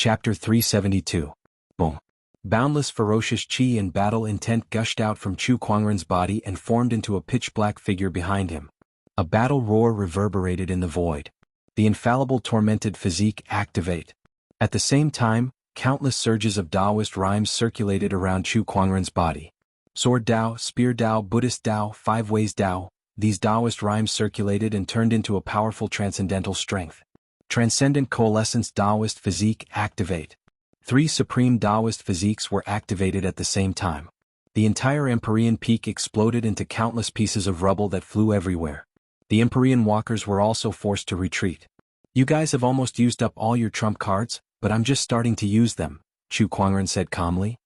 Chapter 372. Boom. Boundless ferocious chi and battle intent gushed out from Chu Kuangren's body and formed into a pitch-black figure behind him. A battle roar reverberated in the void. The infallible tormented physique activate. At the same time, countless surges of Taoist rhymes circulated around Chu Kuangren's body. Sword Tao, Spear Tao, Buddhist Tao, Five Ways Tao, these Taoist rhymes circulated and turned into a powerful transcendental strength. Transcendent coalescence Taoist physique activate. 3 supreme Taoist physiques were activated at the same time. The entire Empyrean peak exploded into countless pieces of rubble that flew everywhere. The Empyrean walkers were also forced to retreat. You guys have almost used up all your trump cards, but I'm just starting to use them, Chu Kuangren said calmly.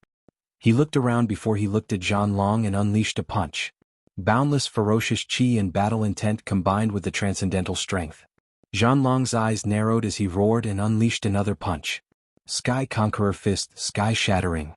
He looked around before he looked at Zhanlong and unleashed a punch. Boundless ferocious chi and battle intent combined with the transcendental strength. Zhanlong's eyes narrowed as he roared and unleashed another punch. Sky Conqueror Fist, sky-shattering.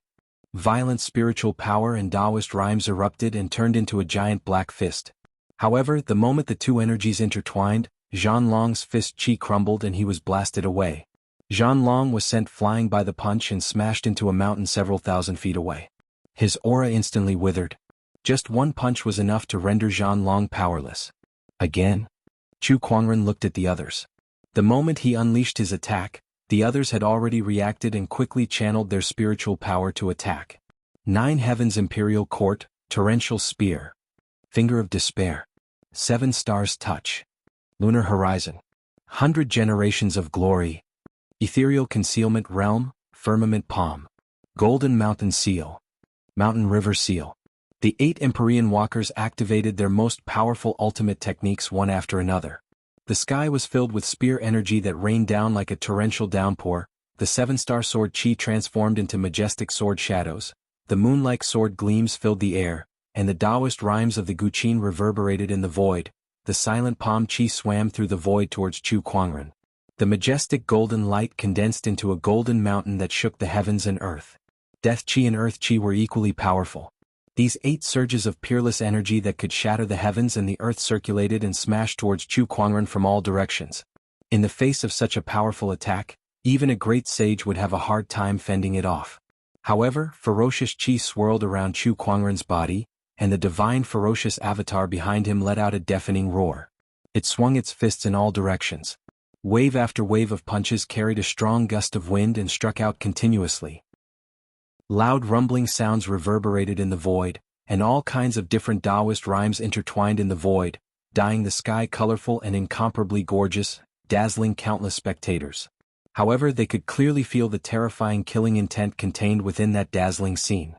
Violent spiritual power and Taoist rhymes erupted and turned into a giant black fist. However, the moment the two energies intertwined, Zhanlong's fist chi crumbled and he was blasted away. Zhanlong was sent flying by the punch and smashed into a mountain several thousand feet away. His aura instantly withered. Just one punch was enough to render Zhanlong powerless. Again? Chu Kuangren looked at the others. The moment he unleashed his attack, the others had already reacted and quickly channeled their spiritual power to attack. 9 Heavens Imperial Court, Torrential Spear. Finger of Despair. 7 Stars Touch. Lunar Horizon. 100 Generations of Glory. Ethereal Concealment Realm, Firmament Palm. Golden Mountain Seal. Mountain River Seal. The 8 Empyrean walkers activated their most powerful ultimate techniques one after another. The sky was filled with spear energy that rained down like a torrential downpour, the 7-star sword chi transformed into majestic sword shadows, the moon-like sword gleams filled the air, and the Taoist rhymes of the Guqin reverberated in the void. The silent palm chi swam through the void towards Chu Kuangren. The majestic golden light condensed into a golden mountain that shook the heavens and earth. Death chi and earth chi were equally powerful. These 8 surges of peerless energy that could shatter the heavens and the earth circulated and smashed towards Chu Kuangren from all directions. In the face of such a powerful attack, even a great sage would have a hard time fending it off. However, ferocious chi swirled around Chu Kuangren's body, and the divine ferocious avatar behind him let out a deafening roar. It swung its fists in all directions. Wave after wave of punches carried a strong gust of wind and struck out continuously. Loud rumbling sounds reverberated in the void, and all kinds of different Taoist rhymes intertwined in the void, dyeing the sky colorful and incomparably gorgeous, dazzling countless spectators. However, they could clearly feel the terrifying killing intent contained within that dazzling scene.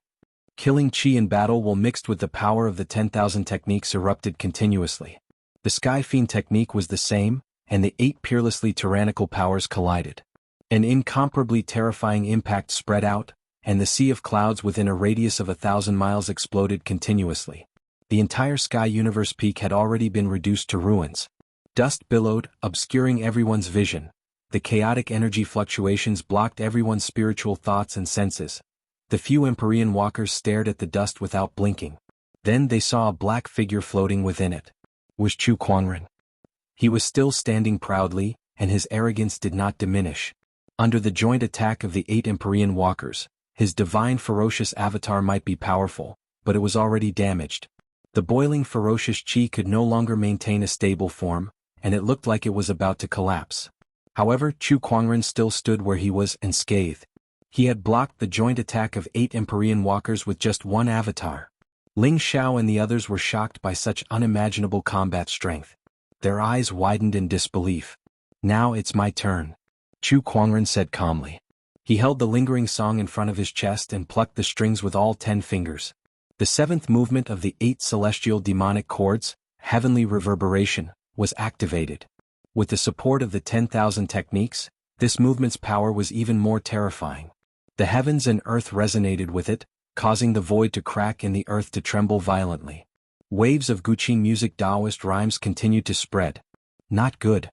Killing chi in battle while mixed with the power of the 10,000 techniques erupted continuously. The Sky Fiend technique was the same, and the 8 peerlessly tyrannical powers collided. An incomparably terrifying impact spread out, and the sea of clouds within a radius of 1,000 miles exploded continuously. The entire sky universe peak had already been reduced to ruins. Dust billowed, obscuring everyone's vision. The chaotic energy fluctuations blocked everyone's spiritual thoughts and senses. The few Empyrean walkers stared at the dust without blinking. Then they saw a black figure floating within it. Was Chu Kuangren. He was still standing proudly, and his arrogance did not diminish. Under the joint attack of the 8 Empyrean walkers, his divine ferocious avatar might be powerful, but it was already damaged. The boiling ferocious chi could no longer maintain a stable form, and it looked like it was about to collapse. However, Chu Kuangren still stood where he was unscathed. He had blocked the joint attack of 8 Empyrean walkers with just one avatar. Ling Xiao and the others were shocked by such unimaginable combat strength. Their eyes widened in disbelief. Now it's my turn, Chu Kuangren said calmly. He held the lingering song in front of his chest and plucked the strings with all 10 fingers. The 7th movement of the 8 celestial demonic chords, heavenly reverberation, was activated. With the support of the 10,000 techniques, this movement's power was even more terrifying. The heavens and earth resonated with it, causing the void to crack and the earth to tremble violently. Waves of Guqin music Taoist rhymes continued to spread. Not good.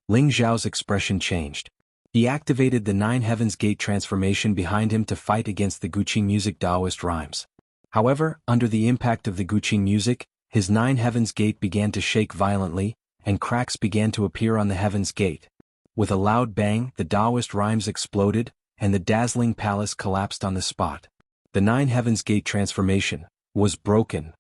Ling Zhao's expression changed. He activated the 9 Heavens Gate transformation behind him to fight against the Guqin music Taoist rhymes. However, under the impact of the Guqin music, his 9 Heavens Gate began to shake violently, and cracks began to appear on the Heavens Gate. With a loud bang, the Taoist rhymes exploded, and the dazzling palace collapsed on the spot. The Nine Heavens Gate transformation was broken.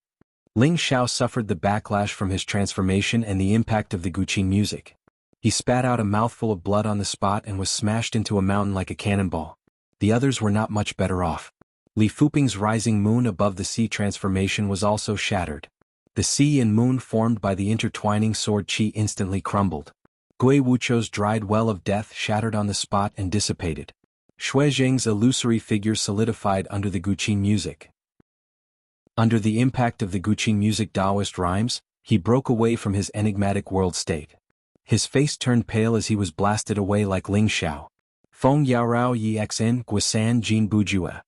Ling Xiao suffered the backlash from his transformation and the impact of the Guqin music. He spat out a mouthful of blood on the spot and was smashed into a mountain like a cannonball. The others were not much better off. Li Fuping's rising moon above the sea transformation was also shattered. The sea and moon formed by the intertwining sword qi instantly crumbled. Gui Wuchou's dried well of death shattered on the spot and dissipated. Xue Zheng's illusory figure solidified under the Guqin music. Under the impact of the Guqin music Taoist rhymes, he broke away from his enigmatic world state. His face turned pale as he was blasted away like Ling Xiao. Feng Yaorao Yi Xn Guisan Jin Bujue.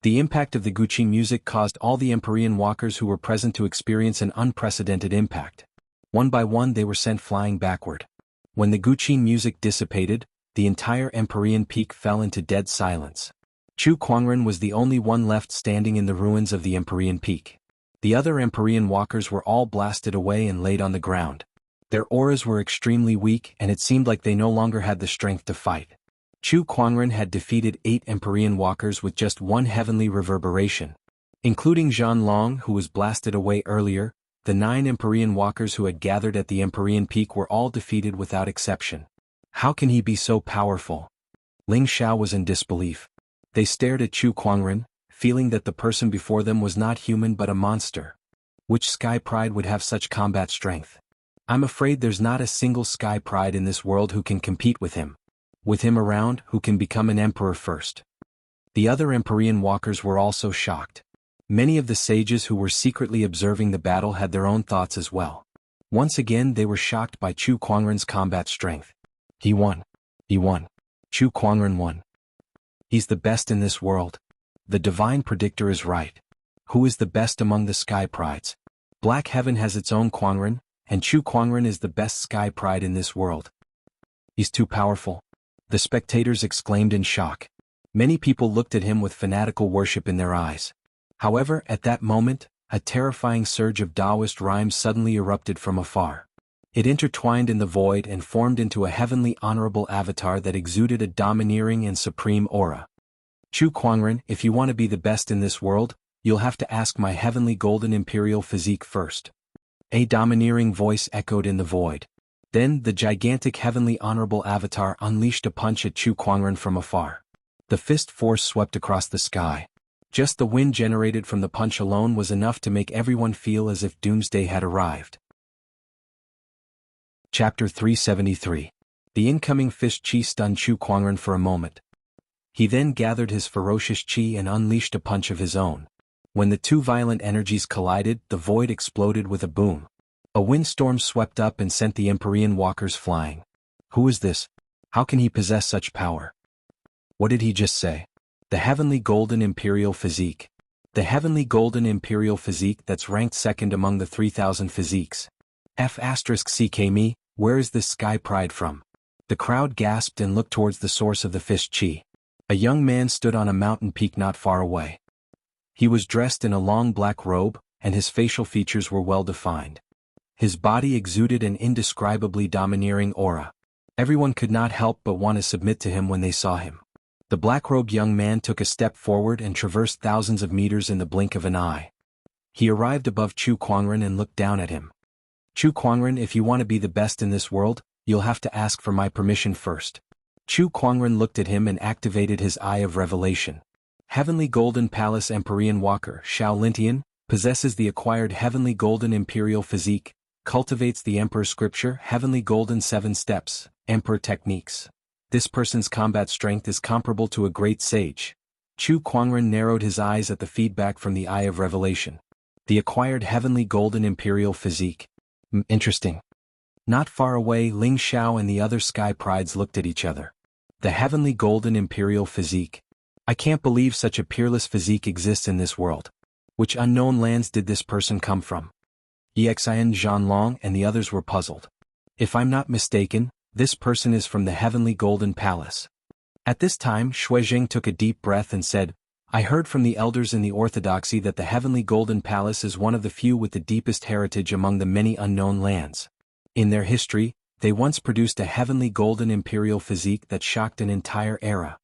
The impact of the Guqin music caused all the Empyrean walkers who were present to experience an unprecedented impact. One by one they were sent flying backward. When the Guqin music dissipated, the entire Empyrean peak fell into dead silence. Chu Kuangren was the only one left standing in the ruins of the Empyrean peak. The other Empyrean walkers were all blasted away and laid on the ground. Their auras were extremely weak and it seemed like they no longer had the strength to fight. Chu Kuangren had defeated 8 Empyrean walkers with just one heavenly reverberation. Including Zhan Long, who was blasted away earlier, the 9 Empyrean walkers who had gathered at the Empyrean peak were all defeated without exception. How can he be so powerful? Ling Xiao was in disbelief. They stared at Chu Kuangren, feeling that the person before them was not human but a monster. Which Sky Pride would have such combat strength? I'm afraid there's not a single Sky Pride in this world who can compete with him. With him around, who can become an emperor first? The other Empyrean walkers were also shocked. Many of the sages who were secretly observing the battle had their own thoughts as well. Once again they were shocked by Chu Kuangren's combat strength. He won. He won. Chu Kuangren won. He's the best in this world. The divine predictor is right. Who is the best among the Sky Prides? Black Heaven has its own Kuangren, and Chu Kuangren is the best Sky Pride in this world. He's too powerful. The spectators exclaimed in shock. Many people looked at him with fanatical worship in their eyes. However, at that moment, a terrifying surge of Taoist rhymes suddenly erupted from afar. It intertwined in the void and formed into a heavenly honorable avatar that exuded a domineering and supreme aura. Chu Kuangren, if you want to be the best in this world, you'll have to ask my heavenly golden imperial physique first. A domineering voice echoed in the void. Then, the gigantic heavenly honorable avatar unleashed a punch at Chu Kuangren from afar. The fist force swept across the sky. Just the wind generated from the punch alone was enough to make everyone feel as if doomsday had arrived. Chapter 373. The incoming fist chi stunned Chu Kuangren for a moment. He then gathered his ferocious chi and unleashed a punch of his own. When the two violent energies collided, the void exploded with a boom. A windstorm swept up and sent the Empyrean walkers flying. Who is this? How can he possess such power? What did he just say? The heavenly golden imperial physique. The heavenly golden imperial physique that's ranked second among the 3,000 physiques. F***ck me, where is this Sky Pride from? The crowd gasped and looked towards the source of the fist chi. A young man stood on a mountain peak not far away. He was dressed in a long black robe, and his facial features were well defined. His body exuded an indescribably domineering aura. Everyone could not help but want to submit to him when they saw him. The black-robed young man took a step forward and traversed thousands of meters in the blink of an eye. He arrived above Chu Kuangren and looked down at him. Chu Kuangren, if you want to be the best in this world, you'll have to ask for my permission first. Chu Kuangren looked at him and activated his Eye of Revelation. Heavenly Golden Palace Empyrean Walker Xiao Lintian possesses the acquired Heavenly Golden Imperial Physique, cultivates the Emperor Scripture Heavenly Golden 7 Steps, Emperor Techniques. This person's combat strength is comparable to a great sage. Chu Kuangren narrowed his eyes at the feedback from the Eye of Revelation. The acquired Heavenly Golden Imperial Physique. Interesting. Not far away, Ling Xiao and the other Sky Prides looked at each other. The Heavenly Golden Imperial Physique. I can't believe such a peerless physique exists in this world. Which unknown lands did this person come from? Exin Zhan Long and the others were puzzled. If I'm not mistaken, this person is from the Heavenly Golden Palace. At this time, Xue Zheng took a deep breath and said, I heard from the elders in the Orthodoxy that the Heavenly Golden Palace is one of the few with the deepest heritage among the many unknown lands. In their history, they once produced a Heavenly Golden Imperial Physique that shocked an entire era.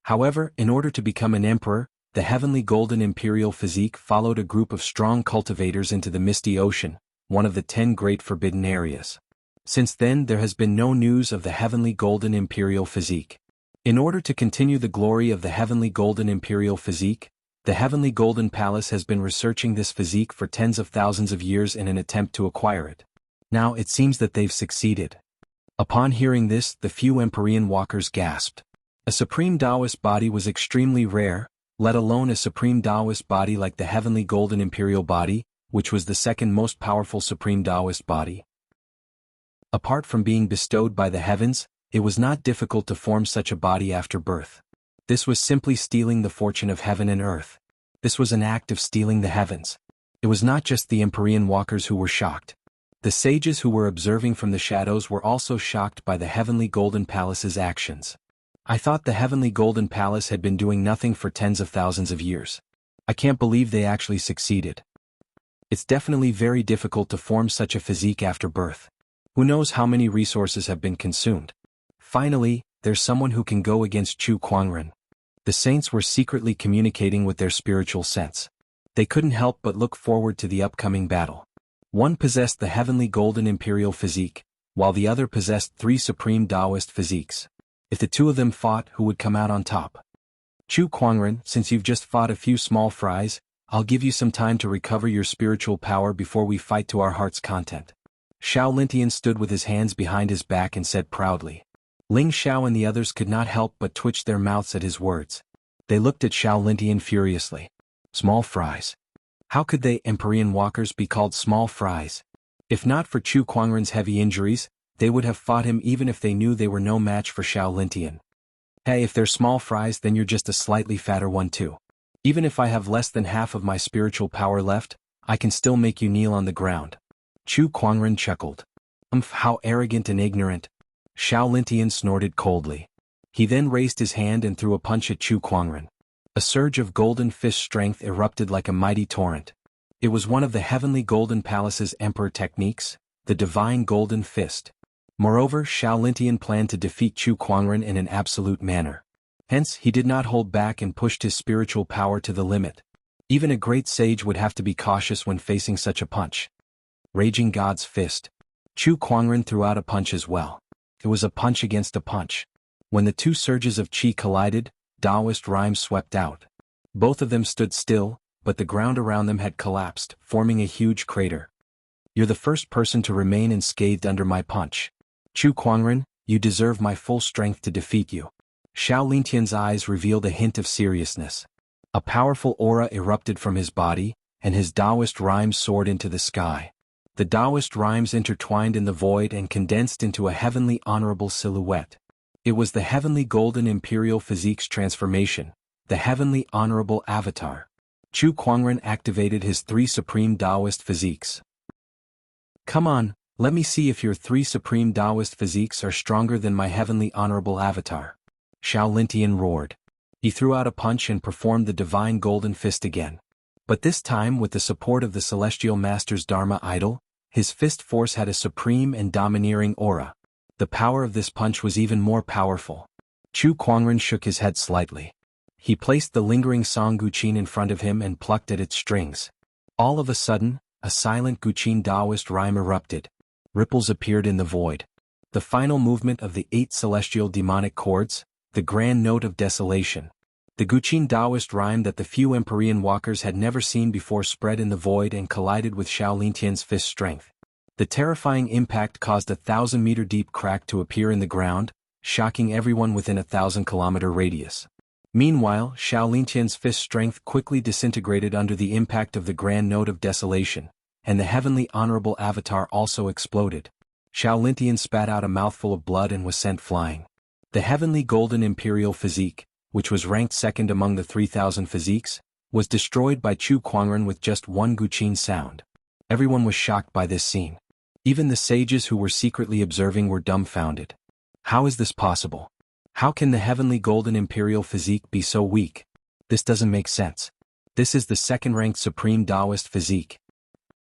However, in order to become an emperor, the heavenly golden imperial physique followed a group of strong cultivators into the misty ocean, one of the 10 great forbidden areas. Since then there has been no news of the heavenly golden imperial physique. In order to continue the glory of the heavenly golden imperial physique, the heavenly golden palace has been researching this physique for tens of thousands of years in an attempt to acquire it. Now it seems that they've succeeded. Upon hearing this, the few Empyrean walkers gasped. A supreme Taoist body was extremely rare, let alone a supreme Taoist body like the heavenly golden imperial body, which was the second most powerful supreme Taoist body. Apart from being bestowed by the heavens, it was not difficult to form such a body after birth. This was simply stealing the fortune of heaven and earth. This was an act of stealing the heavens. It was not just the Empyrean walkers who were shocked. The sages who were observing from the shadows were also shocked by the heavenly golden palace's actions. I thought the heavenly golden palace had been doing nothing for tens of thousands of years. I can't believe they actually succeeded. It's definitely very difficult to form such a physique after birth. Who knows how many resources have been consumed. Finally, there's someone who can go against Chu Kuangren. The saints were secretly communicating with their spiritual sense. They couldn't help but look forward to the upcoming battle. One possessed the heavenly golden imperial physique, while the other possessed 3 supreme Taoist physiques. If the two of them fought, who would come out on top? Chu Kuangren, since you've just fought a few small fries, I'll give you some time to recover your spiritual power before we fight to our heart's content. Xiao Lintian stood with his hands behind his back and said proudly. Ling Xiao and the others could not help but twitch their mouths at his words. They looked at Xiao Lintian furiously. Small fries. How could they, Empyrean walkers, be called small fries? If not for Chu Kuangren's heavy injuries, they would have fought him even if they knew they were no match for Xiao Lintian. Hey, if they're small fries, then you're just a slightly fatter one too. Even if I have less than half of my spiritual power left, I can still make you kneel on the ground. Chu Kuangren chuckled. How arrogant and ignorant. Xiao Lintian snorted coldly. He then raised his hand and threw a punch at Chu Kuangren. A surge of golden fist strength erupted like a mighty torrent. It was one of the heavenly golden palace's emperor techniques, the divine golden fist. Moreover, Xiao Lintian planned to defeat Chu Kuangren in an absolute manner. Hence, he did not hold back and pushed his spiritual power to the limit. Even a great sage would have to be cautious when facing such a punch. Raging God's fist. Chu Kuangren threw out a punch as well. It was a punch against a punch. When the two surges of qi collided, Taoist rhymes swept out. Both of them stood still, but the ground around them had collapsed, forming a huge crater. You're the first person to remain unscathed under my punch. Chu Kuangren, you deserve my full strength to defeat you. Xiao Lintian's eyes revealed a hint of seriousness. A powerful aura erupted from his body, and his Taoist rhymes soared into the sky. The Taoist rhymes intertwined in the void and condensed into a heavenly honorable silhouette. It was the heavenly golden imperial physique's transformation, the heavenly honorable avatar. Chu Kuangren activated his 3 supreme Taoist physiques. Come on, let me see if your 3 supreme Taoist physiques are stronger than my heavenly honorable avatar. Xiao Lintian roared. He threw out a punch and performed the divine golden fist again. But this time with the support of the celestial master's Dharma idol, his fist force had a supreme and domineering aura. The power of this punch was even more powerful. Chu Kuangren shook his head slightly. He placed the lingering song Guqin in front of him and plucked at its strings. All of a sudden, a silent Guqin Taoist rhyme erupted. Ripples appeared in the void. The final movement of the 8 celestial demonic chords, the grand note of desolation. The Guqin Taoist rhyme that the few Empyrean walkers had never seen before spread in the void and collided with Xiao Lintian's fist strength. The terrifying impact caused a 1,000-meter deep crack to appear in the ground, shocking everyone within a 1,000-kilometer radius. Meanwhile, Xiao Lintian's fist strength quickly disintegrated under the impact of the grand note of desolation, and the heavenly honorable avatar also exploded. Xiao Lintian spat out a mouthful of blood and was sent flying. The heavenly golden imperial physique, which was ranked second among the 3,000 physiques, was destroyed by Chu Kuangren with just one Guqin sound. Everyone was shocked by this scene. Even the sages who were secretly observing were dumbfounded. How is this possible? How can the heavenly golden imperial physique be so weak? This doesn't make sense. This is the second-ranked supreme Taoist physique.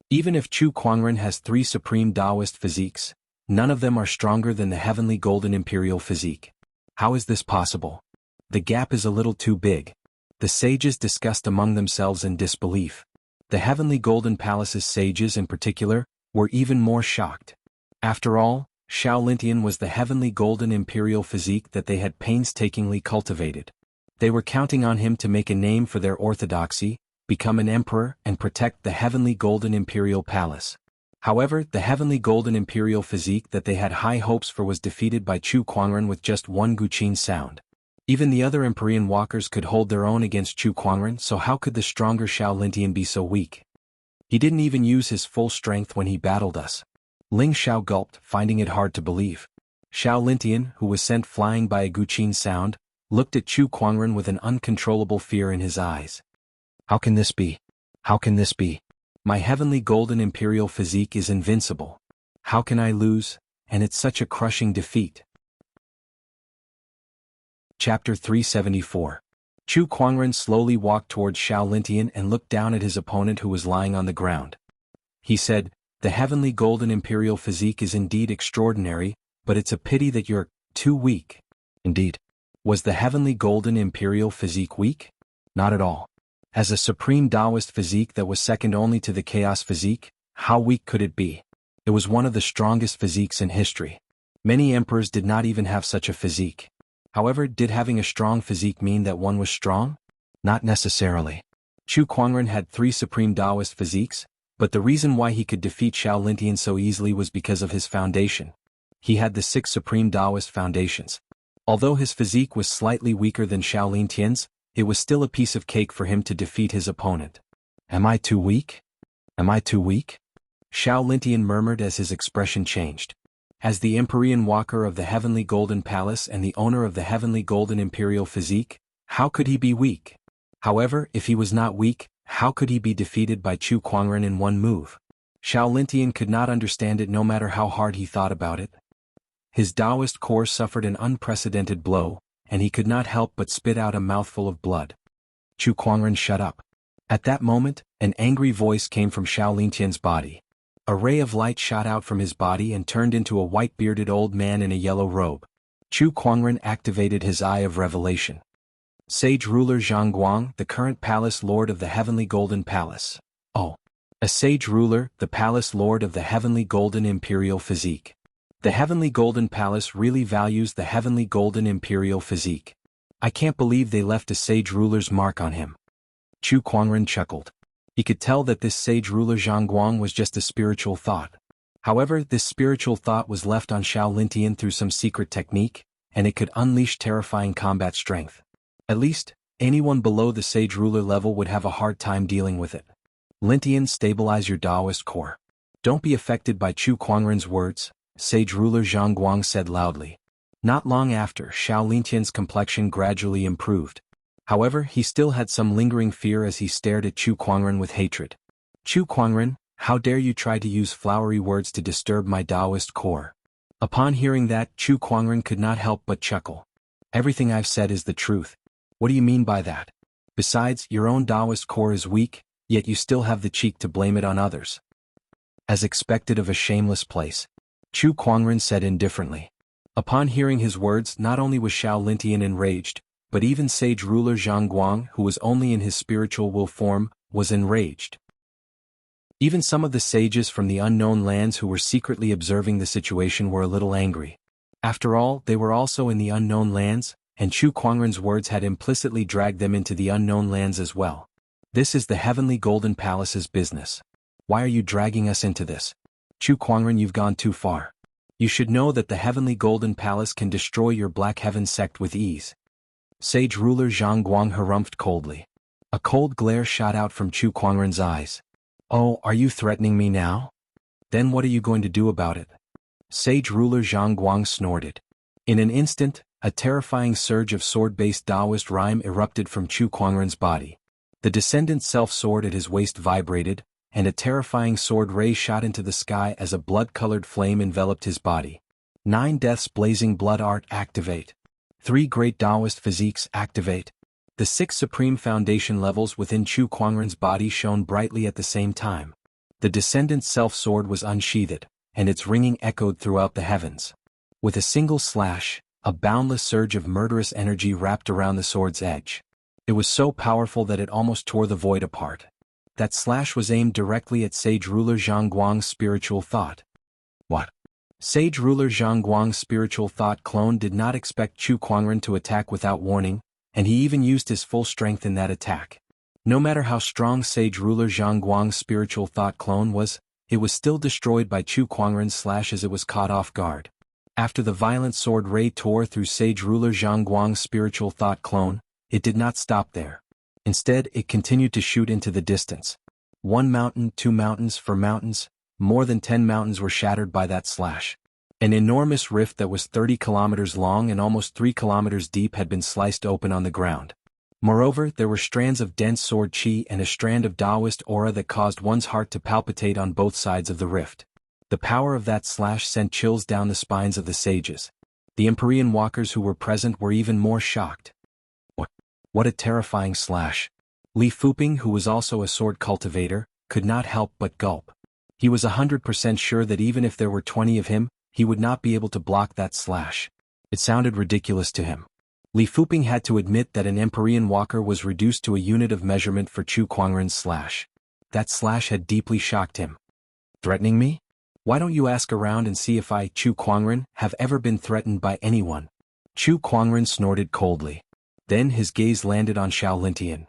Even if Chu Kuangren has 3 supreme Taoist physiques, none of them are stronger than the heavenly golden imperial physique. How is this possible? The gap is a little too big. The sages discussed among themselves in disbelief. The heavenly golden palace's sages in particular were even more shocked. After all, Xiao Lintian was the heavenly golden imperial physique that they had painstakingly cultivated. They were counting on him to make a name for their orthodoxy, become an emperor, and protect the heavenly golden imperial palace. However, the heavenly golden imperial physique that they had high hopes for was defeated by Chu Kuangren with just one guqin sound. Even the other Empyrean walkers could hold their own against Chu Kuangren, so how could the stronger Xiao Lintian be so weak? He didn't even use his full strength when he battled us. Ling Xiao gulped, finding it hard to believe. Xiao Lintian, who was sent flying by a guqin sound, looked at Chu Kuangren with an uncontrollable fear in his eyes. How can this be? How can this be? My heavenly golden imperial physique is invincible. How can I lose? And it's such a crushing defeat. Chapter 374. Chu Kuangren slowly walked towards Xiao Lintian and looked down at his opponent who was lying on the ground. He said, "The heavenly golden imperial physique is indeed extraordinary, but it's a pity that you're too weak." Indeed. Was the heavenly golden imperial physique weak? Not at all. As a supreme Taoist physique that was second only to the chaos physique, how weak could it be? It was one of the strongest physiques in history. Many emperors did not even have such a physique. However, did having a strong physique mean that one was strong? Not necessarily. Chu Kuangren had 3 supreme Taoist physiques, but the reason why he could defeat Xiao Lintian so easily was because of his foundation. He had the 6 supreme Taoist foundations. Although his physique was slightly weaker than Xiao Lintian's, it was still a piece of cake for him to defeat his opponent. Am I too weak? Am I too weak? Xiao Lintian murmured as his expression changed. As the Empyrean walker of the Heavenly Golden Palace and the owner of the Heavenly Golden Imperial Physique, how could he be weak? However, if he was not weak, how could he be defeated by Chu Kuangren in one move? Xiao Lintian could not understand it no matter how hard he thought about it. His Taoist core suffered an unprecedented blow, and he could not help but spit out a mouthful of blood. Chu Kuangren, shut up. At that moment, an angry voice came from Xiao Lintian's body. A ray of light shot out from his body and turned into a white-bearded old man in a yellow robe. Chu Kuangren activated his Eye of Revelation. Sage ruler Zhang Guang, the current palace lord of the Heavenly Golden Palace. Oh. A sage ruler, the palace lord of the Heavenly Golden Imperial Physique. The Heavenly Golden Palace really values the Heavenly Golden Imperial Physique. I can't believe they left a sage ruler's mark on him. Chu Kuangren chuckled. He could tell that this sage ruler Zhang Guang was just a spiritual thought. However, this spiritual thought was left on Xiao Lintian through some secret technique, and it could unleash terrifying combat strength. At least, anyone below the sage ruler level would have a hard time dealing with it. Lintian, stabilize your Taoist core. Don't be affected by Chu Kuangren's words, sage ruler Zhang Guang said loudly. Not long after, Xiao Lintian's complexion gradually improved. However, he still had some lingering fear as he stared at Chu Kuangren with hatred. Chu Kuangren, how dare you try to use flowery words to disturb my Taoist core? Upon hearing that, Chu Kuangren could not help but chuckle. Everything I've said is the truth. What do you mean by that? Besides, your own Taoist core is weak, yet you still have the cheek to blame it on others. As expected of a shameless place, Chu Kuangren said indifferently. Upon hearing his words, not only was Xiao Lintian enraged, but even sage ruler Zhang Guang, who was only in his spiritual will form, was enraged. Even some of the sages from the unknown lands who were secretly observing the situation were a little angry. After all, they were also in the unknown lands, and Chu Kuangren's words had implicitly dragged them into the unknown lands as well. This is the Heavenly Golden Palace's business. Why are you dragging us into this? Chu Kuangren, you've gone too far. You should know that the Heavenly Golden Palace can destroy your Black Heaven sect with ease. Sage ruler Zhang Guang harumphed coldly. A cold glare shot out from Chu Kuangren's eyes. Oh, are you threatening me now? Then what are you going to do about it? Sage ruler Zhang Guang snorted. In an instant, a terrifying surge of sword-based Taoist rhyme erupted from Chu Kuangren's body. The descendant self-sword at his waist vibrated, and a terrifying sword ray shot into the sky as a blood-colored flame enveloped his body. 9 deaths blazing blood art activate. 3 great Taoist physiques activate. The 6 supreme foundation levels within Chu Kuangren's body shone brightly at the same time. The descendant's self-sword was unsheathed, and its ringing echoed throughout the heavens. With a single slash, A boundless surge of murderous energy wrapped around the sword's edge. It was so powerful that it almost tore the void apart. That slash was aimed directly at Sage Ruler Zhang Guang's spiritual thought. What? Sage Ruler Zhang Guang's spiritual thought clone did not expect Chu Kuangren to attack without warning, and he even used his full strength in that attack. No matter how strong Sage Ruler Zhang Guang's spiritual thought clone was, it was still destroyed by Chu Kuangren's slash as it was caught off guard. After the violent sword ray tore through Sage Ruler Zhang Guang's spiritual thought clone, it did not stop there. Instead, it continued to shoot into the distance. 1 mountain, 2 mountains, 4 mountains, more than 10 mountains were shattered by that slash. An enormous rift that was 30 kilometers long and almost 3 kilometers deep had been sliced open on the ground. Moreover, there were strands of dense sword chi and a strand of Taoist aura that caused one's heart to palpitate on both sides of the rift. The power of that slash sent chills down the spines of the sages. The Empyrean walkers who were present were even more shocked. What a terrifying slash. Li Fuping, who was also a sword cultivator, could not help but gulp. He was 100% sure that even if there were 20 of him, he would not be able to block that slash. It sounded ridiculous to him. Li Fuping had to admit that an Empyrean walker was reduced to a unit of measurement for Chu Kuangren's slash. That slash had deeply shocked him. Threatening me? Why don't you ask around and see if I, Chu Kuangren, have ever been threatened by anyone? Chu Kuangren snorted coldly. Then his gaze landed on Xiao Lintian.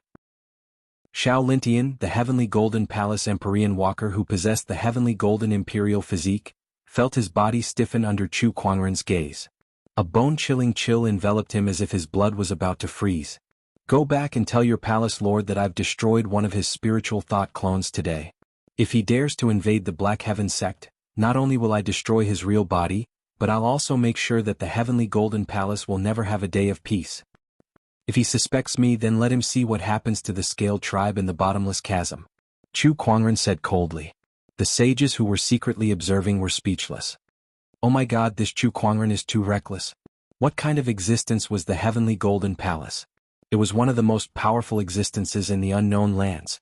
Xiao Lintian, the Heavenly Golden Palace Empyrean walker who possessed the Heavenly Golden Imperial physique, felt his body stiffen under Chu Kuangren's gaze. A bone-chilling chill enveloped him as if his blood was about to freeze. Go back and tell your palace lord that I've destroyed one of his spiritual thought clones today. If he dares to invade the Black Heaven sect, not only will I destroy his real body, but I'll also make sure that the Heavenly Golden Palace will never have a day of peace. If he suspects me, then let him see what happens to the Scaled Tribe in the Bottomless Chasm. Chu Kuangren said coldly. The sages who were secretly observing were speechless. Oh my god, this Chu Kuangren is too reckless. What kind of existence was the Heavenly Golden Palace? It was one of the most powerful existences in the unknown lands.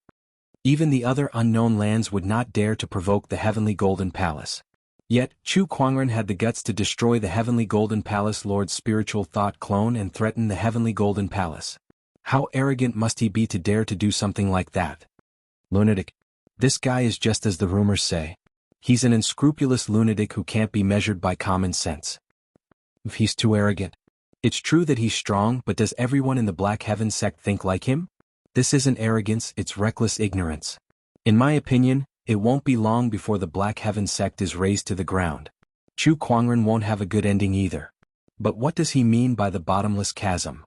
Even the other unknown lands would not dare to provoke the Heavenly Golden Palace. Yet, Chu Kuangren had the guts to destroy the Heavenly Golden Palace Lord's spiritual thought clone and threaten the Heavenly Golden Palace. How arrogant must he be to dare to do something like that? Lunatic. This guy is just as the rumors say. He's an unscrupulous lunatic who can't be measured by common sense. If he's too arrogant. It's true that he's strong, but does everyone in the Black Heaven sect think like him? This isn't arrogance, it's reckless ignorance. In my opinion, it won't be long before the Black Heaven sect is razed to the ground. Chu Kuangren won't have a good ending either. But what does he mean by the Bottomless Chasm?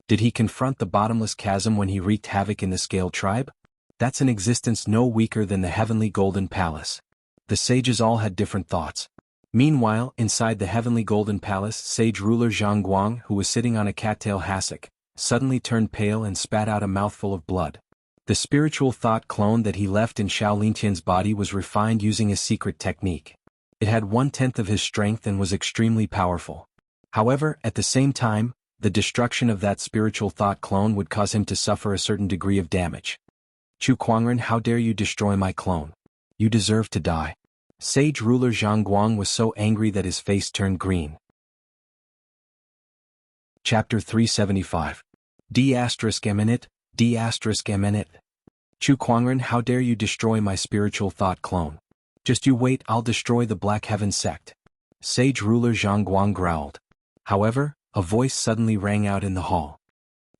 Did he confront the Bottomless Chasm when he wreaked havoc in the Scaled Tribe? That's an existence no weaker than the Heavenly Golden Palace. The sages all had different thoughts. Meanwhile, inside the Heavenly Golden Palace, Sage Ruler Zhang Guang, who was sitting on a cattail hassock, suddenly turned pale and spat out a mouthful of blood. The spiritual thought clone that he left in Xiao Lintian's body was refined using a secret technique. It had 1/10 of his strength and was extremely powerful. However, at the same time, the destruction of that spiritual thought clone would cause him to suffer a certain degree of damage. Chu Kuangren, how dare you destroy my clone? You deserve to die. Sage Ruler Zhang Guang was so angry that his face turned green. Chapter 375. D*Eminent, D*Eminent. Chu Kuangren, how dare you destroy my spiritual thought clone? Just you wait, I'll destroy the Black Heaven sect. Sage Ruler Zhang Guang growled. However, a voice suddenly rang out in the hall.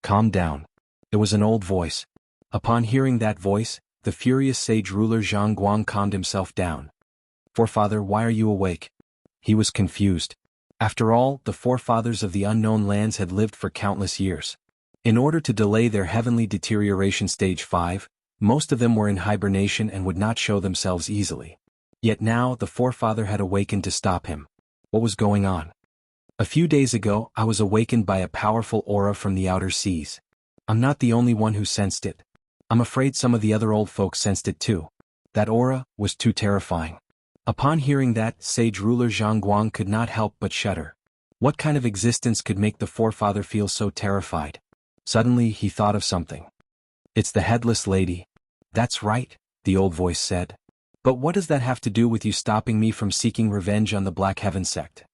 Calm down. It was an old voice. Upon hearing that voice, the furious Sage Ruler Zhang Guang calmed himself down. Forefather, why are you awake? He was confused. After all, the forefathers of the unknown lands had lived for countless years. In order to delay their heavenly deterioration stage 5, most of them were in hibernation and would not show themselves easily. Yet now the forefather had awakened to stop him. What was going on? A few days ago, I was awakened by a powerful aura from the outer seas. I'm not the only one who sensed it. I'm afraid some of the other old folks sensed it too. That aura was too terrifying. Upon hearing that, Sage Ruler Zhang Guang could not help but shudder. What kind of existence could make the forefather feel so terrified? Suddenly he thought of something. It's the headless lady. That's right, the old voice said. But what does that have to do with you stopping me from seeking revenge on the Black Heaven sect?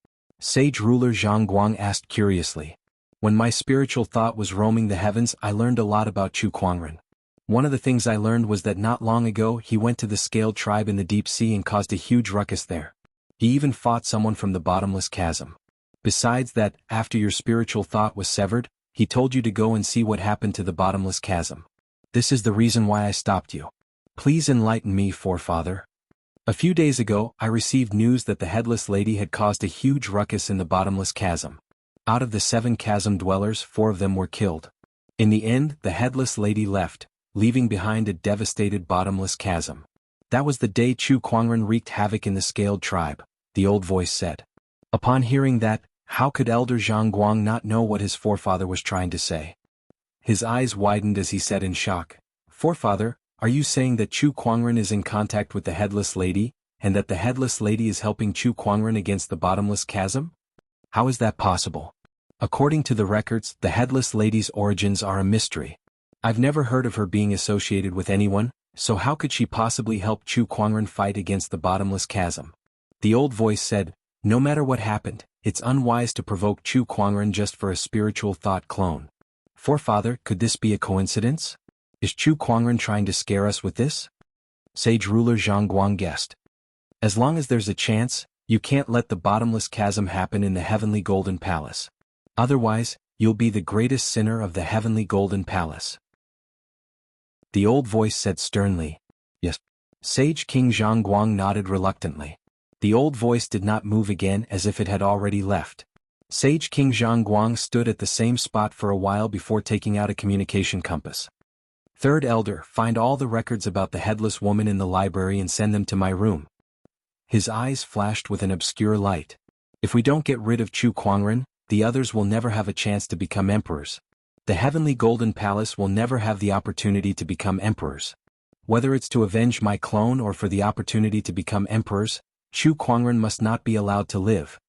Sage ruler Zhang Guang asked curiously. When my spiritual thought was roaming the heavens, I learned a lot about Chu Kuangren. One of the things I learned was that not long ago he went to the scaled tribe in the deep sea and caused a huge ruckus there. He even fought someone from the bottomless chasm. Besides that, after your spiritual thought was severed, he told you to go and see what happened to the bottomless chasm. This is the reason why I stopped you. Please enlighten me, forefather. A few days ago, I received news that the headless lady had caused a huge ruckus in the bottomless chasm. Out of the 7 chasm dwellers, 4 of them were killed. In the end, the headless lady left, leaving behind a devastated bottomless chasm. That was the day Chu Kuangren wreaked havoc in the scaled tribe, the old voice said. Upon hearing that, how could Elder Zhang Guang not know what his forefather was trying to say? His eyes widened as he said in shock, Forefather, are you saying that Chu Kuangren is in contact with the headless lady, and that the headless lady is helping Chu Kuangren against the bottomless chasm? How is that possible? According to the records, the headless lady's origins are a mystery. I've never heard of her being associated with anyone, so how could she possibly help Chu Kuangren fight against the bottomless chasm? The old voice said, no matter what happened, it's unwise to provoke Chu Kuangren just for a spiritual thought clone. Forefather, could this be a coincidence? Is Chu Kuangren trying to scare us with this? Sage ruler Zhang Guang guessed. As long as there's a chance, you can't let the bottomless chasm happen in the heavenly golden palace. Otherwise, you'll be the greatest sinner of the heavenly golden palace. The old voice said sternly. Yes. Sage King Zhang Guang nodded reluctantly. The old voice did not move again as if it had already left. Sage King Zhang Guang stood at the same spot for a while before taking out a communication compass. Third Elder, find all the records about the headless woman in the library and send them to my room. His eyes flashed with an obscure light. If we don't get rid of Chu Kuangren, the others will never have a chance to become emperors. The heavenly golden palace will never have the opportunity to become emperors. Whether it's to avenge my clone or for the opportunity to become emperors, Chu Kuangren must not be allowed to live.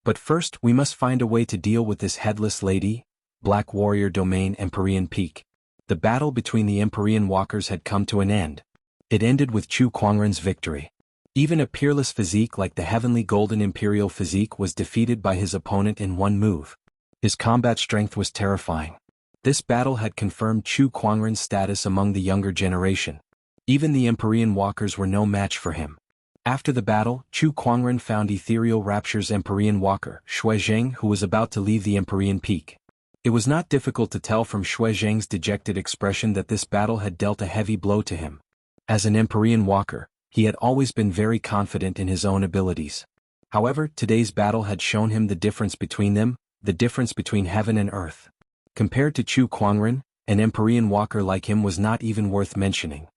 But first we must find a way to deal with this headless lady, Black Warrior Domain Empyrean Peak. The battle between the Empyrean walkers had come to an end. It ended with Chu Kuangren's victory. Even a peerless physique like the heavenly golden imperial physique was defeated by his opponent in one move. His combat strength was terrifying. This battle had confirmed Chu Kuangren's status among the younger generation. Even the Empyrean walkers were no match for him. After the battle, Chu Kuangren found Ethereal Rapture's Empyrean walker, Shui Zheng, who was about to leave the Empyrean Peak. It was not difficult to tell from Shui Zheng's dejected expression that this battle had dealt a heavy blow to him. As an Empyrean walker, he had always been very confident in his own abilities. However, today's battle had shown him the difference between them, the difference between heaven and earth. Compared to Chu Kuangren, an Empyrean walker like him was not even worth mentioning.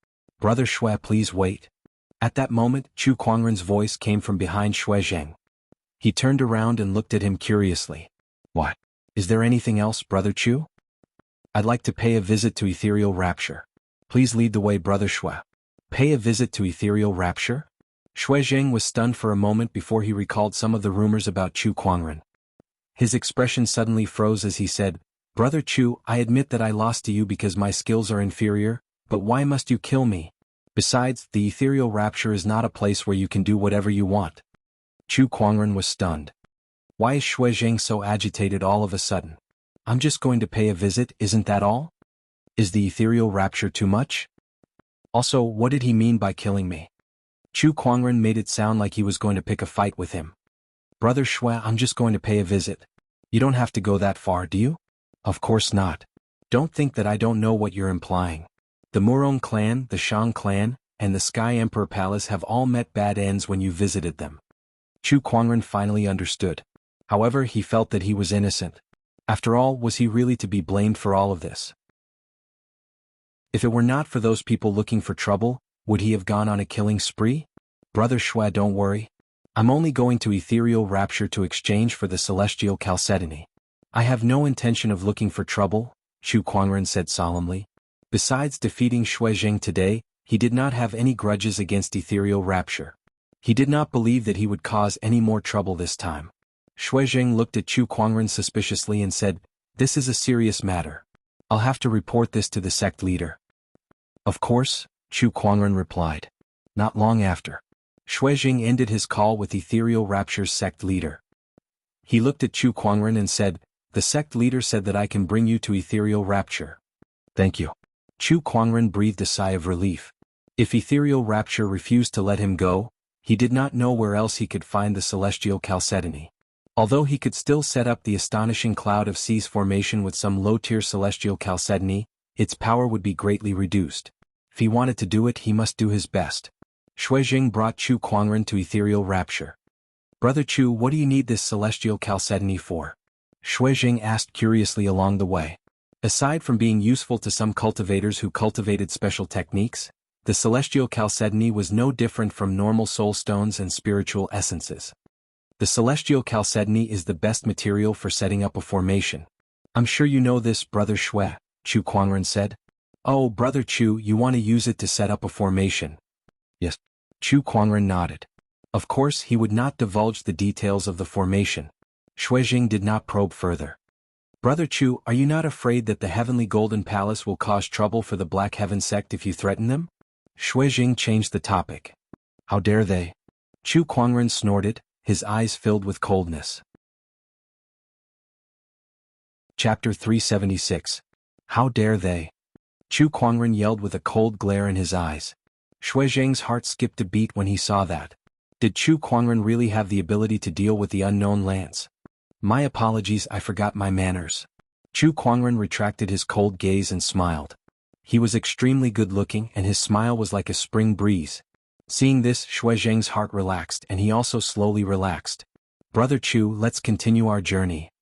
Brother Shui, please wait. At that moment, Chu Kuangren's voice came from behind Shui Zheng. He turned around and looked at him curiously. What? Is there anything else, Brother Chu? I'd like to pay a visit to Ethereal Rapture. Please lead the way, Brother Shui. Pay a visit to Ethereal Rapture? Shui Zheng was stunned for a moment before he recalled some of the rumors about Chu Kuangren. His expression suddenly froze as he said, Brother Chu, I admit that I lost to you because my skills are inferior, but why must you kill me? Besides, the Ethereal Rapture is not a place where you can do whatever you want. Chu Kuangren was stunned. Why is Shui Zheng so agitated all of a sudden? I'm just going to pay a visit, isn't that all? Is the Ethereal Rapture too much? Also, what did he mean by killing me? Chu Kuangren made it sound like he was going to pick a fight with him. Brother Shui, I'm just going to pay a visit. You don't have to go that far, do you? Of course not. Don't think that I don't know what you're implying. The Murong clan, the Shang clan, and the Sky Emperor Palace have all met bad ends when you visited them. Chu Kuangren finally understood. However, he felt that he was innocent. After all, was he really to be blamed for all of this? If it were not for those people looking for trouble, would he have gone on a killing spree? Brother Shui, don't worry. I'm only going to Ethereal Rapture to exchange for the Celestial Chalcedony. I have no intention of looking for trouble, Chu Kuangren said solemnly. Besides defeating Shui Zheng today, he did not have any grudges against Ethereal Rapture. He did not believe that he would cause any more trouble this time. Shui Zheng looked at Chu Kuangren suspiciously and said, This is a serious matter. I'll have to report this to the sect leader. Of course, Chu Kuangren replied. Not long after, Shui Zheng ended his call with Ethereal Rapture's sect leader. He looked at Chu Kuangren and said, "The sect leader said that I can bring you to ethereal rapture." "Thank you." Chu Kuangren breathed a sigh of relief. If ethereal rapture refused to let him go, he did not know where else he could find the celestial chalcedony. Although he could still set up the astonishing cloud of seas formation with some low-tier celestial chalcedony, its power would be greatly reduced. If he wanted to do it, he must do his best. Shuijing brought Chu Kuangren to ethereal rapture. "Brother Chu, what do you need this celestial chalcedony for?" Shuijing asked curiously along the way. Aside from being useful to some cultivators who cultivated special techniques, the celestial chalcedony was no different from normal soul stones and spiritual essences. The celestial chalcedony is the best material for setting up a formation. "I'm sure you know this, Brother Shui," Chu Kuangren said. "Oh, Brother Chu, you want to use it to set up a formation?" "Yes." Chu Kuangren nodded. Of course, he would not divulge the details of the formation. Shuijing did not probe further. "Brother Chu, are you not afraid that the Heavenly Golden Palace will cause trouble for the Black Heaven sect if you threaten them?" Shuijing changed the topic. "How dare they?" Chu Kuangren snorted, his eyes filled with coldness. Chapter 376. How dare they? Chu Kuangren yelled with a cold glare in his eyes. Shuijing's heart skipped a beat when he saw that. Did Chu Kuangren really have the ability to deal with the unknown lands? "My apologies, I forgot my manners." Chu Kuangren retracted his cold gaze and smiled. He was extremely good-looking and his smile was like a spring breeze. Seeing this, Shuijing's heart relaxed and he also slowly relaxed. "Brother Chu, let's continue our journey."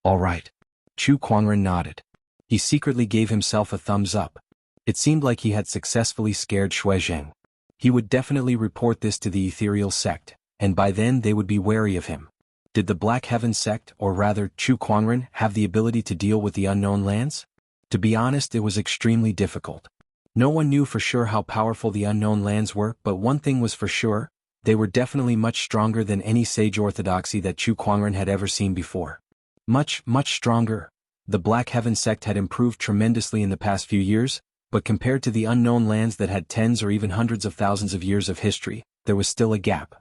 "All right." Chu Kuangren nodded. He secretly gave himself a thumbs up. It seemed like he had successfully scared Shuijing. He would definitely report this to the ethereal sect, and by then they would be wary of him. Did the Black Heaven sect, or rather Chu Kuangren, have the ability to deal with the unknown lands? To be honest, it was extremely difficult. No one knew for sure how powerful the unknown lands were, but one thing was for sure, they were definitely much stronger than any sage orthodoxy that Chu Kuangren had ever seen before. Much stronger. The Black Heaven sect had improved tremendously in the past few years, but compared to the unknown lands that had tens or even hundreds of thousands of years of history, there was still a gap.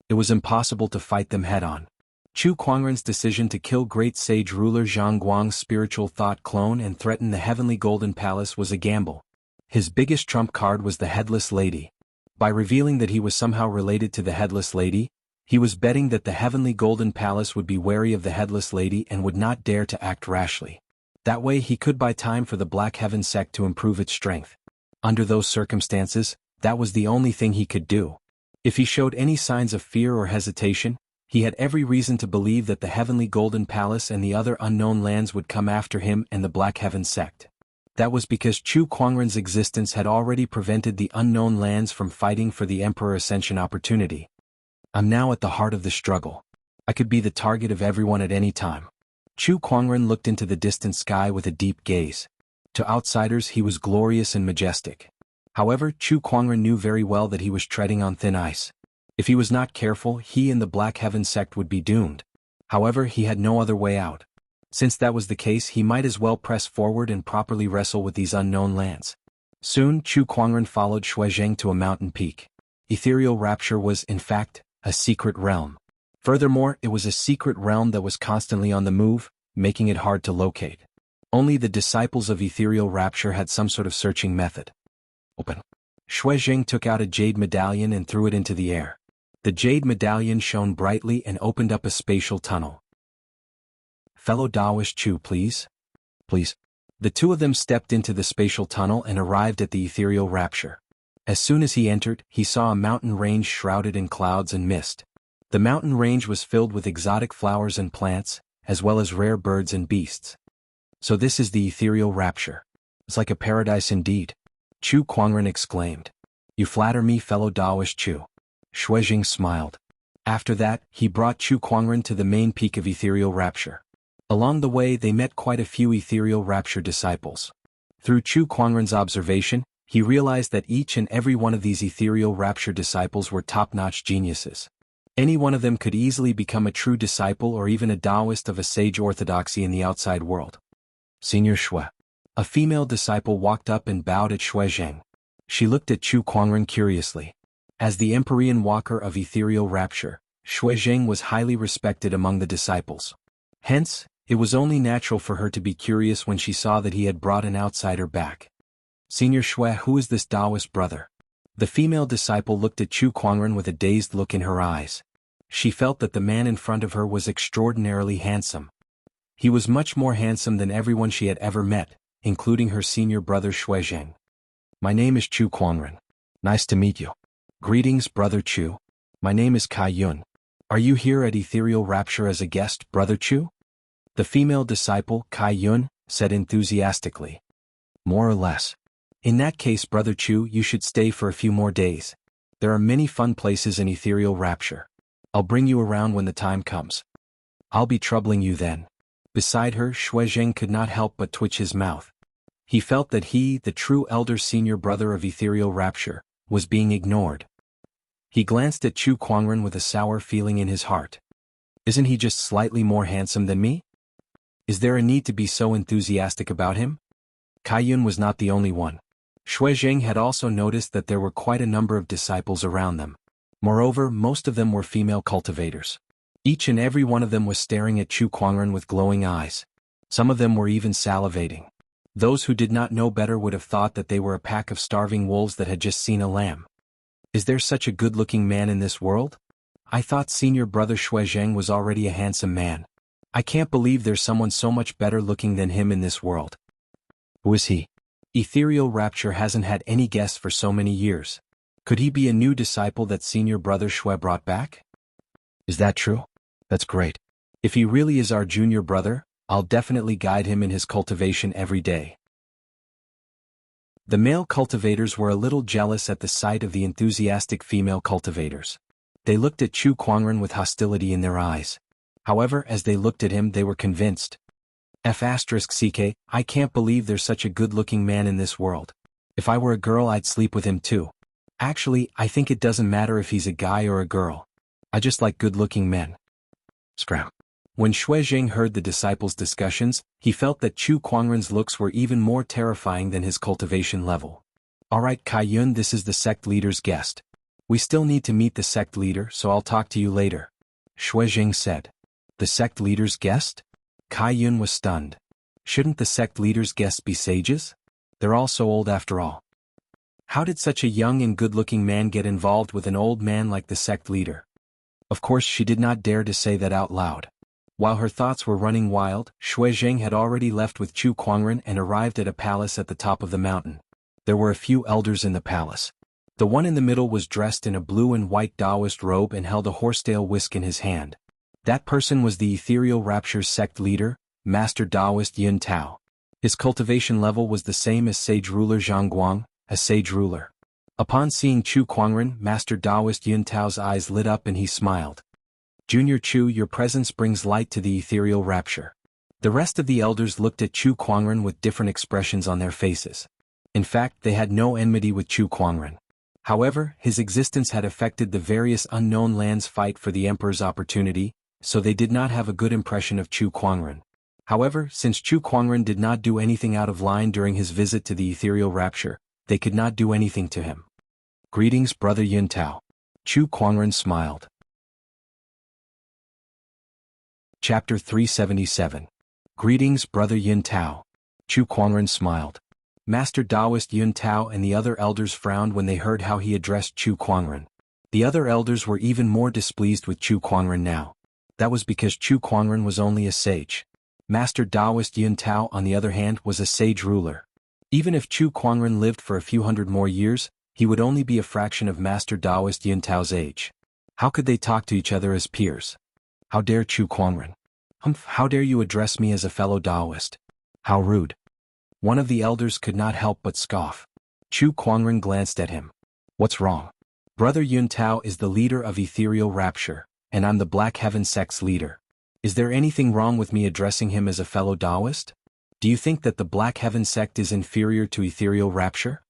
It was impossible to fight them head-on. Chu Kuangren's decision to kill great sage ruler Zhang Guang's spiritual thought clone and threaten the Heavenly Golden Palace was a gamble. His biggest trump card was the Headless Lady. By revealing that he was somehow related to the Headless Lady, he was betting that the Heavenly Golden Palace would be wary of the Headless Lady and would not dare to act rashly. That way he could buy time for the Black Heaven sect to improve its strength. Under those circumstances, that was the only thing he could do. If he showed any signs of fear or hesitation, he had every reason to believe that the Heavenly Golden Palace and the other unknown lands would come after him and the Black Heaven sect. That was because Chu Kuangren's existence had already prevented the unknown lands from fighting for the Emperor Ascension opportunity. "I'm now at the heart of the struggle. I could be the target of everyone at any time." Chu Kuangren looked into the distant sky with a deep gaze. To outsiders he was glorious and majestic. However, Chu Kuangren knew very well that he was treading on thin ice. If he was not careful, he and the Black Heaven sect would be doomed. However, he had no other way out. Since that was the case, he might as well press forward and properly wrestle with these unknown lands. Soon, Chu Kuangren followed Shuijing to a mountain peak. Ethereal Rapture was, in fact, a secret realm. Furthermore, it was a secret realm that was constantly on the move, making it hard to locate. Only the disciples of Ethereal Rapture had some sort of searching method. Open. Shuijing took out a jade medallion and threw it into the air. The jade medallion shone brightly and opened up a spatial tunnel. "Fellow Daoist Chu, please." "Please." The two of them stepped into the spatial tunnel and arrived at the Ethereal Rapture. As soon as he entered, he saw a mountain range shrouded in clouds and mist. The mountain range was filled with exotic flowers and plants, as well as rare birds and beasts. "So this is the Ethereal Rapture. It's like a paradise indeed," Chu Kuangren exclaimed. "You flatter me, fellow Daoist Chu." Shuijing smiled. After that, he brought Chu Kuangren to the main peak of Ethereal Rapture. Along the way they met quite a few Ethereal Rapture disciples. Through Chu Kuangren's observation, he realized that each and every one of these Ethereal Rapture disciples were top-notch geniuses. Any one of them could easily become a true disciple or even a Taoist of a sage orthodoxy in the outside world. "Senior Shui." A female disciple walked up and bowed at Shuijing. She looked at Chu Kuangren curiously. As the Empyrean Walker of Ethereal Rapture, Shuijing was highly respected among the disciples. Hence, it was only natural for her to be curious when she saw that he had brought an outsider back. Senior Shui, who is this Taoist brother? The female disciple looked at Chu Kuangren with a dazed look in her eyes. She felt that the man in front of her was extraordinarily handsome. He was much more handsome than everyone she had ever met, including her senior brother Shui Zheng. My name is Chu Kuangren. Nice to meet you. Greetings, Brother Chu. My name is Kai Yun. Are you here at Ethereal Rapture as a guest, Brother Chu? The female disciple, Kai Yun, said enthusiastically. More or less. In that case, Brother Chu, you should stay for a few more days. There are many fun places in Ethereal Rapture. I'll bring you around when the time comes. I'll be troubling you then. Beside her, Shui Zheng could not help but twitch his mouth. He felt that he, the true elder senior brother of Ethereal Rapture, was being ignored. He glanced at Chu Kuangren with a sour feeling in his heart. Isn't he just slightly more handsome than me? Is there a need to be so enthusiastic about him? Kai Yun was not the only one. Shui Zheng had also noticed that there were quite a number of disciples around them. Moreover, most of them were female cultivators. Each and every one of them was staring at Chu Kuangren with glowing eyes. Some of them were even salivating. Those who did not know better would have thought that they were a pack of starving wolves that had just seen a lamb. Is there such a good-looking man in this world? I thought senior brother Shui Zheng was already a handsome man. I can't believe there's someone so much better looking than him in this world. Who is he? Ethereal Rapture hasn't had any guests for so many years. Could he be a new disciple that senior brother Shui brought back? Is that true? That's great. If he really is our junior brother, I'll definitely guide him in his cultivation every day. The male cultivators were a little jealous at the sight of the enthusiastic female cultivators. They looked at Chu Kuangren with hostility in their eyes. However, as they looked at him, they were convinced. *CK, I can't believe there's such a good-looking man in this world. If I were a girl, I'd sleep with him too. Actually, I think it doesn't matter if he's a guy or a girl. I just like good-looking men. Scram. When Shui Zheng heard the disciples' discussions, he felt that Chu Kuangren's looks were even more terrifying than his cultivation level. Alright, Kai Yun, this is the sect leader's guest. We still need to meet the sect leader, so I'll talk to you later. Shui Zheng said. The sect leader's guest? Kai Yun was stunned. Shouldn't the sect leader's guests be sages? They're all so old after all. How did such a young and good-looking man get involved with an old man like the sect leader? Of course, she did not dare to say that out loud. While her thoughts were running wild, Shui Zheng had already left with Chu Kuangren and arrived at a palace at the top of the mountain. There were a few elders in the palace. The one in the middle was dressed in a blue and white Taoist robe and held a horsetail whisk in his hand. That person was the Ethereal Rapture's sect leader, Master Taoist Yun Tao. His cultivation level was the same as Sage Ruler Zhang Guang, a sage ruler. Upon seeing Chu Kuangren, Master Taoist Yun Tao's eyes lit up and he smiled. Junior Chu, your presence brings light to the Ethereal Rapture. The rest of the elders looked at Chu Kuangren with different expressions on their faces. In fact, they had no enmity with Chu Kuangren. However, his existence had affected the various unknown lands' fight for the Emperor's opportunity, so they did not have a good impression of Chu Kuangren. However, since Chu Kuangren did not do anything out of line during his visit to the Ethereal Rapture, they could not do anything to him. Greetings, Brother Yun Tao. Chu Kuangren smiled. Chapter 377. Greetings, Brother Yun Tao. Chu Kuangren smiled. Master Taoist Yun Tao and the other elders frowned when they heard how he addressed Chu Kuangren. The other elders were even more displeased with Chu Kuangren now. That was because Chu Kuangren was only a sage. Master Taoist Yun Tao, on the other hand, was a sage ruler. Even if Chu Kuangren lived for a few hundred more years, he would only be a fraction of Master Taoist Yun Tao's age. How could they talk to each other as peers? How dare Chu Kuangren? How dare you address me as a fellow Taoist? How rude. One of the elders could not help but scoff. Chu Kuangren glanced at him. What's wrong? Brother Yun Tao is the leader of Ethereal Rapture, and I'm the Black Heaven sect's leader. Is there anything wrong with me addressing him as a fellow Taoist? Do you think that the Black Heaven sect is inferior to Ethereal Rapture?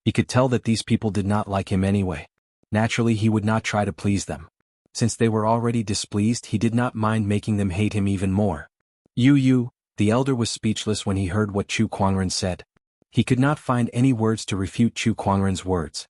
He could tell that these people did not like him anyway. Naturally, he would not try to please them. Since they were already displeased, he did not mind making them hate him even more. The elder was speechless when he heard what Chu Kuangren said. He could not find any words to refute Chu Kuangren's words.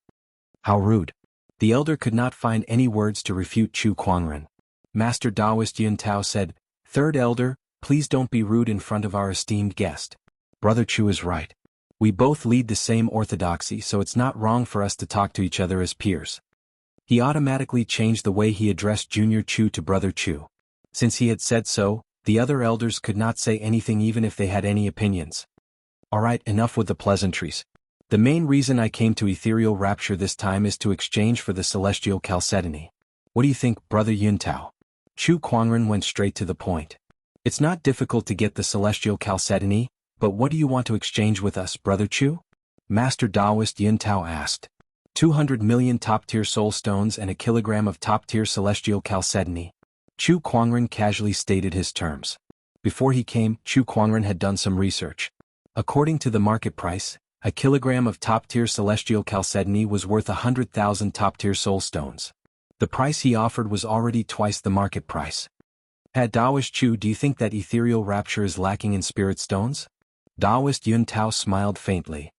How rude. The elder could not find any words to refute Chu Kuangren. Master Taoist Yun Tao said, Third elder, please don't be rude in front of our esteemed guest. Brother Chu is right. We both lead the same orthodoxy, so it's not wrong for us to talk to each other as peers. He automatically changed the way he addressed Junior Chu to Brother Chu. Since he had said so, the other elders could not say anything even if they had any opinions. Alright, enough with the pleasantries. The main reason I came to ethereal rapture this time is to exchange for the celestial chalcedony. What do you think, Brother Yuntao? Chu Kuangren went straight to the point. It's not difficult to get the celestial chalcedony, but what do you want to exchange with us, Brother Chu? Master Taoist Yuntao asked. 200 million top-tier soul stones and a kilogram of top-tier celestial chalcedony. Chu Kuangren casually stated his terms. Before he came, Chu Kuangren had done some research. According to the market price, a kilogram of top-tier celestial chalcedony was worth 100,000 top-tier soul stones. The price he offered was already twice the market price. Taoist Chu, do you think that ethereal rapture is lacking in spirit stones? Taoist Yuntao smiled faintly.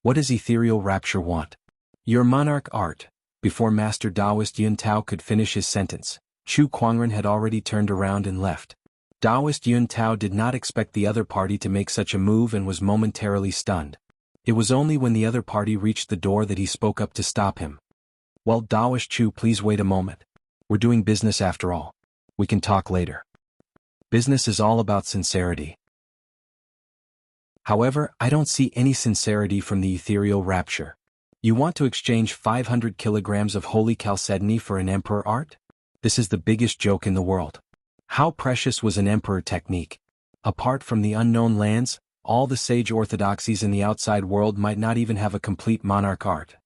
What does ethereal rapture want? Your monarch art. Before Master Taoist Yuntao could finish his sentence, Chu Kuangren had already turned around and left. Taoist Yuntao did not expect the other party to make such a move and was momentarily stunned. It was only when the other party reached the door that he spoke up to stop him. Well, Taoist Chu, please wait a moment. We're doing business after all. We can talk later. Business is all about sincerity. However, I don't see any sincerity from the ethereal rapture. You want to exchange 500 kilograms of holy chalcedony for an emperor art? This is the biggest joke in the world. How precious was an emperor technique? Apart from the unknown lands, all the sage orthodoxies in the outside world might not even have a complete monarch art.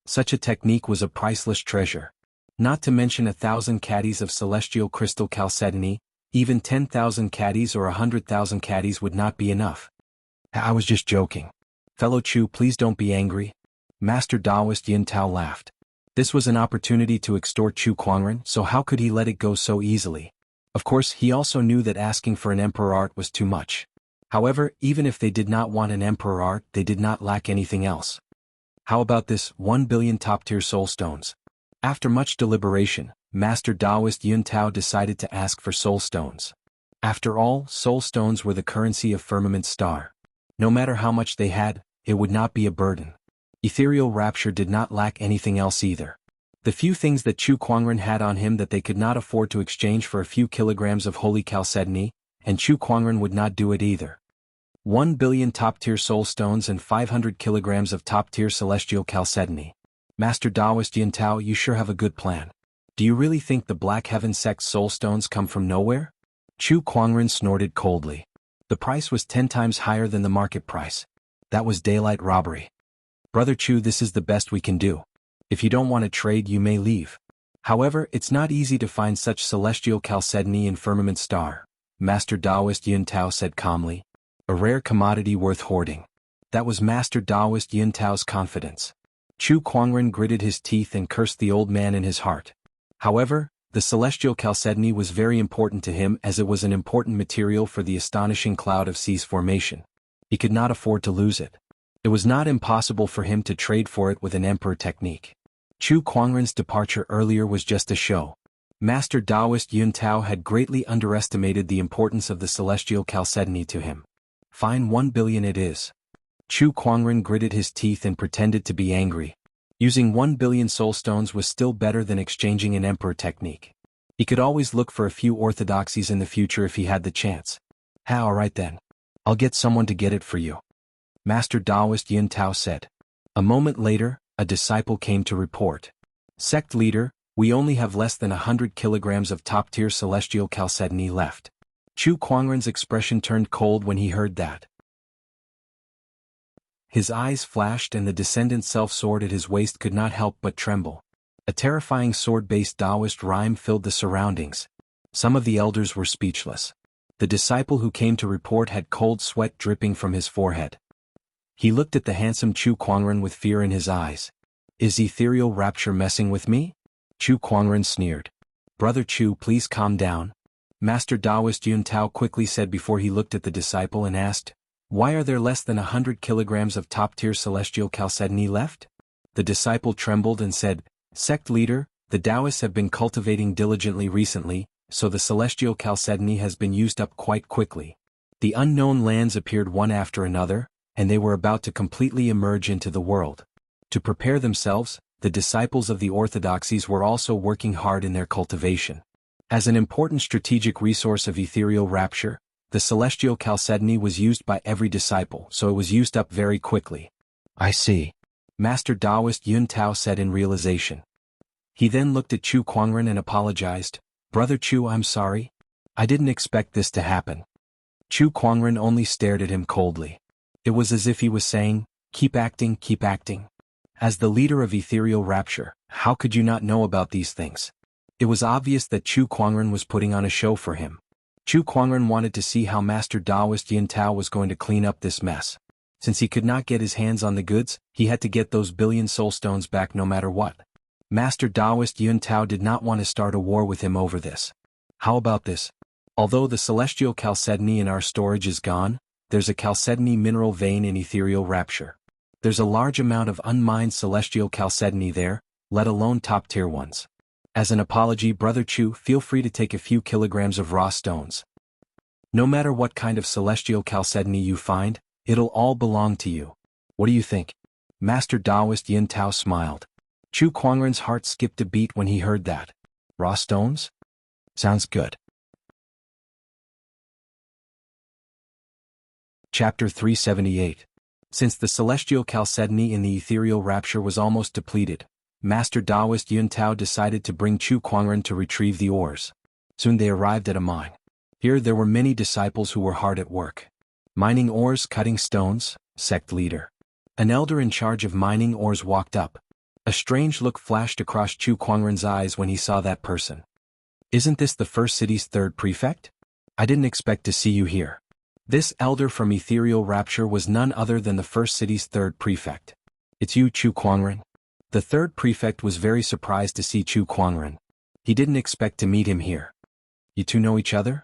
Such a technique was a priceless treasure. Not to mention 1,000 caddies of celestial crystal chalcedony, even 10,000 caddies or 100,000 caddies would not be enough. I was just joking. Fellow Chu, please don't be angry. Master Taoist Yuntao laughed. This was an opportunity to extort Chu Kuangren, so how could he let it go so easily? Of course, he also knew that asking for an emperor art was too much. However, even if they did not want an emperor art, they did not lack anything else. How about this 1 billion top-tier soul stones? After much deliberation, Master Taoist Yuntao decided to ask for soul stones. After all, soul stones were the currency of Firmament Star. No matter how much they had, it would not be a burden. Ethereal rapture did not lack anything else either. The few things that Chu Kuangren had on him that they could not afford to exchange for a few kilograms of holy chalcedony, and Chu Kuangren would not do it either. 1 billion top-tier soul stones and 500 kilograms of top-tier celestial chalcedony. Master Taoist Yuntao, you sure have a good plan. Do you really think the Black Heaven Sect's soul stones come from nowhere? Chu Kuangren snorted coldly. The price was 10 times higher than the market price. That was daylight robbery. Brother Chu, this is the best we can do. If you don't want to trade, you may leave. However, it's not easy to find such celestial chalcedony in Firmament Star, Master Taoist Yuntao said calmly. A rare commodity worth hoarding. That was Master Taoist Yuntao's confidence. Chu Kuangren gritted his teeth and cursed the old man in his heart. However, the celestial chalcedony was very important to him as it was an important material for the astonishing cloud of seas formation. He could not afford to lose it. It was not impossible for him to trade for it with an emperor technique. Chu Kuangren's departure earlier was just a show. Master Taoist Yuntao had greatly underestimated the importance of the celestial chalcedony to him. Fine, 1 billion it is. Chu Kuangren gritted his teeth and pretended to be angry. Using 1 billion soul stones was still better than exchanging an emperor technique. He could always look for a few orthodoxies in the future if he had the chance. Alright then. I'll get someone to get it for you. Master Taoist Yuntao said. A moment later, a disciple came to report. Sect leader, we only have less than 100 kilograms of top-tier celestial chalcedony left. Chu Kuangren's expression turned cold when he heard that. His eyes flashed and the descendant self-sword at his waist could not help but tremble. A terrifying sword-based Taoist rhyme filled the surroundings. Some of the elders were speechless. The disciple who came to report had cold sweat dripping from his forehead. He looked at the handsome Chu Kuangren with fear in his eyes. Is ethereal rapture messing with me? Chu Kuangren sneered. Brother Chu, please calm down. Master Taoist Yuntao quickly said before he looked at the disciple and asked, why are there less than 100 kilograms of top-tier celestial chalcedony left? The disciple trembled and said, Sect leader, the Taoists have been cultivating diligently recently, so the celestial chalcedony has been used up quite quickly. The unknown lands appeared one after another, and they were about to completely emerge into the world. To prepare themselves, the disciples of the orthodoxies were also working hard in their cultivation. As an important strategic resource of ethereal rapture, the celestial chalcedony was used by every disciple, so it was used up very quickly. I see. Master Taoist Yun Tao said in realization. He then looked at Chu Kuangren and apologized. Brother Chu, I'm sorry. I didn't expect this to happen. Chu Kuangren only stared at him coldly. It was as if he was saying, keep acting, keep acting. As the leader of ethereal rapture, how could you not know about these things? It was obvious that Chu Kuangren was putting on a show for him. Chu Kuangren wanted to see how Master Taoist Yun Tao was going to clean up this mess. Since he could not get his hands on the goods, he had to get those billion soul stones back no matter what. Master Taoist Yun Tao did not want to start a war with him over this. How about this? Although the celestial chalcedony in our storage is gone, there's a chalcedony mineral vein in ethereal rapture. There's a large amount of unmined celestial chalcedony there, let alone top-tier ones. As an apology, Brother Chu, feel free to take a few kilograms of raw stones. No matter what kind of celestial chalcedony you find, it'll all belong to you. What do you think? Master Taoist Yun Tao smiled. Chu Kuangren's heart skipped a beat when he heard that. Raw stones? Sounds good. Chapter 378. Since the celestial chalcedony in the ethereal rapture was almost depleted, Master Taoist Yun Tao decided to bring Chu Kuangren to retrieve the ores. Soon they arrived at a mine. Here there were many disciples who were hard at work. Mining ores, cutting stones, sect leader. An elder in charge of mining ores walked up. A strange look flashed across Chu Kuangren's eyes when he saw that person. Isn't this the first city's third prefect? I didn't expect to see you here. This elder from ethereal rapture was none other than the first city's third prefect. It's you, Chu Kuangren. The third prefect was very surprised to see Chu Kuangren. He didn't expect to meet him here. You two know each other?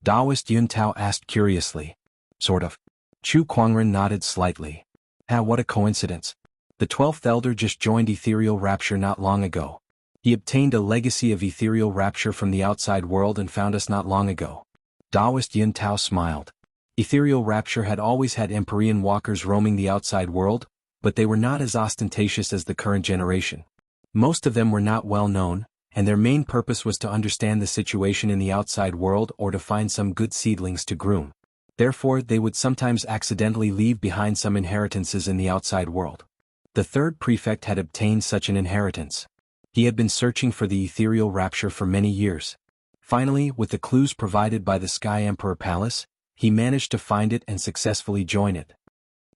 Taoist Yun Tao asked curiously. Sort of. Chu Kuangren nodded slightly. What a coincidence. The 12th elder just joined ethereal rapture not long ago. He obtained a legacy of ethereal rapture from the outside world and found us not long ago. Taoist Yun Tao smiled. Ethereal rapture had always had Empyrean walkers roaming the outside world, but they were not as ostentatious as the current generation. Most of them were not well known, and their main purpose was to understand the situation in the outside world or to find some good seedlings to groom. Therefore, they would sometimes accidentally leave behind some inheritances in the outside world. The third prefect had obtained such an inheritance. He had been searching for the ethereal rapture for many years. Finally, with the clues provided by the Sky Emperor Palace, he managed to find it and successfully join it.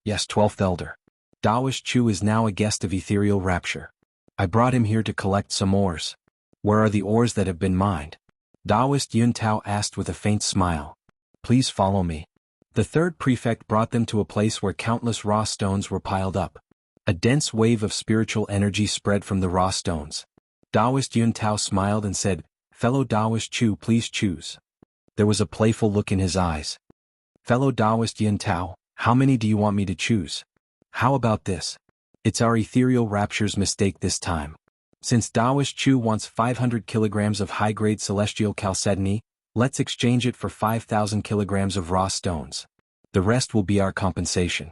Yes, 12th elder. Taoist Chu is now a guest of ethereal rapture. I brought him here to collect some ores. Where are the ores that have been mined? Taoist Yun Tao asked with a faint smile. Please follow me. The third prefect brought them to a place where countless raw stones were piled up. A dense wave of spiritual energy spread from the raw stones. Taoist Yun Tao smiled and said, Fellow Taoist Chu, please choose. There was a playful look in his eyes. Fellow Taoist Yun Tao, how many do you want me to choose? How about this? It's our ethereal rapture's mistake this time. Since Taoist Chu wants 500 kilograms of high-grade celestial chalcedony, let's exchange it for 5,000 kilograms of raw stones. The rest will be our compensation.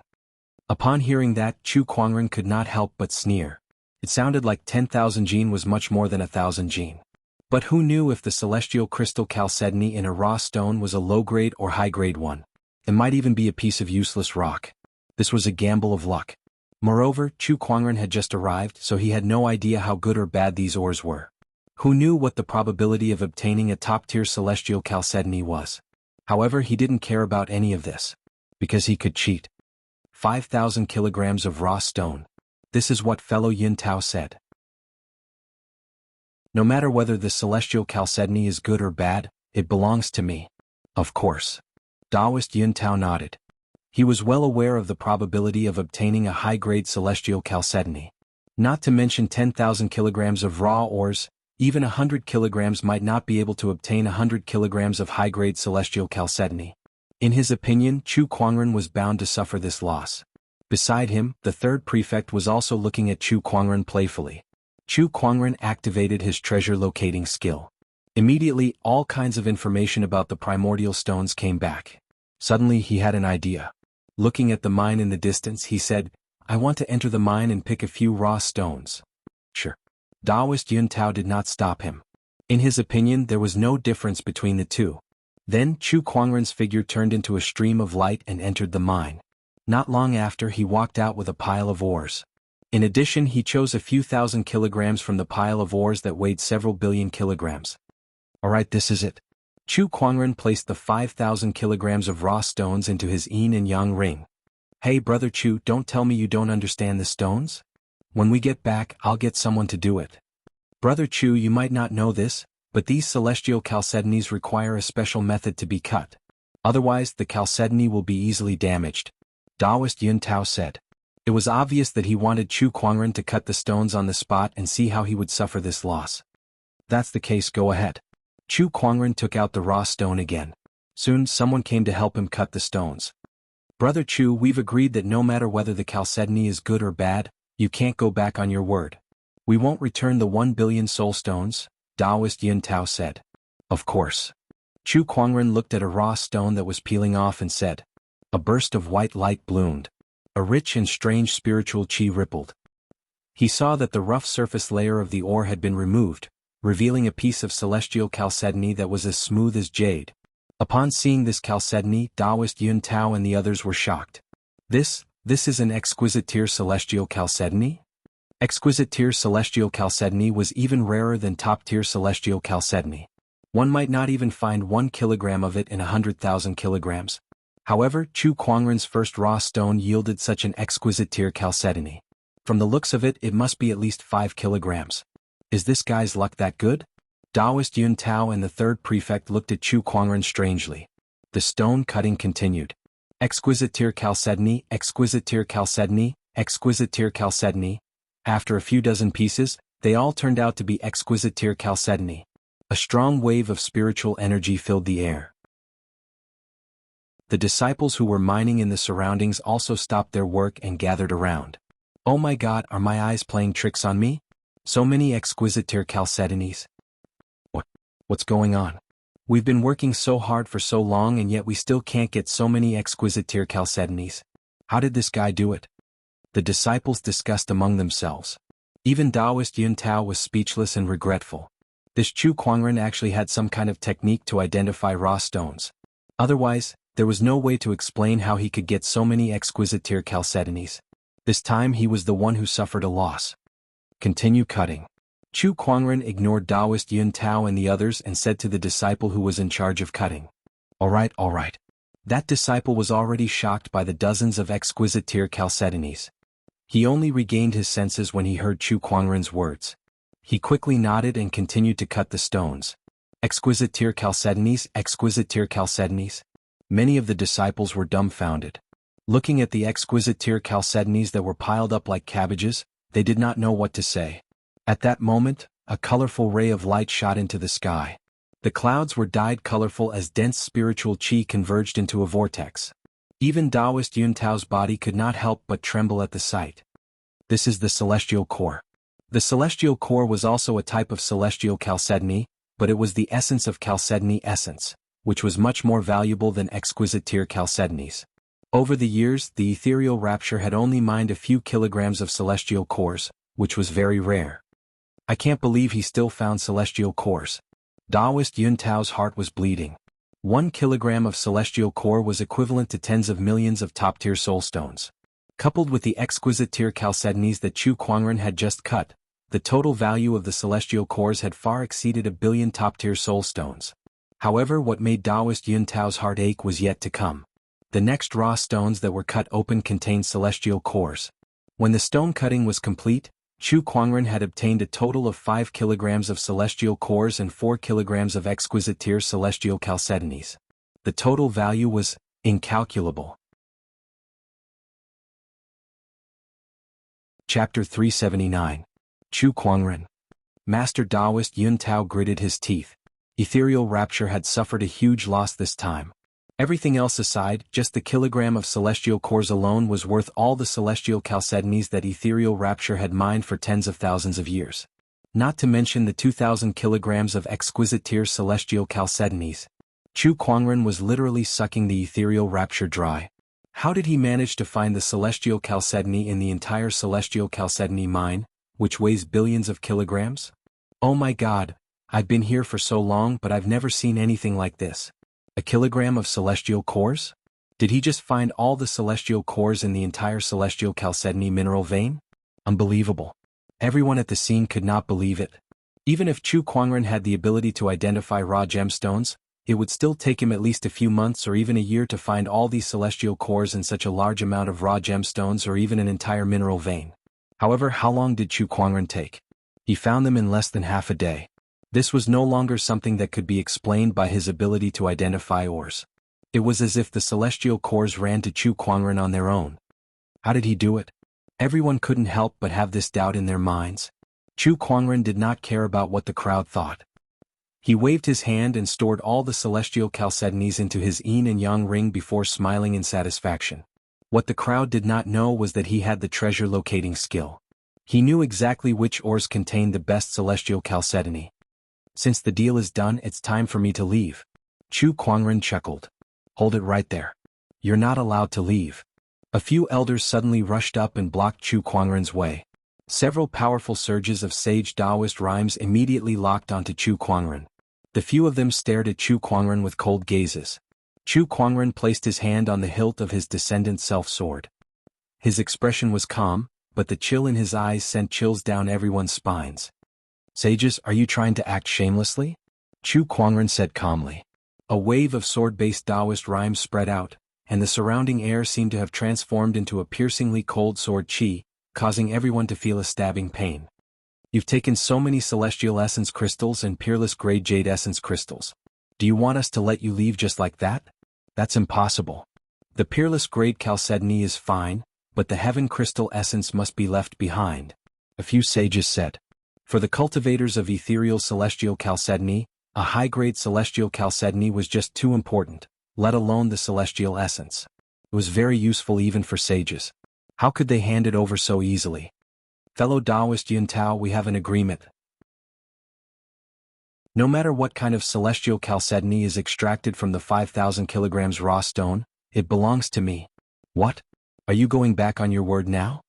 Upon hearing that, Chu Kuangren could not help but sneer. It sounded like 10,000 jin was much more than 1,000 jin. But who knew if the celestial crystal chalcedony in a raw stone was a low-grade or high-grade one? It might even be a piece of useless rock. This was a gamble of luck. Moreover, Chu Kuangren had just arrived, so he had no idea how good or bad these ores were. Who knew what the probability of obtaining a top-tier celestial chalcedony was? However, he didn't care about any of this. Because he could cheat. 5,000 kilograms of raw stone. This is what fellow Yun Tao said. No matter whether the celestial chalcedony is good or bad, it belongs to me. Of course. Taoist Yun Tao nodded. He was well aware of the probability of obtaining a high-grade celestial chalcedony. Not to mention 10,000 kilograms of raw ores, even 100 kilograms might not be able to obtain 100 kilograms of high-grade celestial chalcedony. In his opinion, Chu Kuangren was bound to suffer this loss. Beside him, the third prefect was also looking at Chu Kuangren playfully. Chu Kuangren activated his treasure-locating skill. Immediately, all kinds of information about the primordial stones came back. Suddenly he had an idea. Looking at the mine in the distance, he said, "I want to enter the mine and pick a few raw stones." Sure. Taoist Yun Tao did not stop him. In his opinion, there was no difference between the two. Then Chu Kuangren's figure turned into a stream of light and entered the mine. Not long after, he walked out with a pile of ores. In addition, he chose a few thousand kilograms from the pile of ores that weighed several billion kilograms. Alright, this is it. Chu Kuangren placed the 5,000 kilograms of raw stones into his yin and yang ring. "Hey brother Chu, don't tell me you don't understand the stones? When we get back, I'll get someone to do it." "Brother Chu, you might not know this, but these celestial chalcedonies require a special method to be cut. Otherwise, the chalcedony will be easily damaged," Taoist Yun Tao said. It was obvious that he wanted Chu Kuangren to cut the stones on the spot and see how he would suffer this loss. "That's the case, go ahead." Chu Kuangren took out the raw stone again. Soon, someone came to help him cut the stones. "Brother Chu, we've agreed that no matter whether the chalcedony is good or bad, you can't go back on your word. We won't return the 1 billion soul stones," Taoist Yun Tao said. "Of course." Chu Kuangren looked at a raw stone that was peeling off and said. A burst of white light bloomed. A rich and strange spiritual chi rippled. He saw that the rough surface layer of the ore had been removed, revealing a piece of celestial chalcedony that was as smooth as jade. Upon seeing this chalcedony, Taoist Yun Tao and the others were shocked. This is an exquisite tier celestial chalcedony? Exquisite tier celestial chalcedony was even rarer than top tier celestial chalcedony. One might not even find 1 kilogram of it in 100,000 kilograms. However, Chu Kuangren's first raw stone yielded such an exquisite tier chalcedony. From the looks of it, it must be at least 5 kilograms. Is this guy's luck that good? Taoist Yun Tao and the third prefect looked at Chu Kuangren strangely. The stone cutting continued. Exquisite tier chalcedony, exquisite tier chalcedony, exquisite tier chalcedony. After a few dozen pieces, they all turned out to be exquisite tier chalcedony. A strong wave of spiritual energy filled the air. The disciples who were mining in the surroundings also stopped their work and gathered around. "Oh my God, are my eyes playing tricks on me? So many exquisite tier chalcedonies. What's going on? We've been working so hard for so long and yet we still can't get so many exquisite tier chalcedonies. How did this guy do it?" The disciples discussed among themselves. Even Taoist Yun Tao was speechless and regretful. This Chu Kuangren actually had some kind of technique to identify raw stones. Otherwise, there was no way to explain how he could get so many exquisite tier chalcedonies. This time he was the one who suffered a loss. "Continue cutting." Chu Kuangren ignored Taoist Yun Tao and the others and said to the disciple who was in charge of cutting. All right. That disciple was already shocked by the dozens of exquisite tier chalcedonies. He only regained his senses when he heard Chu Kuangren's words. He quickly nodded and continued to cut the stones. Exquisite tier chalcedonies, exquisite tier chalcedonies. Many of the disciples were dumbfounded. Looking at the exquisite tier chalcedonies that were piled up like cabbages, they did not know what to say. At that moment, a colorful ray of light shot into the sky. The clouds were dyed colorful as dense spiritual chi converged into a vortex. Even Taoist Yun Tao's body could not help but tremble at the sight. This is the celestial core. The celestial core was also a type of celestial chalcedony, but it was the essence of chalcedony essence, which was much more valuable than exquisite tier chalcedonies. Over the years, the ethereal rapture had only mined a few kilograms of celestial cores, which was very rare. I can't believe he still found celestial cores. Taoist Yun Tao's heart was bleeding. 1 kilogram of celestial core was equivalent to tens of millions of top-tier soulstones. Coupled with the exquisite tier chalcedonies that Chu Kuangren had just cut, the total value of the celestial cores had far exceeded 1 billion top-tier soulstones. However, what made Taoist Yun Tao's heart ache was yet to come. The next raw stones that were cut open contained celestial cores. When the stone cutting was complete, Chu Kuangren had obtained a total of 5 kilograms of celestial cores and 4 kilograms of exquisite tier celestial chalcedonies. The total value was incalculable. Chapter 379. Chu Kuangren. Master Taoist Yun Tao gritted his teeth. Ethereal rapture had suffered a huge loss this time. Everything else aside, just the kilogram of celestial cores alone was worth all the celestial chalcedonies that ethereal rapture had mined for tens of thousands of years. Not to mention the 2,000 kilograms of exquisite tier celestial chalcedonies. Chu Kuangren was literally sucking the ethereal rapture dry. How did he manage to find the celestial chalcedony in the entire celestial chalcedony mine, which weighs billions of kilograms? Oh my god, I've been here for so long but I've never seen anything like this. A kilogram of celestial cores? Did he just find all the celestial cores in the entire celestial chalcedony mineral vein? Unbelievable. Everyone at the scene could not believe it. Even if Chu Kuangren had the ability to identify raw gemstones, it would still take him at least a few months or even a year to find all these celestial cores in such a large amount of raw gemstones or even an entire mineral vein. However, how long did Chu Kuangren take? He found them in less than half a day. This was no longer something that could be explained by his ability to identify ores. It was as if the celestial cores ran to Chu Kuangren on their own. How did he do it? Everyone couldn't help but have this doubt in their minds. Chu Kuangren did not care about what the crowd thought. He waved his hand and stored all the celestial chalcedonies into his yin and yang ring before smiling in satisfaction. What the crowd did not know was that he had the treasure locating skill. He knew exactly which ores contained the best celestial chalcedony. Since the deal is done, it's time for me to leave. Chu Kuangren chuckled. Hold it right there. You're not allowed to leave. A few elders suddenly rushed up and blocked Chu Kuangren's way. Several powerful surges of sage Taoist rhymes immediately locked onto Chu Kuangren. The few of them stared at Chu Kuangren with cold gazes. Chu Kuangren placed his hand on the hilt of his descendant self-sword. His expression was calm, but the chill in his eyes sent chills down everyone's spines. Sages, are you trying to act shamelessly? Chu Kuangren said calmly. A wave of sword-based Taoist rhymes spread out, and the surrounding air seemed to have transformed into a piercingly cold sword qi, causing everyone to feel a stabbing pain. You've taken so many celestial essence crystals and peerless grade jade essence crystals. Do you want us to let you leave just like that? That's impossible. The peerless grade chalcedony is fine, but the heaven crystal essence must be left behind. A few sages said. For the cultivators of ethereal celestial chalcedony, a high-grade celestial chalcedony was just too important, let alone the celestial essence. It was very useful even for sages. How could they hand it over so easily? Fellow Taoist Yun Tao, we have an agreement. No matter what kind of celestial chalcedony is extracted from the 5,000 kilograms raw stone, it belongs to me. What? Are you going back on your word now?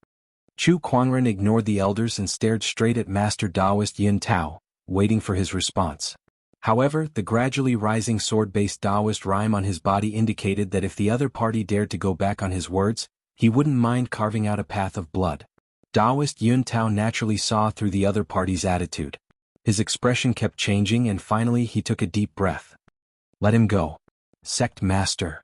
Chu Kuangren ignored the elders and stared straight at Master Taoist Yun Tao, waiting for his response. However, the gradually rising sword-based Taoist rhyme on his body indicated that if the other party dared to go back on his words, he wouldn't mind carving out a path of blood. Taoist Yun Tao naturally saw through the other party's attitude. His expression kept changing and finally he took a deep breath. Let him go. Sect Master.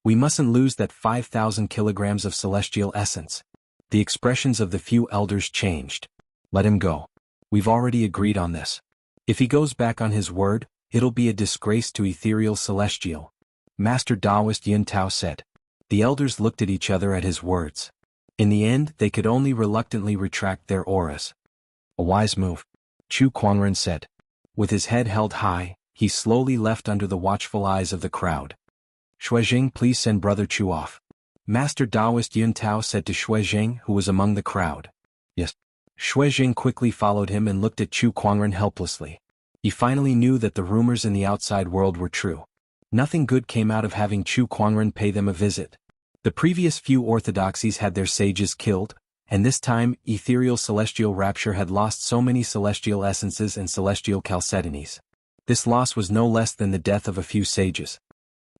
We mustn't lose that 5,000 kilograms of celestial essence. The expressions of the few elders changed. Let him go. We've already agreed on this. If he goes back on his word, it'll be a disgrace to ethereal celestial. Master Taoist Yun Tao said. The elders looked at each other at his words. In the end, they could only reluctantly retract their auras. A wise move, Chu Kuangren said. With his head held high, he slowly left under the watchful eyes of the crowd. Shuizheng, please send Brother Chu off. Master Taoist Yun Tao said to Shuizheng, who was among the crowd. Yes. Shuizheng quickly followed him and looked at Chu Kuangren helplessly. He finally knew that the rumors in the outside world were true. Nothing good came out of having Chu Kuangren pay them a visit. The previous few orthodoxies had their sages killed, and this time ethereal celestial rapture had lost so many celestial essences and celestial chalcedonies. This loss was no less than the death of a few sages.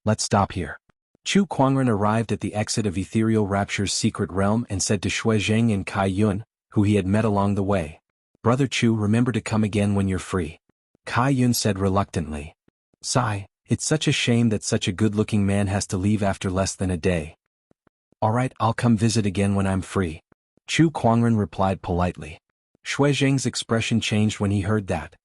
Let's stop here. Chu Kuangren arrived at the exit of ethereal rapture's secret realm and said to Shuizheng and Kai Yun, who he had met along the way. Brother Chu, remember to come again when you're free. Kai Yun said reluctantly. Sigh, it's such a shame that such a good-looking man has to leave after less than a day. Alright, I'll come visit again when I'm free. Chu Kuangren replied politely. Shuizheng's expression changed when he heard that.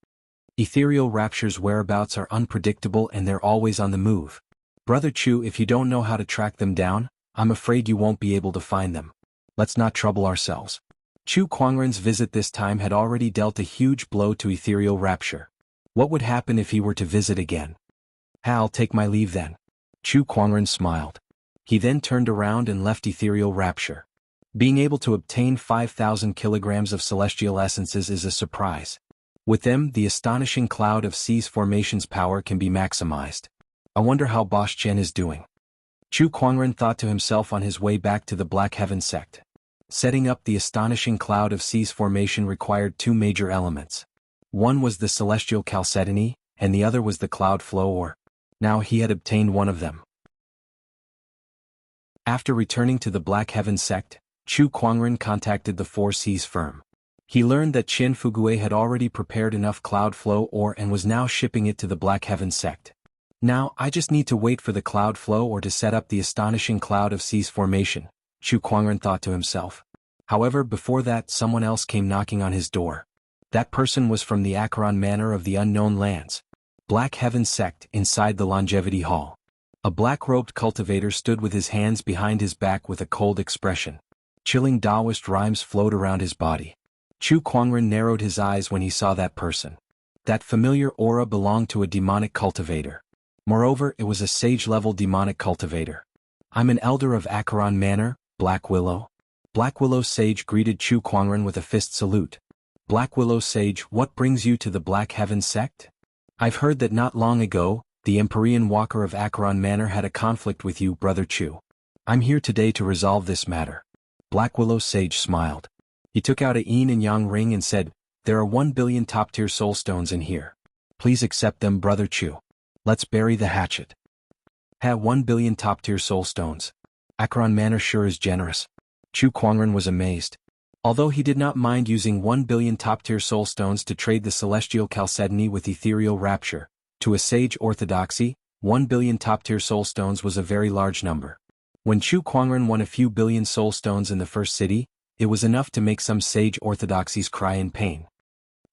Ethereal rapture's whereabouts are unpredictable and they're always on the move. Brother Chu, if you don't know how to track them down, I'm afraid you won't be able to find them. Let's not trouble ourselves. Chu Kuangren's visit this time had already dealt a huge blow to ethereal rapture. What would happen if he were to visit again? I'll take my leave then. Chu Kuangren smiled. He then turned around and left ethereal rapture. Being able to obtain 5,000 kilograms of celestial essences is a surprise. With them, the astonishing cloud of seas formation's power can be maximized. I wonder how Bosch Chen is doing. Chu Kuangren thought to himself on his way back to the Black Heaven sect. Setting up the astonishing cloud of seas formation required two major elements. One was the celestial chalcedony, and the other was the cloud flow ore. Now he had obtained one of them. After returning to the Black Heaven sect, Chu Kuangren contacted the Four Seas firm. He learned that Qin Fugue had already prepared enough cloud flow ore and was now shipping it to the Black Heaven sect. Now, I just need to wait for the cloud flow ore to set up the astonishing cloud of seas formation, Chu Kuangren thought to himself. However, before that, someone else came knocking on his door. That person was from the Acheron Manor of the Unknown Lands, Black Heaven sect, inside the Longevity Hall. A black-robed cultivator stood with his hands behind his back with a cold expression. Chilling Taoist rhymes flowed around his body. Chu Kuangren narrowed his eyes when he saw that person. That familiar aura belonged to a demonic cultivator. Moreover, it was a sage-level demonic cultivator. I'm an elder of Acheron Manor, Black Willow. Black Willow Sage greeted Chu Kuangren with a fist salute. Black Willow Sage, what brings you to the Black Heaven sect? I've heard that not long ago, the Empyrean Walker of Acheron Manor had a conflict with you, Brother Chu. I'm here today to resolve this matter. Black Willow Sage smiled. He took out a yin and yang ring and said, there are 1 billion top-tier soul stones in here. Please accept them, Brother Chu. Let's bury the hatchet. 1 billion top-tier soul stones. Acheron Manor sure is generous. Chu Kuangren was amazed. Although he did not mind using 1 billion top-tier soul stones to trade the celestial chalcedony with ethereal rapture, to a sage orthodoxy, 1 billion top-tier soul stones was a very large number. When Chu Kuangren won a few billion soul stones in the first city, it was enough to make some sage orthodoxies cry in pain.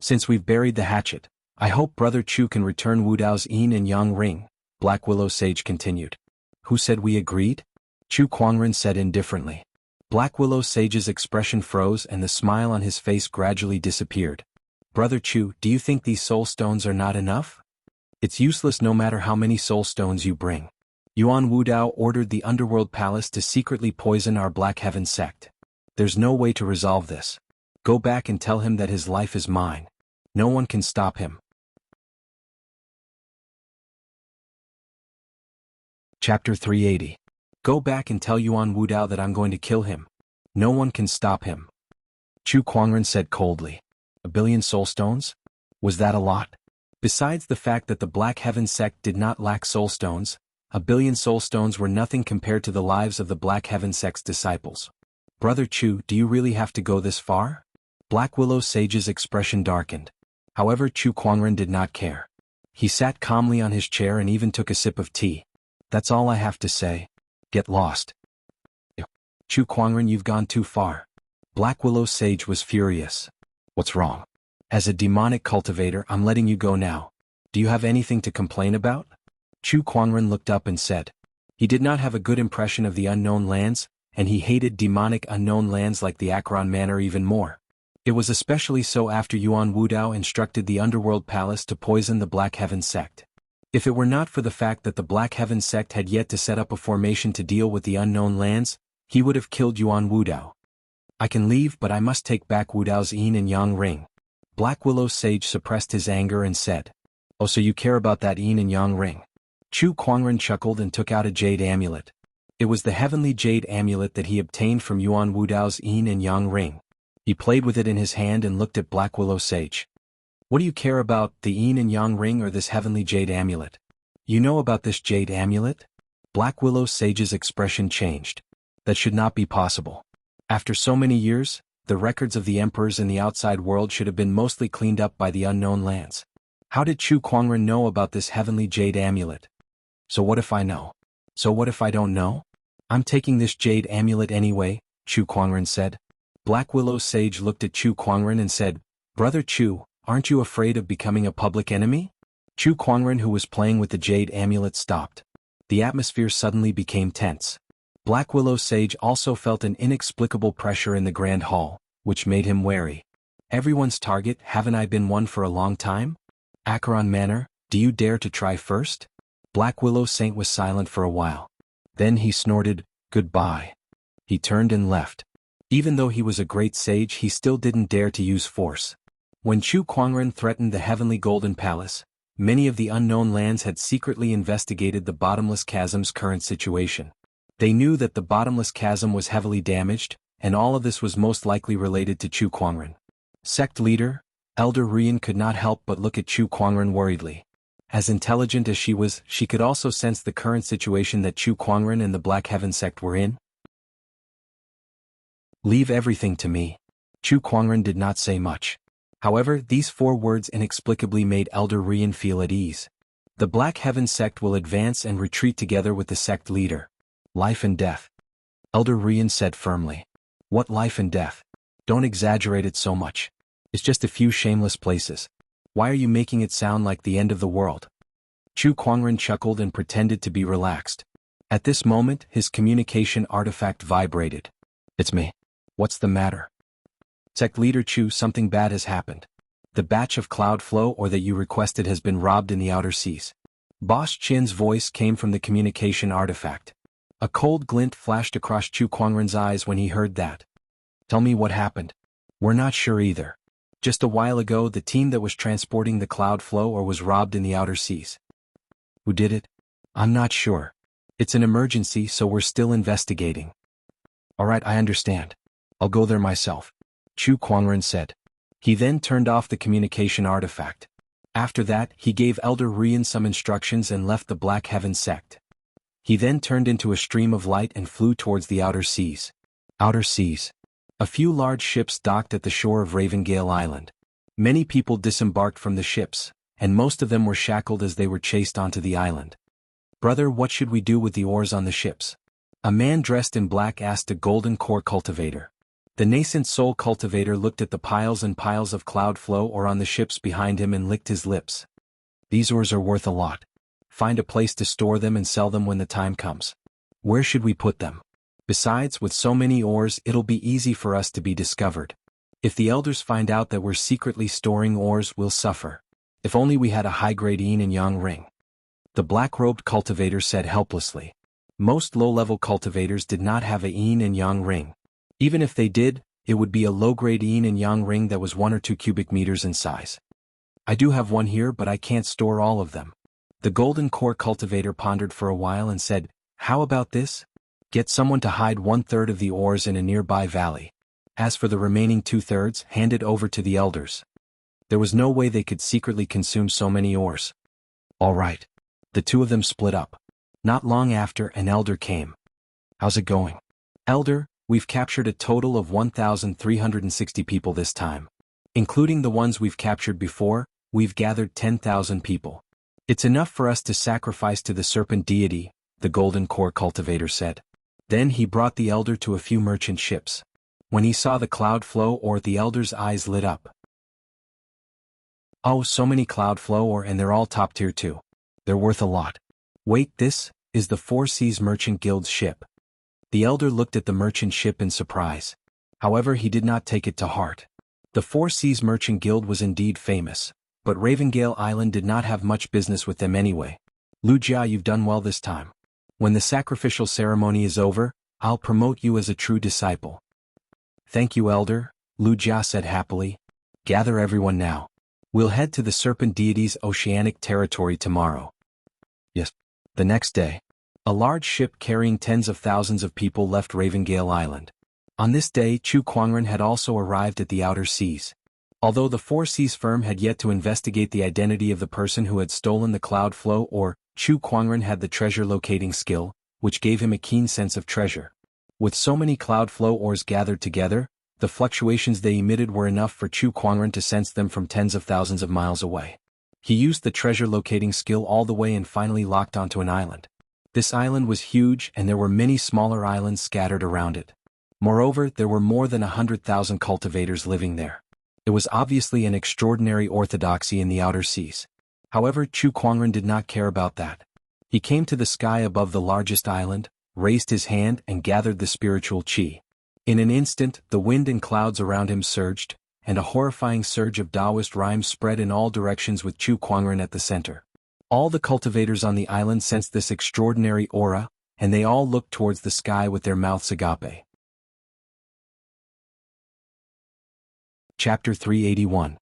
Since we've buried the hatchet, I hope Brother Chu can return Wu Dao's yin and yang ring, Black Willow Sage continued. Who said we agreed? Chu Kuangren said indifferently. Black Willow Sage's expression froze and the smile on his face gradually disappeared. Brother Chu, do you think these soul stones are not enough? It's useless no matter how many soul stones you bring. Yuan Wu Dao ordered the Underworld Palace to secretly poison our Black Heaven sect. There's no way to resolve this. Go back and tell him that his life is mine. No one can stop him. Chapter 380. Go back and tell Yuan Wu Dao that I'm going to kill him. No one can stop him. Chu Kuangren said coldly. 1 billion soul stones? Was that a lot? Besides the fact that the Black Heaven sect did not lack soul stones, 1 billion soul stones were nothing compared to the lives of the Black Heaven sect's disciples. Brother Chu, do you really have to go this far? Black Willow Sage's expression darkened. However, Chu Kuangren did not care. He sat calmly on his chair and even took a sip of tea. That's all I have to say. Get lost. Chu Kuangren, you've gone too far. Black Willow Sage was furious. What's wrong? As a demonic cultivator, I'm letting you go now. Do you have anything to complain about? Chu Kuangren looked up and said. He did not have a good impression of the Unknown Lands, and he hated demonic unknown lands like the Acheron Manor even more. It was especially so after Yuan Wu Dao instructed the Underworld Palace to poison the Black Heaven sect. If it were not for the fact that the Black Heaven sect had yet to set up a formation to deal with the unknown lands, he would have killed Yuan Wu Dao. I can leave, but I must take back Wu Dao's yin and yang ring. Black Willow Sage suppressed his anger and said, Oh, so you care about that yin and yang ring? Chu Kuangren chuckled and took out a jade amulet. It was the heavenly jade amulet that he obtained from Yuan Wu Dao's yin and yang ring. He played with it in his hand and looked at Black Willow Sage. What do you care about, the yin and yang ring or this heavenly jade amulet? You know about this jade amulet? Black Willow Sage's expression changed. That should not be possible. After so many years, the records of the emperors in the outside world should have been mostly cleaned up by the unknown lands. How did Chu Kuangren know about this heavenly jade amulet? So what if I know? So what if I don't know? I'm taking this jade amulet anyway, Chu Kuangren said. Black Willow Sage looked at Chu Kuangren and said, Brother Chu, aren't you afraid of becoming a public enemy? Chu Kuangren, who was playing with the jade amulet, stopped. The atmosphere suddenly became tense. Black Willow Sage also felt an inexplicable pressure in the Grand Hall, which made him wary. Everyone's target, haven't I been one for a long time? Acheron Manor, do you dare to try first? Black Willow Saint was silent for a while. Then he snorted, Goodbye. He turned and left. Even though he was a great sage, he still didn't dare to use force. When Chu Kuangren threatened the heavenly Golden Palace, many of the unknown lands had secretly investigated the bottomless chasm's current situation. They knew that the bottomless chasm was heavily damaged, and all of this was most likely related to Chu Kuangren. Sect leader, Elder Rian could not help but look at Chu Kuangren worriedly. As intelligent as she was, she could also sense the current situation that Chu Kuangren and the Black Heaven sect were in. "Leave everything to me." Chu Kuangren did not say much. However, these 4 words inexplicably made Elder Rian feel at ease. The Black Heaven sect will advance and retreat together with the sect leader. Life and death. Elder Rian said firmly. What life and death? Don't exaggerate it so much. It's just a few shameless places. Why are you making it sound like the end of the world? Chu Kuangren chuckled and pretended to be relaxed. At this moment, his communication artifact vibrated. It's me. What's the matter? Sect leader Chu, something bad has happened. The batch of cloud flow or that you requested has been robbed in the outer seas. Boss Chin's voice came from the communication artifact. A cold glint flashed across Chu Kuangren's eyes when he heard that. Tell me what happened. We're not sure either. Just a while ago, the team that was transporting the cloud flow or was robbed in the outer seas. Who did it? I'm not sure. It's an emergency, so we're still investigating. Alright, I understand. I'll go there myself, Chu Kuangren said. He then turned off the communication artifact. After that, he gave Elder Rian some instructions and left the Black Heaven sect. He then turned into a stream of light and flew towards the outer seas. Outer seas. A few large ships docked at the shore of Ravengale Island. Many people disembarked from the ships, and most of them were shackled as they were chased onto the island. Brother, what should we do with the ores on the ships? A man dressed in black asked a golden core cultivator. The nascent soul cultivator looked at the piles and piles of cloud flow ore on the ships behind him and licked his lips. These ores are worth a lot. Find a place to store them and sell them when the time comes. Where should we put them? Besides, with so many ores, it'll be easy for us to be discovered. If the elders find out that we're secretly storing ores, we'll suffer. If only we had a high-grade yin and yang ring. The black-robed cultivator said helplessly. Most low-level cultivators did not have a yin and yang ring. Even if they did, it would be a low-grade yin and yang ring that was 1 or 2 cubic meters in size. I do have one here, but I can't store all of them. The golden core cultivator pondered for a while and said, how about this? Get someone to hide 1/3 of the ores in a nearby valley. As for the remaining 2/3, hand it over to the elders. There was no way they could secretly consume so many ores. All right. The 2 of them split up. Not long after, an elder came. How's it going? Elder, we've captured a total of 1,360 people this time. Including the ones we've captured before, we've gathered 10,000 people. It's enough for us to sacrifice to the serpent deity, the golden core cultivator said. Then he brought the elder to a few merchant ships. When he saw the cloud flow ore, the elder's eyes lit up. Oh, so many cloud flow ore, and they're all top tier too. They're worth a lot. Wait, this is the Four Seas Merchant Guild's ship. The elder looked at the merchant ship in surprise. However, he did not take it to heart. The Four Seas Merchant Guild was indeed famous, but Ravengale Island did not have much business with them anyway. Lu Jia, you've done well this time. When the sacrificial ceremony is over, I'll promote you as a true disciple. Thank you, elder, Lu Jia said happily. Gather everyone now. We'll head to the serpent deity's oceanic territory tomorrow. Yes. The next day, a large ship carrying tens of thousands of people left Ravengale Island. On this day, Chu Kuangren had also arrived at the outer seas. Although the Four Seas firm had yet to investigate the identity of the person who had stolen the cloud flow ore, Chu Kuangren had the treasure locating skill, which gave him a keen sense of treasure. With so many cloud flow ores gathered together, the fluctuations they emitted were enough for Chu Kuangren to sense them from tens of thousands of miles away. He used the treasure locating skill all the way and finally locked onto an island. This island was huge, and there were many smaller islands scattered around it. Moreover, there were more than 100,000 cultivators living there. It was obviously an extraordinary orthodoxy in the outer seas. However, Chu Kuangren did not care about that. He came to the sky above the largest island, raised his hand and gathered the spiritual qi. In an instant, the wind and clouds around him surged, and a horrifying surge of Taoist rhymes spread in all directions with Chu Kuangren at the center. All the cultivators on the island sensed this extraordinary aura, and they all looked towards the sky with their mouths agape. Chapter 381.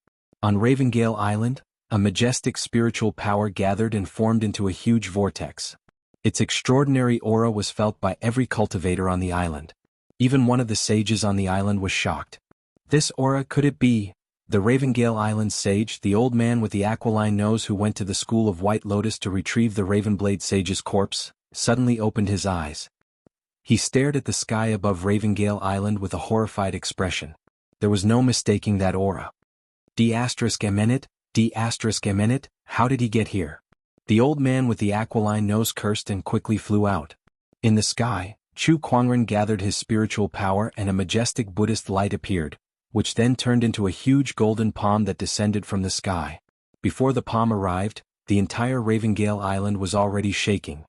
On Ravengale Island, a majestic spiritual power gathered and formed into a huge vortex. Its extraordinary aura was felt by every cultivator on the island. Even one of the sages on the island was shocked. This aura, could it be the Ravengale Island sage, the old man with the aquiline nose who went to the school of White Lotus to retrieve the Ravenblade sage's corpse, suddenly opened his eyes. He stared at the sky above Ravengale Island with a horrified expression. There was no mistaking that aura. D*Emenit, D*Emenit, how did he get here? The old man with the aquiline nose cursed and quickly flew out. In the sky, Chu Kuangren gathered his spiritual power and a majestic Buddhist light appeared, which then turned into a huge golden palm that descended from the sky. Before the palm arrived, the entire Ravengale Island was already shaking.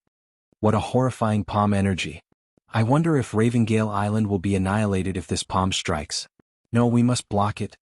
What a horrifying palm energy. I wonder if Ravengale Island will be annihilated if this palm strikes. No, we must block it.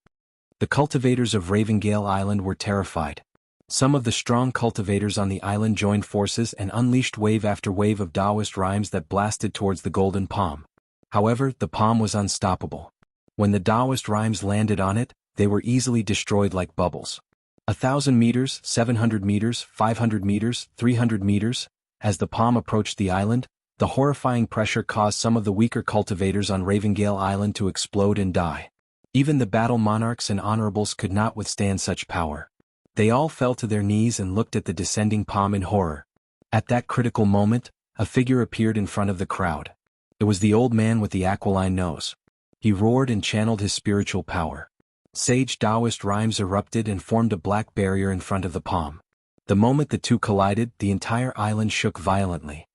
The cultivators of Ravengale Island were terrified. Some of the strong cultivators on the island joined forces and unleashed wave after wave of Taoist rhymes that blasted towards the golden palm. However, the palm was unstoppable. When the Taoist rhymes landed on it, they were easily destroyed like bubbles. 1,000 meters, 700 meters, 500 meters, 300 meters, as the palm approached the island, the horrifying pressure caused some of the weaker cultivators on Ravengale Island to explode and die. Even the battle monarchs and honorables could not withstand such power. They all fell to their knees and looked at the descending palm in horror. At that critical moment, a figure appeared in front of the crowd. It was the old man with the aquiline nose. He roared and channeled his spiritual power. Sage Taoist rhymes erupted and formed a black barrier in front of the palm. The moment the two collided, the entire island shook violently.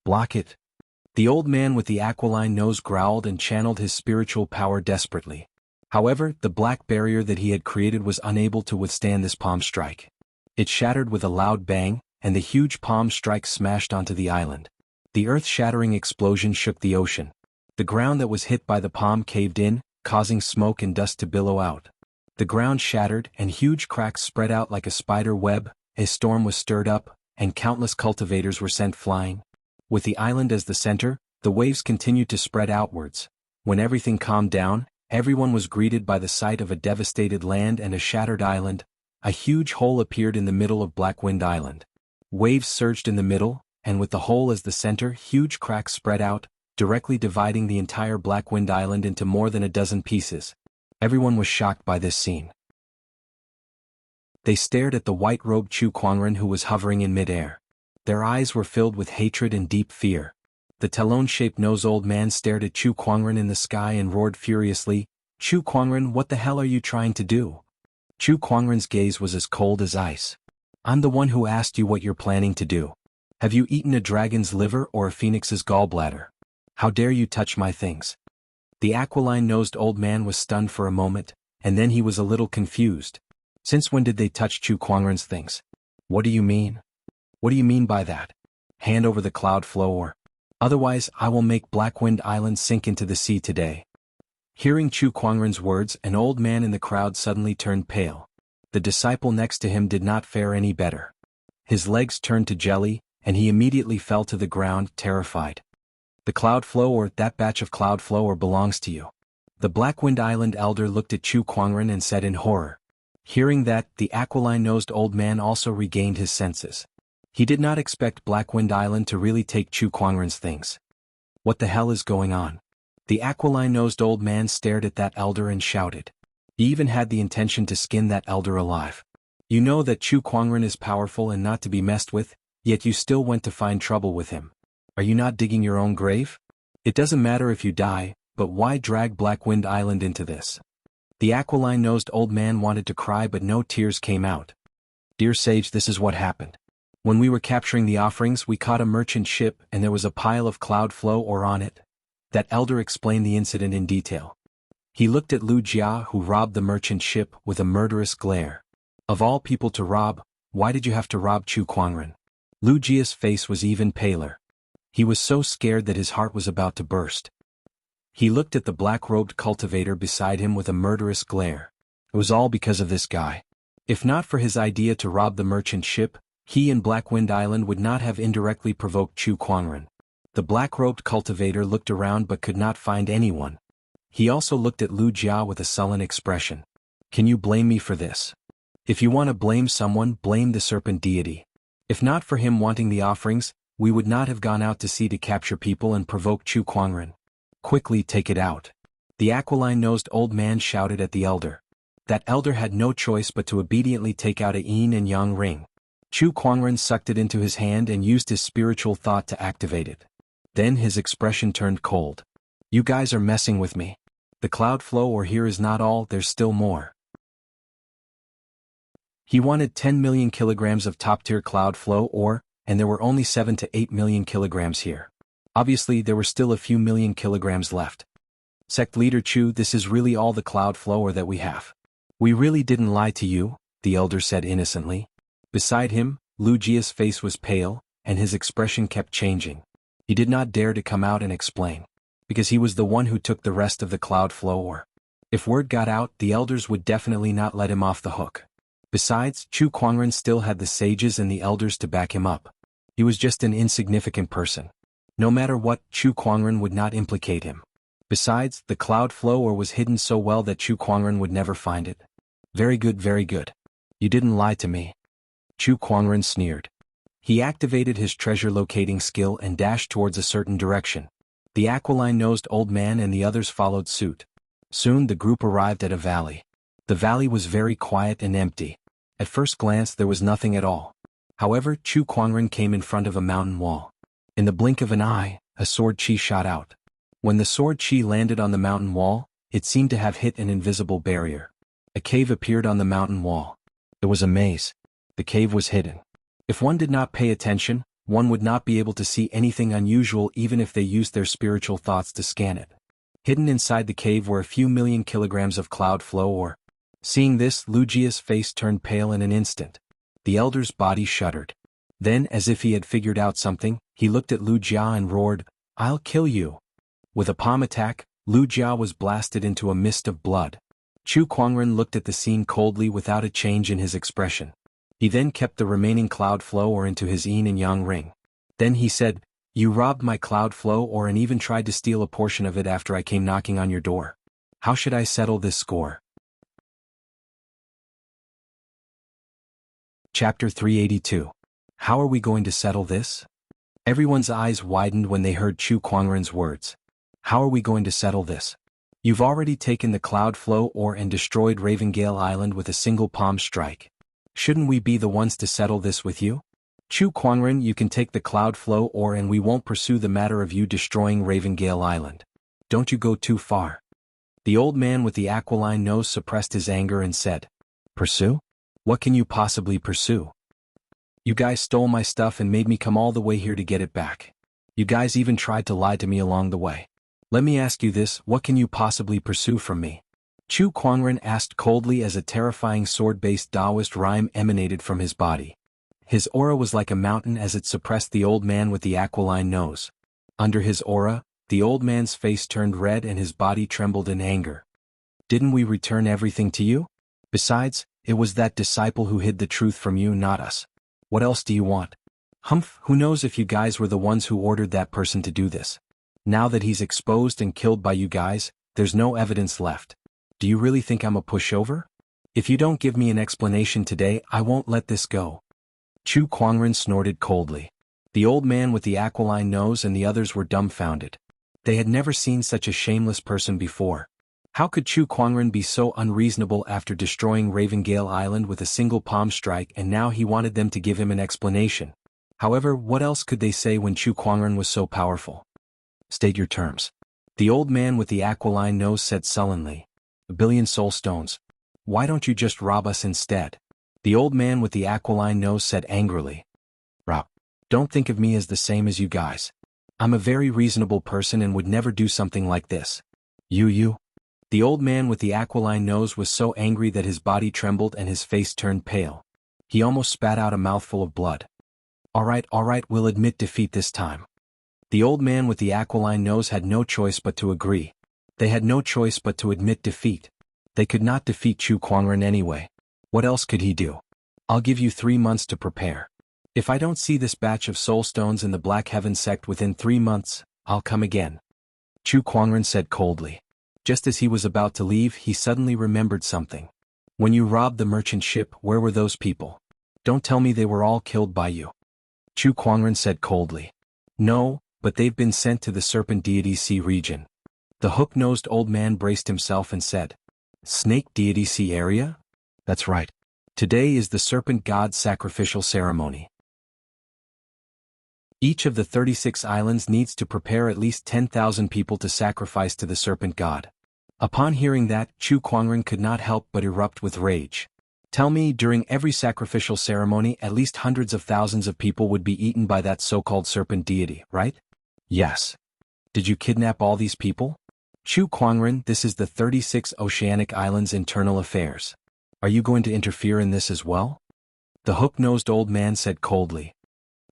Block it. The old man with the aquiline nose growled and channeled his spiritual power desperately. However, the black barrier that he had created was unable to withstand this palm strike. It shattered with a loud bang, and the huge palm strike smashed onto the island. The earth-shattering explosion shook the ocean. The ground that was hit by the palm caved in, causing smoke and dust to billow out. The ground shattered, and huge cracks spread out like a spider web. A storm was stirred up, and countless cultivators were sent flying. With the island as the center, the waves continued to spread outwards. When everything calmed down, everyone was greeted by the sight of a devastated land and a shattered island. A huge hole appeared in the middle of Blackwind Island. Waves surged in the middle, and with the hole as the center, huge cracks spread out, directly dividing the entire Blackwind Island into more than a dozen pieces. Everyone was shocked by this scene. They stared at the white-robed Chu Kuangren who was hovering in midair. Their eyes were filled with hatred and deep fear. The talon-shaped nose old man stared at Chu Kuangren in the sky and roared furiously, "Chu Kuangren, what the hell are you trying to do?" Chu Kuangren's gaze was as cold as ice. "I'm the one who asked you what you're planning to do. Have you eaten a dragon's liver or a phoenix's gallbladder? How dare you touch my things?" The aquiline-nosed old man was stunned for a moment, and then he was a little confused. Since when did they touch Chu Kuangren's things? What do you mean? What do you mean by that? Hand over the cloud flow or... Otherwise, I will make Blackwind Island sink into the sea today. Hearing Chu Kuangren's words, an old man in the crowd suddenly turned pale. The disciple next to him did not fare any better. His legs turned to jelly, and he immediately fell to the ground, terrified. "The cloud flow or that batch of cloud flow or belongs to you." The Blackwind Island elder looked at Chu Kuangren and said in horror. Hearing that, the aquiline-nosed old man also regained his senses. He did not expect Blackwind Island to really take Chu Kuangren's things. What the hell is going on? The aquiline-nosed old man stared at that elder and shouted. He even had the intention to skin that elder alive. "You know that Chu Kuangren is powerful and not to be messed with, yet you still went to find trouble with him. Are you not digging your own grave? It doesn't matter if you die, but why drag Blackwind Island into this?" The aquiline-nosed old man wanted to cry but no tears came out. "Dear sage, this is what happened. When we were capturing the offerings, we caught a merchant ship and there was a pile of cloud flow ore on it." That elder explained the incident in detail. He looked at Lu Jia who robbed the merchant ship with a murderous glare. "Of all people to rob, why did you have to rob Chu Kuangren?" Lu Jia's face was even paler. He was so scared that his heart was about to burst. He looked at the black-robed cultivator beside him with a murderous glare. It was all because of this guy. If not for his idea to rob the merchant ship, he and Blackwind Island would not have indirectly provoked Chu Kuangren. The black-robed cultivator looked around but could not find anyone. He also looked at Lu Jia with a sullen expression. "Can you blame me for this? If you want to blame someone, blame the serpent deity. If not for him wanting the offerings, we would not have gone out to sea to capture people and provoke Chu Kuangren. Quickly take it out. The aquiline-nosed old man shouted at the elder. That elder had no choice but to obediently take out a yin and yang ring. Chu Kuangren sucked it into his hand and used his spiritual thought to activate it. Then his expression turned cold. You guys are messing with me. The cloud flow or here is not all, there's still more. He wanted 10 million kilograms of top-tier cloud flow ore, and there were only 7 to 8 million kilograms here. Obviously there were still a few million kilograms left. Sect leader Chu, this is really all the cloud flow ore that we have. We really didn't lie to you, the elder said innocently. Beside him, Lu Jia's face was pale, and his expression kept changing. He did not dare to come out and explain, because he was the one who took the rest of the cloud flow ore. If word got out, the elders would definitely not let him off the hook. Besides, Chu Kuangren still had the sages and the elders to back him up. He was just an insignificant person. No matter what, Chu Kuangren would not implicate him. Besides, the cloud flow ore was hidden so well that Chu Kuangren would never find it. Very good, very good. You didn't lie to me. Chu Kuangren sneered. He activated his treasure locating skill and dashed towards a certain direction. The aquiline-nosed old man and the others followed suit. Soon the group arrived at a valley. The valley was very quiet and empty. At first glance there was nothing at all. However, Chu Kuangren came in front of a mountain wall. In the blink of an eye, a sword chi shot out. When the sword chi landed on the mountain wall, it seemed to have hit an invisible barrier. A cave appeared on the mountain wall. It was a maze. The cave was hidden. If one did not pay attention, one would not be able to see anything unusual even if they used their spiritual thoughts to scan it. Hidden inside the cave were a few million kilograms of cloud flow ore. Seeing this, Lu Jia's face turned pale in an instant. The elder's body shuddered. Then, as if he had figured out something, he looked at Lu Jia and roared, "I'll kill you." With a palm attack, Lu Jia was blasted into a mist of blood. Chu Kuangren looked at the scene coldly without a change in his expression. He then kept the remaining cloud flow ore into his yin and yang ring. Then he said, "You robbed my cloud flow ore and even tried to steal a portion of it after I came knocking on your door. How should I settle this score?" Chapter 382. How are we going to settle this? Everyone's eyes widened when they heard Chu Kuangren's words. How are we going to settle this? You've already taken the cloud flow ore and destroyed Ravengale Island with a single palm strike. Shouldn't we be the ones to settle this with you? Chu Kuangren, you can take the cloud flow ore and we won't pursue the matter of you destroying Ravengale Island. Don't you go too far. The old man with the aquiline nose suppressed his anger and said, "Pursue? What can you possibly pursue? You guys stole my stuff and made me come all the way here to get it back. You guys even tried to lie to me along the way. Let me ask you this, what can you possibly pursue from me?" Chu Kuangren asked coldly as a terrifying sword-based Taoist rhyme emanated from his body. His aura was like a mountain as it suppressed the old man with the aquiline nose. Under his aura, the old man's face turned red and his body trembled in anger. "Didn't we return everything to you? Besides, it was that disciple who hid the truth from you, not us. What else do you want? Humph, who knows if you guys were the ones who ordered that person to do this. Now that he's exposed and killed by you guys, there's no evidence left. Do you really think I'm a pushover? If you don't give me an explanation today, I won't let this go." Chu Kuangren snorted coldly. The old man with the aquiline nose and the others were dumbfounded. They had never seen such a shameless person before. How could Chu Kuangren be so unreasonable after destroying Ravengale Island with a single palm strike, and now he wanted them to give him an explanation? However, what else could they say when Chu Kuangren was so powerful? "State your terms." The old man with the aquiline nose said sullenly. "1 billion soul stones. Why don't you just rob us instead?" The old man with the aquiline nose said angrily. "Rob. Don't think of me as the same as you guys. I'm a very reasonable person and would never do something like this. You. The old man with the aquiline nose was so angry that his body trembled and his face turned pale. He almost spat out a mouthful of blood. All right, we'll admit defeat this time." The old man with the aquiline nose had no choice but to agree. They had no choice but to admit defeat. They could not defeat Chu Kuangren anyway. What else could he do? "I'll give you 3 months to prepare. If I don't see this batch of soul stones in the Black Heaven sect within 3 months, I'll come again," Chu Kuangren said coldly. Just as he was about to leave, he suddenly remembered something. When you robbed the merchant ship, where were those people? Don't tell me they were all killed by you. Chu Kuangren said coldly. No, but they've been sent to the Serpent Deity Sea region. The hook-nosed old man braced himself and said, Snake Deity Sea area? That's right. Today is the Serpent God's sacrificial ceremony. Each of the 36 islands needs to prepare at least 10,000 people to sacrifice to the Serpent God. Upon hearing that, Chu Kuangren could not help but erupt with rage. Tell me, during every sacrificial ceremony at least hundreds of thousands of people would be eaten by that so-called serpent deity, right? Yes. Did you kidnap all these people? Chu Kuangren, this is the 36 Oceanic Islands' internal affairs. Are you going to interfere in this as well? The hook-nosed old man said coldly.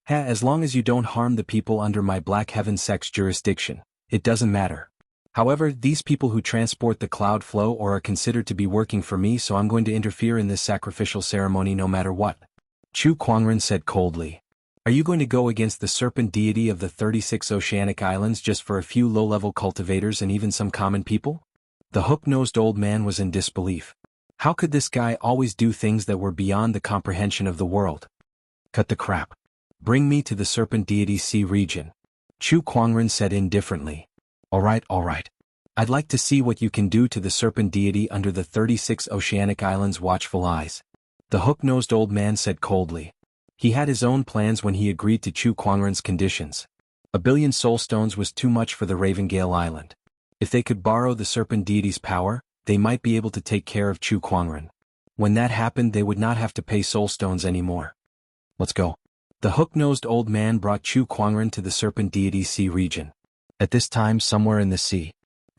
As long as you don't harm the people under my Black Heaven Sect's jurisdiction, it doesn't matter. However, these people who transport the cloud flow are considered to be working for me, so I'm going to interfere in this sacrificial ceremony no matter what. Chu Kuangren said coldly. Are you going to go against the serpent deity of the 36 Oceanic Islands just for a few low-level cultivators and even some common people? The hook-nosed old man was in disbelief. How could this guy always do things that were beyond the comprehension of the world? Cut the crap. Bring me to the serpent deity Sea region. Chu Kuangren said indifferently. All right. I'd like to see what you can do to the serpent deity under the 36 Oceanic Islands' watchful eyes. The hook-nosed old man said coldly. He had his own plans when he agreed to Chu Kuangren's conditions. 1 billion soul stones was too much for the Ravengale Island. If they could borrow the serpent deity's power, they might be able to take care of Chu Kuangren. When that happened, they would not have to pay soul stones anymore. Let's go. The hook-nosed old man brought Chu Kuangren to the serpent deity Sea region. At this time, somewhere in the sea,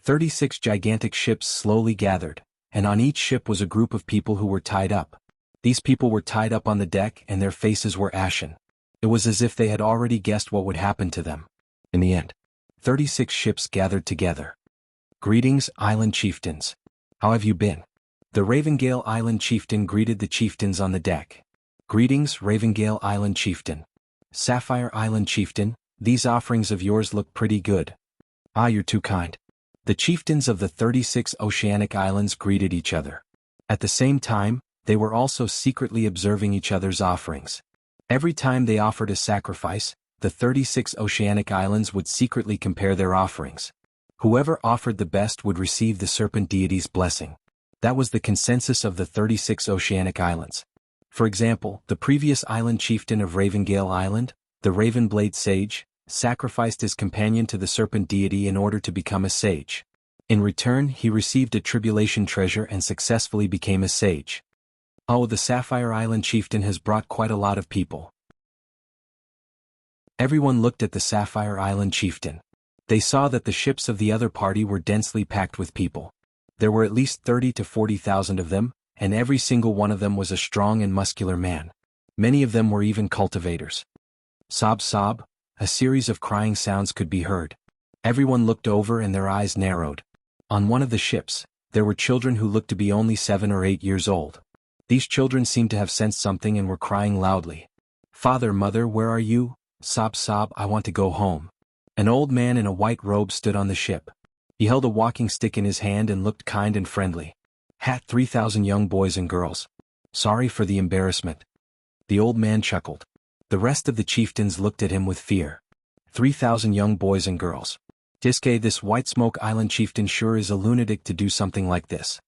36 gigantic ships slowly gathered, and on each ship was a group of people who were tied up. These people were tied up on the deck and their faces were ashen. It was as if they had already guessed what would happen to them. In the end, 36 ships gathered together. Greetings, island chieftains. How have you been? The Ravengale Island chieftain greeted the chieftains on the deck. Greetings, Ravengale Island chieftain. Sapphire Island chieftain, these offerings of yours look pretty good. Ah, you're too kind. The chieftains of the 36 Oceanic Islands greeted each other. At the same time, they were also secretly observing each other's offerings. Every time they offered a sacrifice, the 36 Oceanic Islands would secretly compare their offerings. Whoever offered the best would receive the serpent deity's blessing. That was the consensus of the 36 Oceanic Islands. For example, the previous island chieftain of Ravengale Island, the Ravenblade Sage, sacrificed his companion to the serpent deity in order to become a sage. In return, he received a tribulation treasure and successfully became a sage. Oh, the Sapphire Island chieftain has brought quite a lot of people. Everyone looked at the Sapphire Island chieftain. They saw that the ships of the other party were densely packed with people. There were at least 30 to 40,000 of them, and every single one of them was a strong and muscular man. Many of them were even cultivators. Sob sob, a series of crying sounds could be heard. Everyone looked over and their eyes narrowed. On one of the ships, there were children who looked to be only 7 or 8 years old. These children seemed to have sensed something and were crying loudly. Father, mother, where are you? Sob sob, I want to go home. An old man in a white robe stood on the ship. He held a walking stick in his hand and looked kind and friendly. 3,000 young boys and girls. Sorry for the embarrassment. The old man chuckled. The rest of the chieftains looked at him with fear. 3,000 young boys and girls. Diske, this White Smoke Island chieftain sure is a lunatic to do something like this.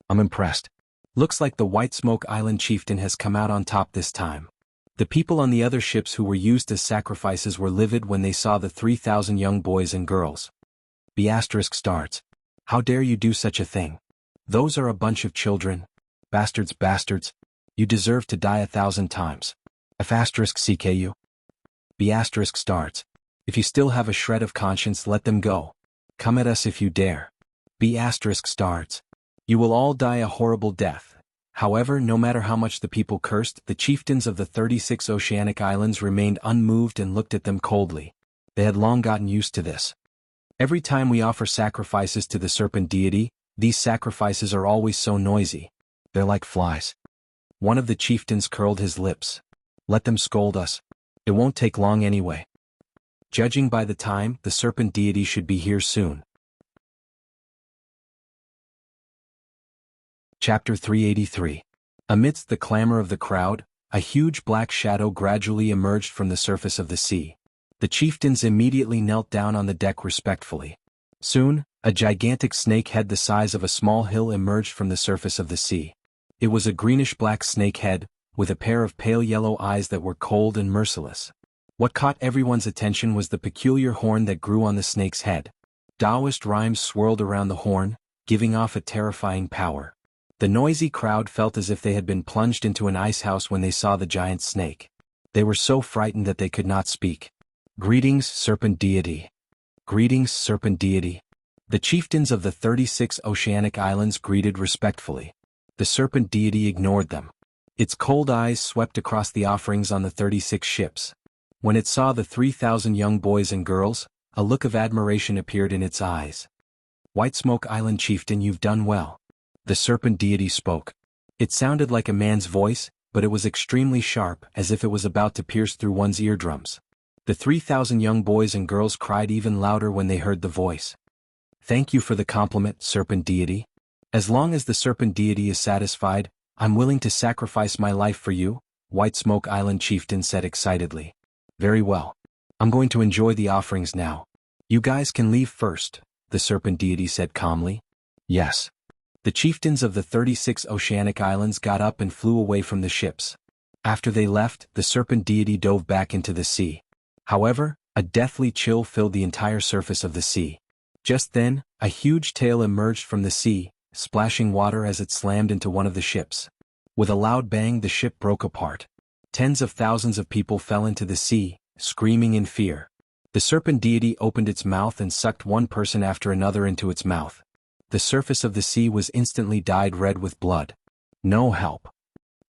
I'm impressed. Looks like the White Smoke Island chieftain has come out on top this time. The people on the other ships who were used as sacrifices were livid when they saw the 3,000 young boys and girls. B** starts. How dare you do such a thing? Those are a bunch of children. Bastards. You deserve to die 1,000 times. F***CKU. B** starts. If you still have a shred of conscience, let them go. Come at us if you dare. B** starts. You will all die a horrible death. However, no matter how much the people cursed, the chieftains of the 36 Oceanic Islands remained unmoved and looked at them coldly. They had long gotten used to this. Every time we offer sacrifices to the serpent deity, these sacrifices are always so noisy. They're like flies. One of the chieftains curled his lips. Let them scold us. It won't take long anyway. Judging by the time, the serpent deity should be here soon. Chapter 383. Amidst the clamor of the crowd, a huge black shadow gradually emerged from the surface of the sea. The chieftains immediately knelt down on the deck respectfully. Soon, a gigantic snake head the size of a small hill emerged from the surface of the sea. It was a greenish-black snake head, with a pair of pale yellow eyes that were cold and merciless. What caught everyone's attention was the peculiar horn that grew on the snake's head. Taoist rhymes swirled around the horn, giving off a terrifying power. The noisy crowd felt as if they had been plunged into an icehouse when they saw the giant snake. They were so frightened that they could not speak. "Greetings, serpent deity. Greetings, serpent deity." The chieftains of the 36 oceanic islands greeted respectfully. The serpent deity ignored them. Its cold eyes swept across the offerings on the 36 ships. When it saw the 3,000 young boys and girls, a look of admiration appeared in its eyes. "White Smoke Island chieftain, you've done well." The serpent deity spoke. It sounded like a man's voice, but it was extremely sharp, as if it was about to pierce through one's eardrums. The 3,000 young boys and girls cried even louder when they heard the voice. "Thank you for the compliment, serpent deity. As long as the serpent deity is satisfied, I'm willing to sacrifice my life for you," White Smoke Island chieftain said excitedly. "Very well. I'm going to enjoy the offerings now. You guys can leave first," the serpent deity said calmly. "Yes." The chieftains of the 36 oceanic islands got up and flew away from the ships. After they left, the serpent deity dove back into the sea. However, a deathly chill filled the entire surface of the sea. Just then, a huge tail emerged from the sea, splashing water as it slammed into one of the ships. With a loud bang, the ship broke apart. Tens of thousands of people fell into the sea, screaming in fear. The serpent deity opened its mouth and sucked one person after another into its mouth. The surface of the sea was instantly dyed red with blood. "No help.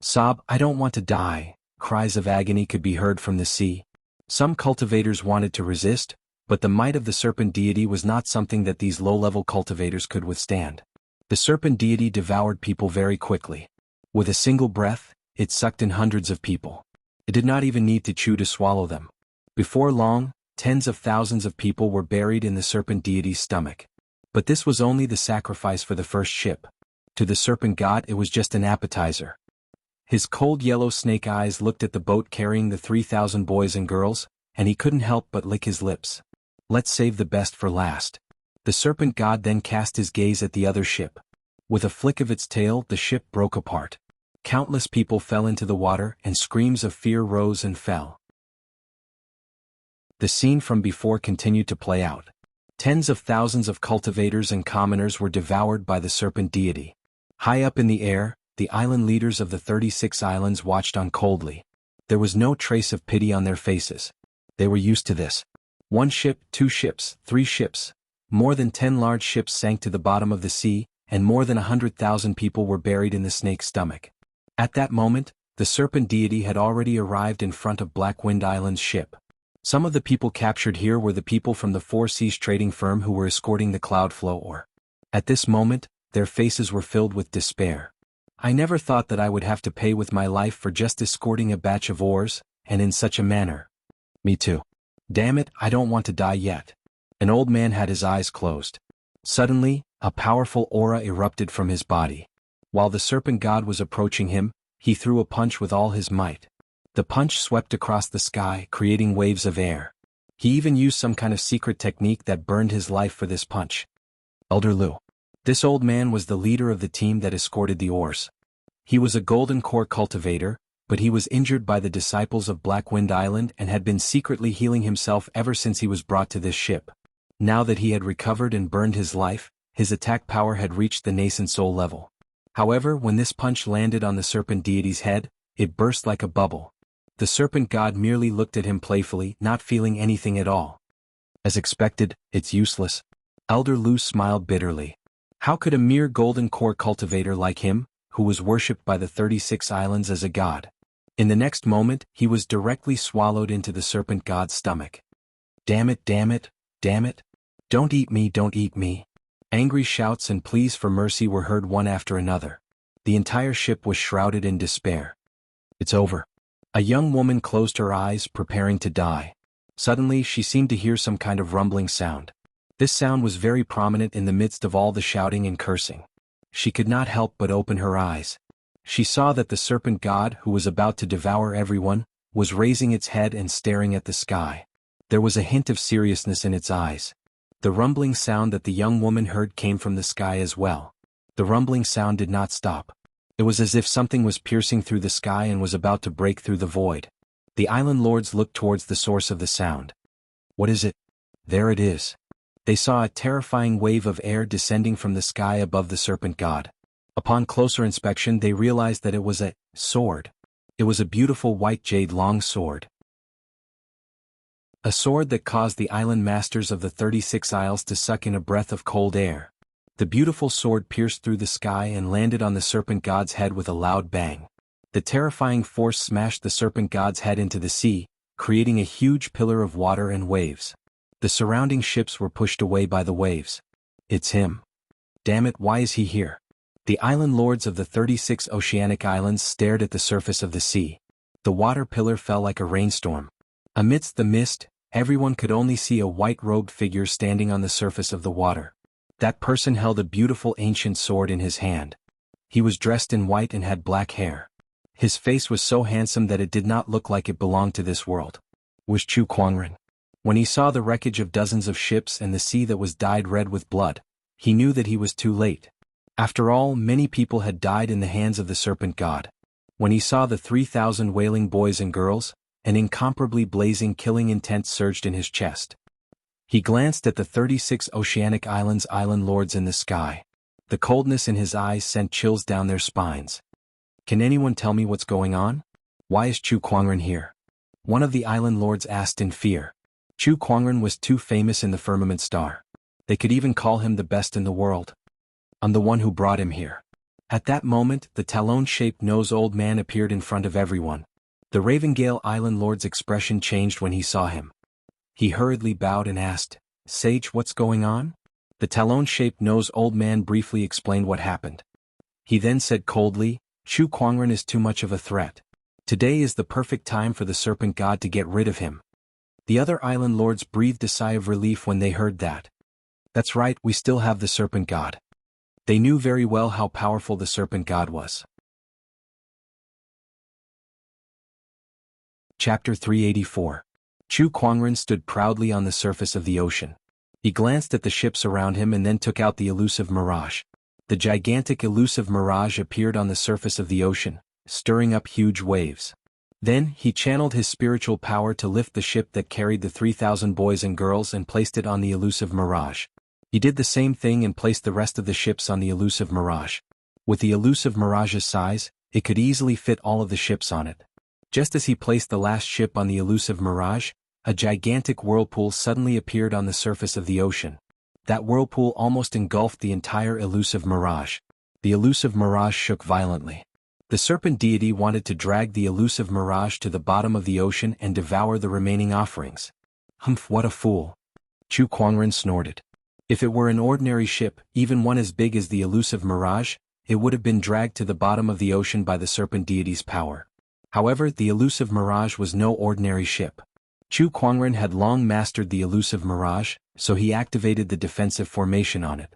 Sob, I don't want to die," cries of agony could be heard from the sea. Some cultivators wanted to resist, but the might of the serpent deity was not something that these low-level cultivators could withstand. The serpent deity devoured people very quickly. With a single breath, it sucked in hundreds of people. It did not even need to chew to swallow them. Before long, tens of thousands of people were buried in the serpent deity's stomach. But this was only the sacrifice for the first ship. To the serpent god it was just an appetizer. His cold yellow snake eyes looked at the boat carrying the 3,000 boys and girls, and he couldn't help but lick his lips. "Let's save the best for last." The serpent god then cast his gaze at the other ship. With a flick of its tail, the ship broke apart. Countless people fell into the water, and screams of fear rose and fell. The scene from before continued to play out. Tens of thousands of cultivators and commoners were devoured by the serpent deity. High up in the air, the island leaders of the 36 islands watched on coldly. There was no trace of pity on their faces. They were used to this. One ship, 2 ships, 3 ships. More than 10 large ships sank to the bottom of the sea, and more than 100,000 people were buried in the snake's stomach. At that moment, the serpent deity had already arrived in front of Black Wind Island's ship. Some of the people captured here were the people from the Four Seas trading firm who were escorting the Cloudflow ore. At this moment, their faces were filled with despair. "I never thought that I would have to pay with my life for just escorting a batch of ores, and in such a manner." "Me too. Damn it, I don't want to die yet." An old man had his eyes closed. Suddenly, a powerful aura erupted from his body. While the serpent god was approaching him, he threw a punch with all his might. The punch swept across the sky, creating waves of air. He even used some kind of secret technique that burned his life for this punch. Elder Lu. This old man was the leader of the team that escorted the ores. He was a golden core cultivator, but he was injured by the disciples of Black Wind Island and had been secretly healing himself ever since he was brought to this ship. Now that he had recovered and burned his life, his attack power had reached the nascent soul level. However, when this punch landed on the serpent deity's head, it burst like a bubble. The serpent god merely looked at him playfully, not feeling anything at all. "As expected, it's useless." Elder Lu smiled bitterly. How could a mere golden core cultivator like him, who was worshipped by the 36 islands as a god? In the next moment, he was directly swallowed into the serpent god's stomach. "Damn it, damn it, damn it. Don't eat me, don't eat me." Angry shouts and pleas for mercy were heard one after another. The entire ship was shrouded in despair. "It's over." A young woman closed her eyes, preparing to die. Suddenly, she seemed to hear some kind of rumbling sound. This sound was very prominent in the midst of all the shouting and cursing. She could not help but open her eyes. She saw that the serpent god, who was about to devour everyone, was raising its head and staring at the sky. There was a hint of seriousness in its eyes. The rumbling sound that the young woman heard came from the sky as well. The rumbling sound did not stop. It was as if something was piercing through the sky and was about to break through the void. The island lords looked towards the source of the sound. What is it? There it is. They saw a terrifying wave of air descending from the sky above the serpent god. Upon closer inspection they realized that it was a sword. It was a beautiful white jade long sword. A sword that caused the island masters of the 36 Isles to suck in a breath of cold air. The beautiful sword pierced through the sky and landed on the serpent god's head with a loud bang. The terrifying force smashed the serpent god's head into the sea, creating a huge pillar of water and waves. The surrounding ships were pushed away by the waves. It's him. Damn it, why is he here? The island lords of the 36 oceanic islands stared at the surface of the sea. The water pillar fell like a rainstorm. Amidst the mist, everyone could only see a white-robed figure standing on the surface of the water. That person held a beautiful ancient sword in his hand. He was dressed in white and had black hair. His face was so handsome that it did not look like it belonged to this world. Was Chu Kuangren. When he saw the wreckage of dozens of ships and the sea that was dyed red with blood, he knew that he was too late. After all, many people had died in the hands of the serpent god. When he saw the 3,000 wailing boys and girls, an incomparably blazing killing intent surged in his chest. He glanced at the 36 oceanic islands' island lords in the sky. The coldness in his eyes sent chills down their spines. Can anyone tell me what's going on? Why is Chu Kuangren here? One of the island lords asked in fear. Chu Kuangren was too famous in the firmament star. They could even call him the best in the world. I'm the one who brought him here. At that moment, the talon-shaped nose old man appeared in front of everyone. The Ravengale Island Lord's expression changed when he saw him. He hurriedly bowed and asked, "Sage, what's going on?" The talon-shaped nose old man briefly explained what happened. He then said coldly, "Chu Kuangren is too much of a threat. Today is the perfect time for the serpent god to get rid of him." The other island lords breathed a sigh of relief when they heard that. That's right, we still have the serpent god. They knew very well how powerful the serpent god was. Chapter 384. Chu Kuangren stood proudly on the surface of the ocean. He glanced at the ships around him and then took out the elusive mirage. The gigantic elusive mirage appeared on the surface of the ocean, stirring up huge waves. Then, he channeled his spiritual power to lift the ship that carried the 3,000 boys and girls and placed it on the elusive mirage. He did the same thing and placed the rest of the ships on the elusive mirage. With the elusive mirage's size, it could easily fit all of the ships on it. Just as he placed the last ship on the elusive mirage, a gigantic whirlpool suddenly appeared on the surface of the ocean. That whirlpool almost engulfed the entire elusive mirage. The elusive mirage shook violently. The serpent deity wanted to drag the elusive mirage to the bottom of the ocean and devour the remaining offerings. Humph, what a fool. Chu Kuangren snorted. If it were an ordinary ship, even one as big as the elusive mirage, it would have been dragged to the bottom of the ocean by the serpent deity's power. However, the elusive mirage was no ordinary ship. Chu Kuangren had long mastered the elusive mirage, so he activated the defensive formation on it.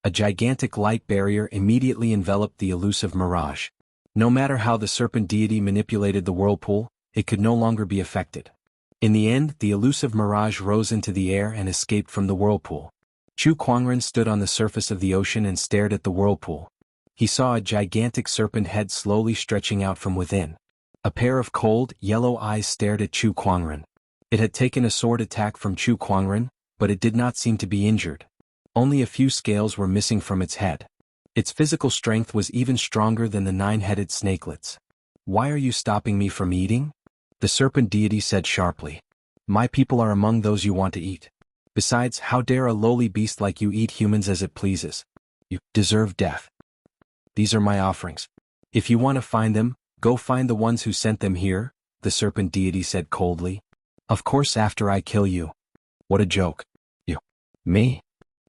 A gigantic light barrier immediately enveloped the elusive mirage. No matter how the serpent deity manipulated the whirlpool, it could no longer be affected. In the end, the elusive mirage rose into the air and escaped from the whirlpool. Chu Kuangren stood on the surface of the ocean and stared at the whirlpool. He saw a gigantic serpent head slowly stretching out from within. A pair of cold, yellow eyes stared at Chu Kuangren. It had taken a sword attack from Chu Kuangren, but it did not seem to be injured. Only a few scales were missing from its head. Its physical strength was even stronger than the 9-headed snakelets. "Why are you stopping me from eating?" the serpent deity said sharply. "My people are among those you want to eat. Besides, how dare a lowly beast like you eat humans as it pleases? You deserve death. These are my offerings. If you want to find them, go find the ones who sent them here," the serpent deity said coldly. "Of course after I kill you." What a joke. You. Me?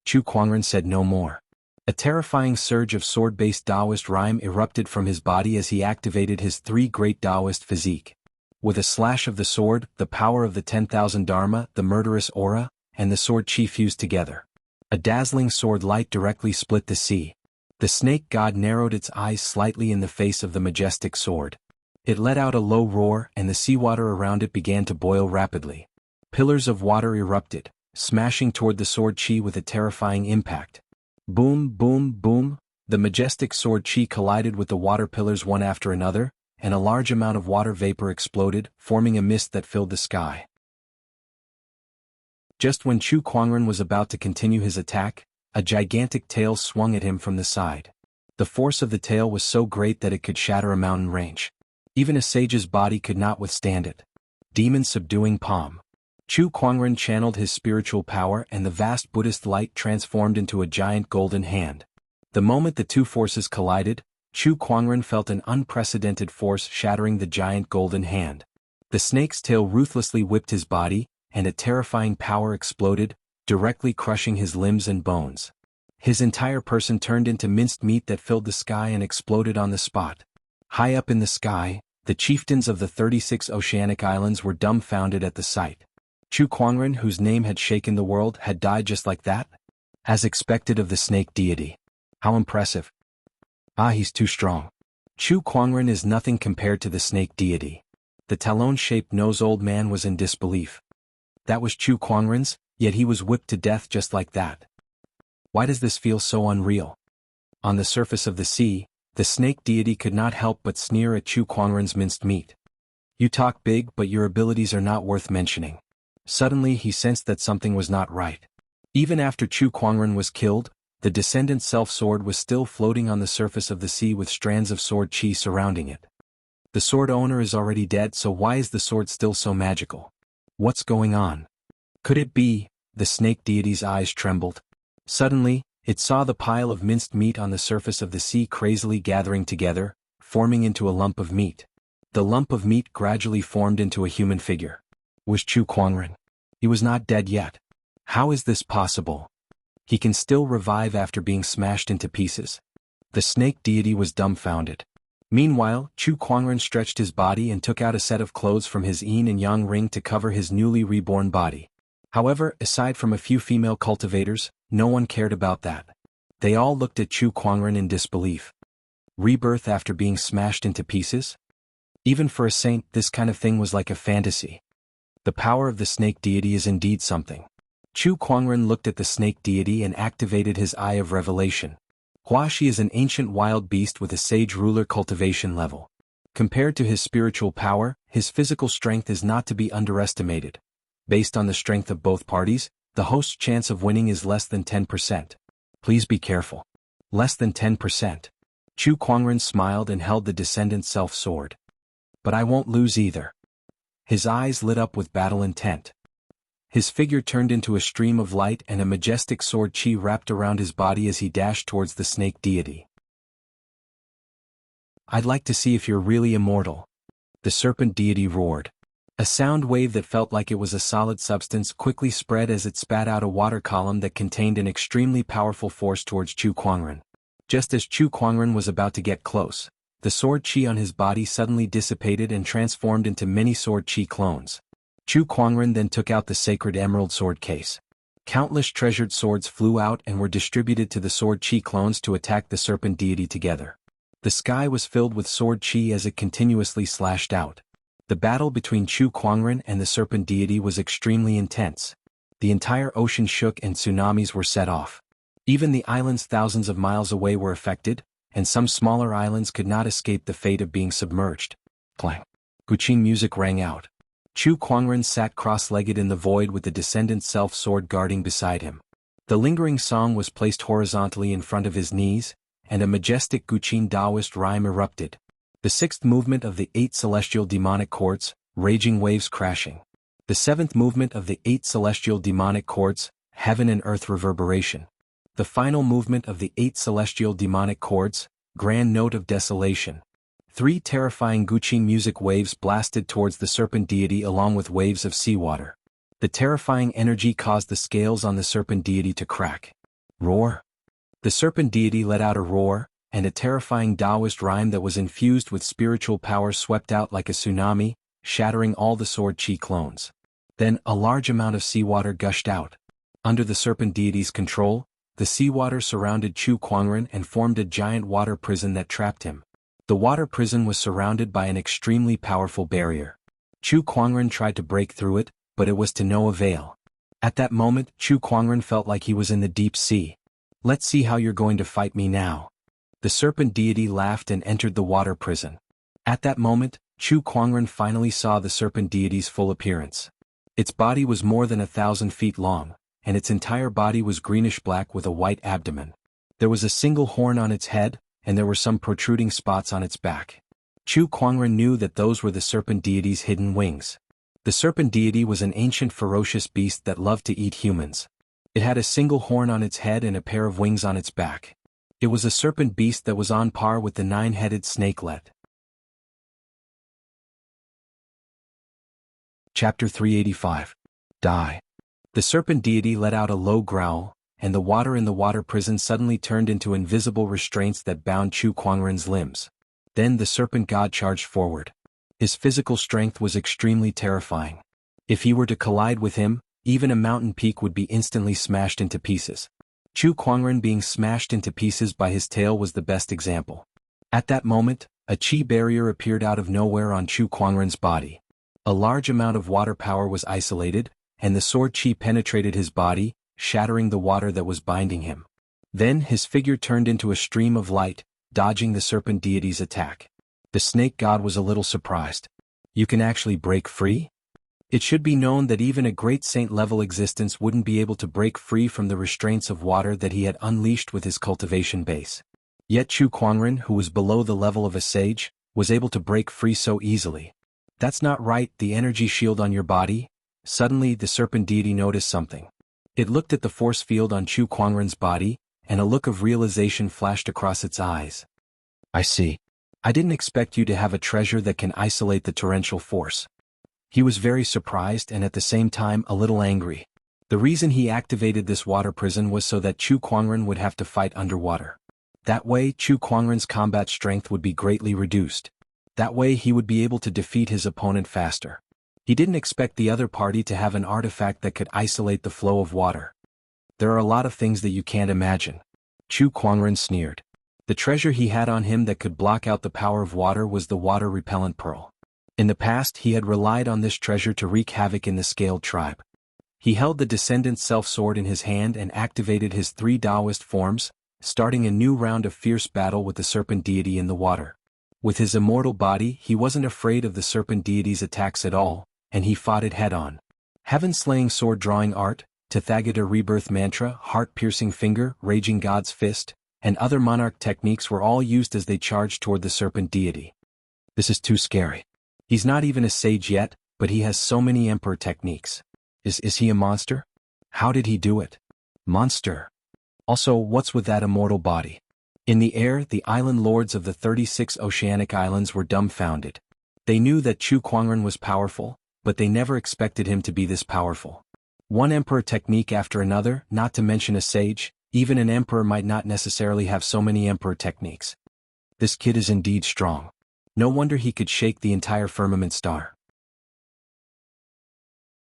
Chu Kuangren said no more. A terrifying surge of sword-based Taoist rhyme erupted from his body as he activated his 3 great Taoist physique. With a slash of the sword, the power of the 10,000 Dharma, the murderous aura, and the sword chi fused together. A dazzling sword light directly split the sea. The snake god narrowed its eyes slightly in the face of the majestic sword. It let out a low roar and the seawater around it began to boil rapidly. Pillars of water erupted, smashing toward the sword chi with a terrifying impact. Boom, boom, boom, the majestic sword chi collided with the water pillars one after another, and a large amount of water vapor exploded, forming a mist that filled the sky. Just when Chu Kuangren was about to continue his attack, a gigantic tail swung at him from the side. The force of the tail was so great that it could shatter a mountain range. Even a sage's body could not withstand it. Demon subduing palm. Chu Kuangren channeled his spiritual power and the vast Buddhist light transformed into a giant golden hand. The moment the two forces collided, Chu Kuangren felt an unprecedented force shattering the giant golden hand. The snake's tail ruthlessly whipped his body, and a terrifying power exploded, directly crushing his limbs and bones. His entire person turned into minced meat that filled the sky and exploded on the spot. High up in the sky, the chieftains of the 36 oceanic islands were dumbfounded at the sight. Chu Kuangren, whose name had shaken the world, had died just like that? As expected of the snake deity. How impressive. He's too strong. Chu Kuangren is nothing compared to the snake deity. The talon-shaped nose-old man was in disbelief. That was Chu Kuangren's, yet he was whipped to death just like that. Why does this feel so unreal? On the surface of the sea, the snake deity could not help but sneer at Chu Kuangren's minced meat. You talk big but your abilities are not worth mentioning. Suddenly he sensed that something was not right. Even after Chu Kuangren was killed, the descendant self-sword was still floating on the surface of the sea with strands of sword chi surrounding it. The sword owner is already dead, so why is the sword still so magical? What's going on? Could it be? The snake deity's eyes trembled. Suddenly, it saw the pile of minced meat on the surface of the sea crazily gathering together, forming into a lump of meat. The lump of meat gradually formed into a human figure. Was Chu Kuangren? He was not dead yet. How is this possible? He can still revive after being smashed into pieces. The snake deity was dumbfounded. Meanwhile, Chu Kuangren stretched his body and took out a set of clothes from his yin and yang ring to cover his newly reborn body. However, aside from a few female cultivators, no one cared about that. They all looked at Chu Kuangren in disbelief. Rebirth after being smashed into pieces? Even for a saint, this kind of thing was like a fantasy. The power of the snake deity is indeed something. Chu Kuangren looked at the snake deity and activated his Eye of Revelation. Huaxi is an ancient wild beast with a sage ruler cultivation level. Compared to his spiritual power, his physical strength is not to be underestimated. Based on the strength of both parties, the host's chance of winning is less than 10%. Please be careful. Less than 10%. Chu Kuangren smiled and held the descendant self-sword. But I won't lose either. His eyes lit up with battle intent. His figure turned into a stream of light and a majestic sword chi wrapped around his body as he dashed towards the snake deity. I'd like to see if you're really immortal. The serpent deity roared. A sound wave that felt like it was a solid substance quickly spread as it spat out a water column that contained an extremely powerful force towards Chu Kuangren. Just as Chu Kuangren was about to get close, the sword chi on his body suddenly dissipated and transformed into many sword chi clones. Chu Kuangren then took out the sacred emerald sword case. Countless treasured swords flew out and were distributed to the sword chi clones to attack the serpent deity together. The sky was filled with sword chi as it continuously slashed out. The battle between Chu Kuangren and the serpent deity was extremely intense. The entire ocean shook and tsunamis were set off. Even the islands thousands of miles away were affected, and some smaller islands could not escape the fate of being submerged. Clang. Guqin music rang out. Chu Kuangren sat cross-legged in the void with the descendant self-sword guarding beside him. The lingering song was placed horizontally in front of his knees, and a majestic Guqin Taoist rhyme erupted. The sixth movement of the 8 celestial demonic chords, raging waves crashing. The seventh movement of the 8 celestial demonic chords, heaven and earth reverberation. The final movement of the 8 celestial demonic chords, grand note of desolation. 3 terrifying Guqin music waves blasted towards the serpent deity along with waves of seawater. The terrifying energy caused the scales on the serpent deity to crack. Roar. The serpent deity let out a roar, and a terrifying Taoist rhyme that was infused with spiritual power swept out like a tsunami, shattering all the sword chi clones. Then, a large amount of seawater gushed out. Under the serpent deity's control, the seawater surrounded Chu Kuangren and formed a giant water prison that trapped him. The water prison was surrounded by an extremely powerful barrier. Chu Kuangren tried to break through it, but it was to no avail. At that moment, Chu Kuangren felt like he was in the deep sea. "Let's see how you're going to fight me now." The serpent deity laughed and entered the water prison. At that moment, Chu Kuangren finally saw the serpent deity's full appearance. Its body was more than 1,000 feet long, and its entire body was greenish-black with a white abdomen. There was a single horn on its head, and there were some protruding spots on its back. Chu Kuangren knew that those were the serpent deity's hidden wings. The serpent deity was an ancient ferocious beast that loved to eat humans. It had a single horn on its head and a pair of wings on its back. It was a serpent beast that was on par with the 9-headed snakelet. Chapter 385. Die. The serpent deity let out a low growl, and the water in the water prison suddenly turned into invisible restraints that bound Chu Kuangren's limbs. Then the serpent god charged forward. His physical strength was extremely terrifying. If he were to collide with him, even a mountain peak would be instantly smashed into pieces. Chu Kuangren being smashed into pieces by his tail was the best example. At that moment, a chi barrier appeared out of nowhere on Chu Kuangren's body. A large amount of water power was isolated, and the sword chi penetrated his body, shattering the water that was binding him. Then his figure turned into a stream of light, dodging the serpent deity's attack. The snake god was a little surprised. "You can actually break free?" It should be known that even a great saint-level existence wouldn't be able to break free from the restraints of water that he had unleashed with his cultivation base. Yet Chu Kuangren, who was below the level of a sage, was able to break free so easily. "That's not right, the energy shield on your body." Suddenly the serpent deity noticed something. It looked at the force field on Chu Kuangren's body, and a look of realization flashed across its eyes. "I see. I didn't expect you to have a treasure that can isolate the torrential force." He was very surprised and at the same time a little angry. The reason he activated this water prison was so that Chu Kuangren would have to fight underwater. That way Chu Kuangren's combat strength would be greatly reduced. That way he would be able to defeat his opponent faster. He didn't expect the other party to have an artifact that could isolate the flow of water. "There are a lot of things that you can't imagine." Chu Kuangren sneered. The treasure he had on him that could block out the power of water was the water-repellent pearl. In the past he had relied on this treasure to wreak havoc in the Scaled tribe. He held the Descendant Self-Sword in his hand and activated his 3 Taoist forms, starting a new round of fierce battle with the serpent deity in the water. With his immortal body he wasn't afraid of the serpent deity's attacks at all, and he fought it head-on. Heaven-slaying sword-drawing art, Tathagata rebirth mantra, heart-piercing finger, raging god's fist, and other monarch techniques were all used as they charged toward the serpent deity. "This is too scary. He's not even a sage yet, but he has so many emperor techniques. Is he a monster? How did he do it? Monster. Also, what's with that immortal body?" In the air, the island lords of the 36 oceanic islands were dumbfounded. They knew that Chu Kuangren was powerful, but they never expected him to be this powerful. One emperor technique after another, not to mention a sage, even an emperor might not necessarily have so many emperor techniques. This kid is indeed strong. No wonder he could shake the entire firmament star.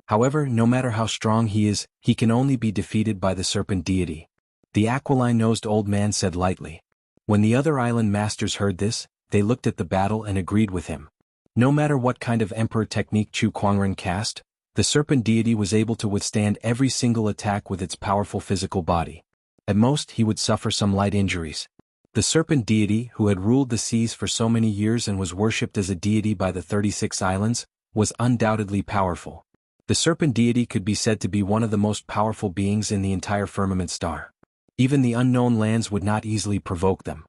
However, no matter how strong he is, he can only be defeated by the serpent deity. The aquiline-nosed old man said lightly. When the other island masters heard this, they looked at the battle and agreed with him. No matter what kind of emperor technique Chu Kuangren cast, the serpent deity was able to withstand every single attack with its powerful physical body. At most he would suffer some light injuries. The serpent deity, who had ruled the seas for so many years and was worshipped as a deity by the 36 islands, was undoubtedly powerful. The serpent deity could be said to be one of the most powerful beings in the entire firmament star. Even the unknown lands would not easily provoke them.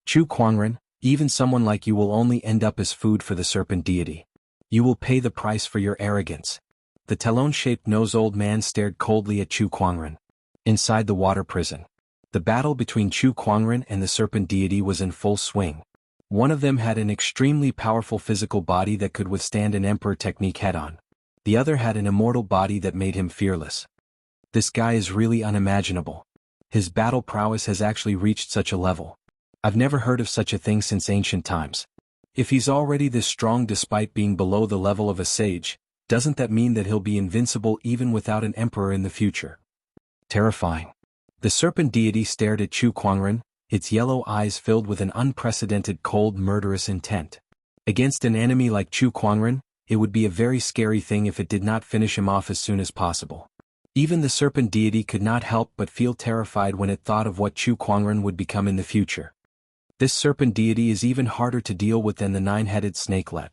"Chu Kuangren, even someone like you will only end up as food for the serpent deity. You will pay the price for your arrogance." The talon-shaped nose old man stared coldly at Chu Kuangren. Inside the water prison, the battle between Chu Kuangren and the serpent deity was in full swing. One of them had an extremely powerful physical body that could withstand an emperor technique head-on. The other had an immortal body that made him fearless. This guy is really unimaginable. His battle prowess has actually reached such a level. I've never heard of such a thing since ancient times. If he's already this strong despite being below the level of a sage, doesn't that mean that he'll be invincible even without an emperor in the future? Terrifying. The serpent deity stared at Chu Kuangren, its yellow eyes filled with an unprecedented cold murderous intent. Against an enemy like Chu Kuangren, it would be a very scary thing if it did not finish him off as soon as possible. Even the serpent deity could not help but feel terrified when it thought of what Chu Kuangren would become in the future. This serpent deity is even harder to deal with than the nine-headed snakelet.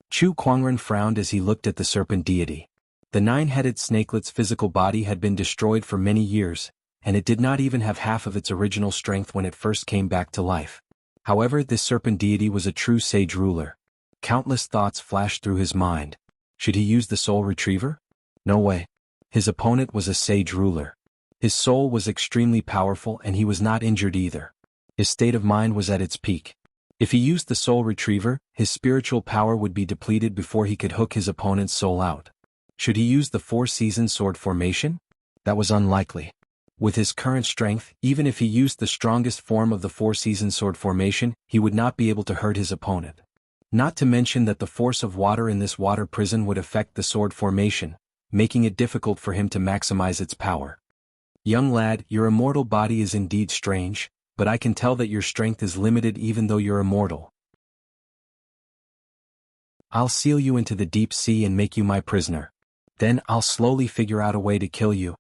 Chu Kuangren frowned as he looked at the serpent deity. The nine-headed snakelet's physical body had been destroyed for many years, and it did not even have half of its original strength when it first came back to life. However, this serpent deity was a true sage ruler. Countless thoughts flashed through his mind. Should he use the soul retriever? No way. His opponent was a sage ruler. His soul was extremely powerful and he was not injured either. His state of mind was at its peak. If he used the soul retriever, his spiritual power would be depleted before he could hook his opponent's soul out. Should he use the four-season sword formation? That was unlikely. With his current strength, even if he used the strongest form of the four-season sword formation, he would not be able to hurt his opponent. Not to mention that the force of water in this water prison would affect the sword formation, making it difficult for him to maximize its power. Young lad, your immortal body is indeed strange, but I can tell that your strength is limited even though you're immortal. I'll seal you into the deep sea and make you my prisoner. Then I'll slowly figure out a way to kill you.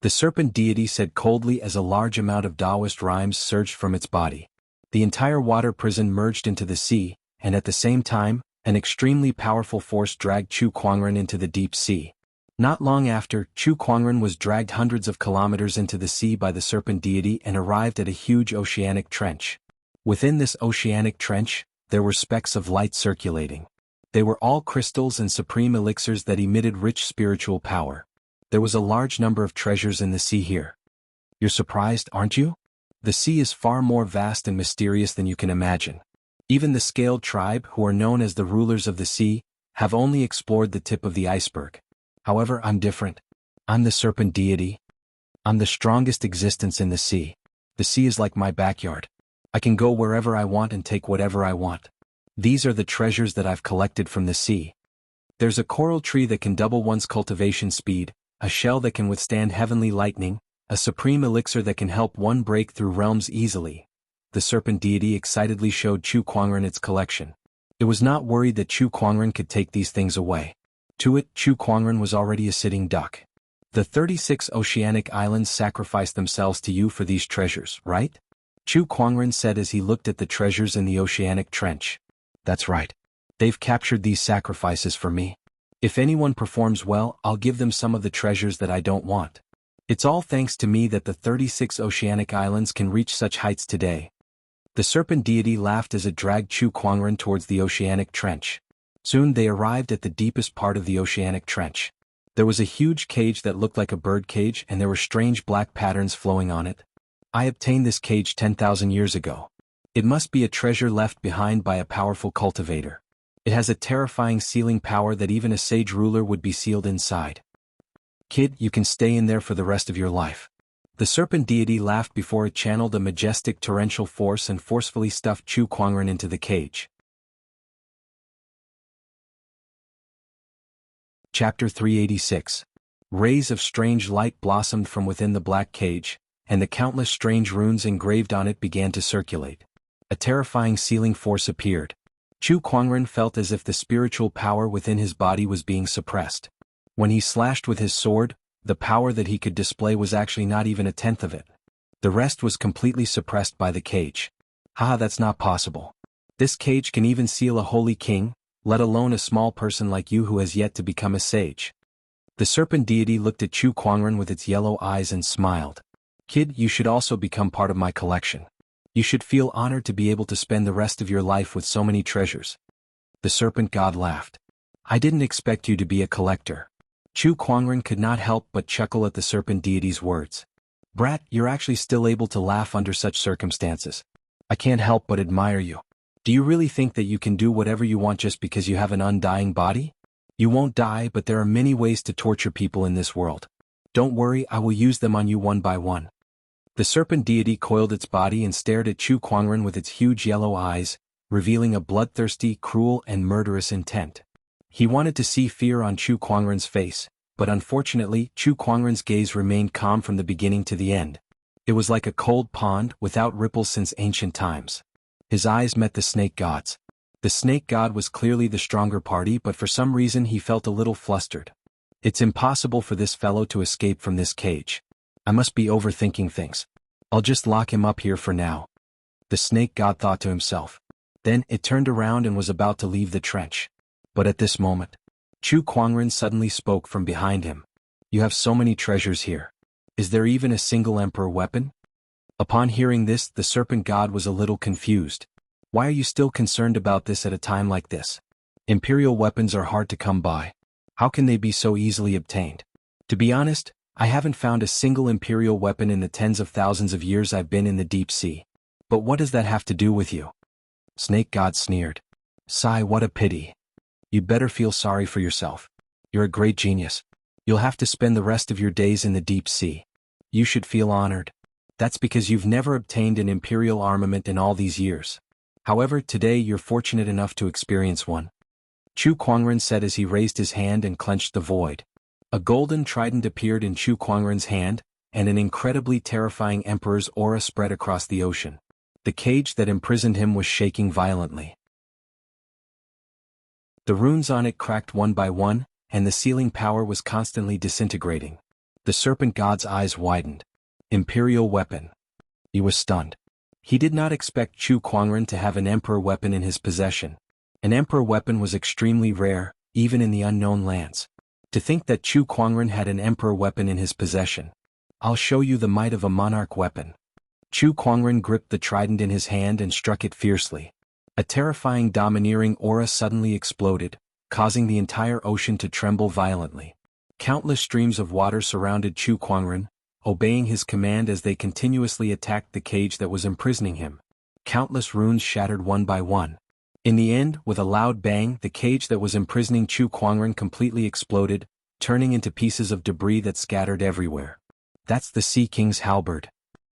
The serpent deity said coldly as a large amount of Taoist rhymes surged from its body. The entire water prison merged into the sea, and at the same time, an extremely powerful force dragged Chu Kuangren into the deep sea. Not long after, Chu Kuangren was dragged hundreds of kilometers into the sea by the serpent deity and arrived at a huge oceanic trench. Within this oceanic trench, there were specks of light circulating. They were all crystals and supreme elixirs that emitted rich spiritual power. There was a large number of treasures in the sea here. You're surprised, aren't you? The sea is far more vast and mysterious than you can imagine. Even the scaled tribe, who are known as the rulers of the sea, have only explored the tip of the iceberg. However, I'm different. I'm the serpent deity. I'm the strongest existence in the sea. The sea is like my backyard. I can go wherever I want and take whatever I want. These are the treasures that I've collected from the sea. There's a coral tree that can double one's cultivation speed, a shell that can withstand heavenly lightning, a supreme elixir that can help one break through realms easily. The serpent deity excitedly showed Chu Kuangren its collection. It was not worried that Chu Kuangren could take these things away. To it, Chu Kuangren was already a sitting duck. The 36 oceanic islands sacrificed themselves to you for these treasures, right? Chu Kuangren said as he looked at the treasures in the oceanic trench. That's right. They've captured these sacrifices for me. If anyone performs well, I'll give them some of the treasures that I don't want. It's all thanks to me that the 36 oceanic islands can reach such heights today. The serpent deity laughed as it dragged Chu Kuangren towards the oceanic trench. Soon they arrived at the deepest part of the oceanic trench. There was a huge cage that looked like a bird cage and there were strange black patterns flowing on it. I obtained this cage 10,000 years ago. It must be a treasure left behind by a powerful cultivator. It has a terrifying sealing power that even a sage ruler would be sealed inside. Kid, you can stay in there for the rest of your life. The serpent deity laughed before it channeled a majestic torrential force and forcefully stuffed Chu Kuangren into the cage. Chapter 386. Rays of strange light blossomed from within the black cage, and the countless strange runes engraved on it began to circulate. A terrifying sealing force appeared. Chu Kuangren felt as if the spiritual power within his body was being suppressed. When he slashed with his sword, the power that he could display was actually not even a tenth of it. The rest was completely suppressed by the cage. Haha, that's not possible. This cage can even seal a holy king, let alone a small person like you who has yet to become a sage. The serpent deity looked at Chu Kuangren with its yellow eyes and smiled. Kid, you should also become part of my collection. You should feel honored to be able to spend the rest of your life with so many treasures. The serpent god laughed. I didn't expect you to be a collector. Chu Kuangren could not help but chuckle at the serpent deity's words. Brat, you're actually still able to laugh under such circumstances. I can't help but admire you. Do you really think that you can do whatever you want just because you have an undying body? You won't die, but there are many ways to torture people in this world. Don't worry, I will use them on you one by one. The serpent deity coiled its body and stared at Chu Kuangren with its huge yellow eyes, revealing a bloodthirsty, cruel, and murderous intent. He wanted to see fear on Chu Kuangren's face, but unfortunately, Chu Kuangren's gaze remained calm from the beginning to the end. It was like a cold pond without ripples since ancient times. His eyes met the snake god's. The snake god was clearly the stronger party, but for some reason he felt a little flustered. It's impossible for this fellow to escape from this cage. I must be overthinking things. I'll just lock him up here for now. The snake god thought to himself. Then it turned around and was about to leave the trench. But at this moment, Chu Kuangren suddenly spoke from behind him. You have so many treasures here. Is there even a single emperor weapon? Upon hearing this, the serpent god was a little confused. Why are you still concerned about this at a time like this? Imperial weapons are hard to come by. How can they be so easily obtained? To be honest, I haven't found a single imperial weapon in the tens of thousands of years I've been in the deep sea. But what does that have to do with you? Snake god sneered. Sigh, what a pity. You'd better feel sorry for yourself. You're a great genius. You'll have to spend the rest of your days in the deep sea. You should feel honored. That's because you've never obtained an imperial armament in all these years. However, today you're fortunate enough to experience one. Chu Kuangren said as he raised his hand and clenched the void. A golden trident appeared in Chu Kuangren's hand, and an incredibly terrifying emperor's aura spread across the ocean. The cage that imprisoned him was shaking violently. The runes on it cracked one by one, and the sealing power was constantly disintegrating. The serpent god's eyes widened. Imperial weapon. He was stunned. He did not expect Chu Kuangren to have an emperor weapon in his possession. An emperor weapon was extremely rare, even in the unknown lands. To think that Chu Kuangren had an emperor weapon in his possession. I'll show you the might of a monarch weapon. Chu Kuangren gripped the trident in his hand and struck it fiercely. A terrifying domineering aura suddenly exploded, causing the entire ocean to tremble violently. Countless streams of water surrounded Chu Kuangren, obeying his command as they continuously attacked the cage that was imprisoning him. Countless runes shattered one by one. In the end, with a loud bang, the cage that was imprisoning Chu Kuangren completely exploded, turning into pieces of debris that scattered everywhere. That's the Sea King's halberd.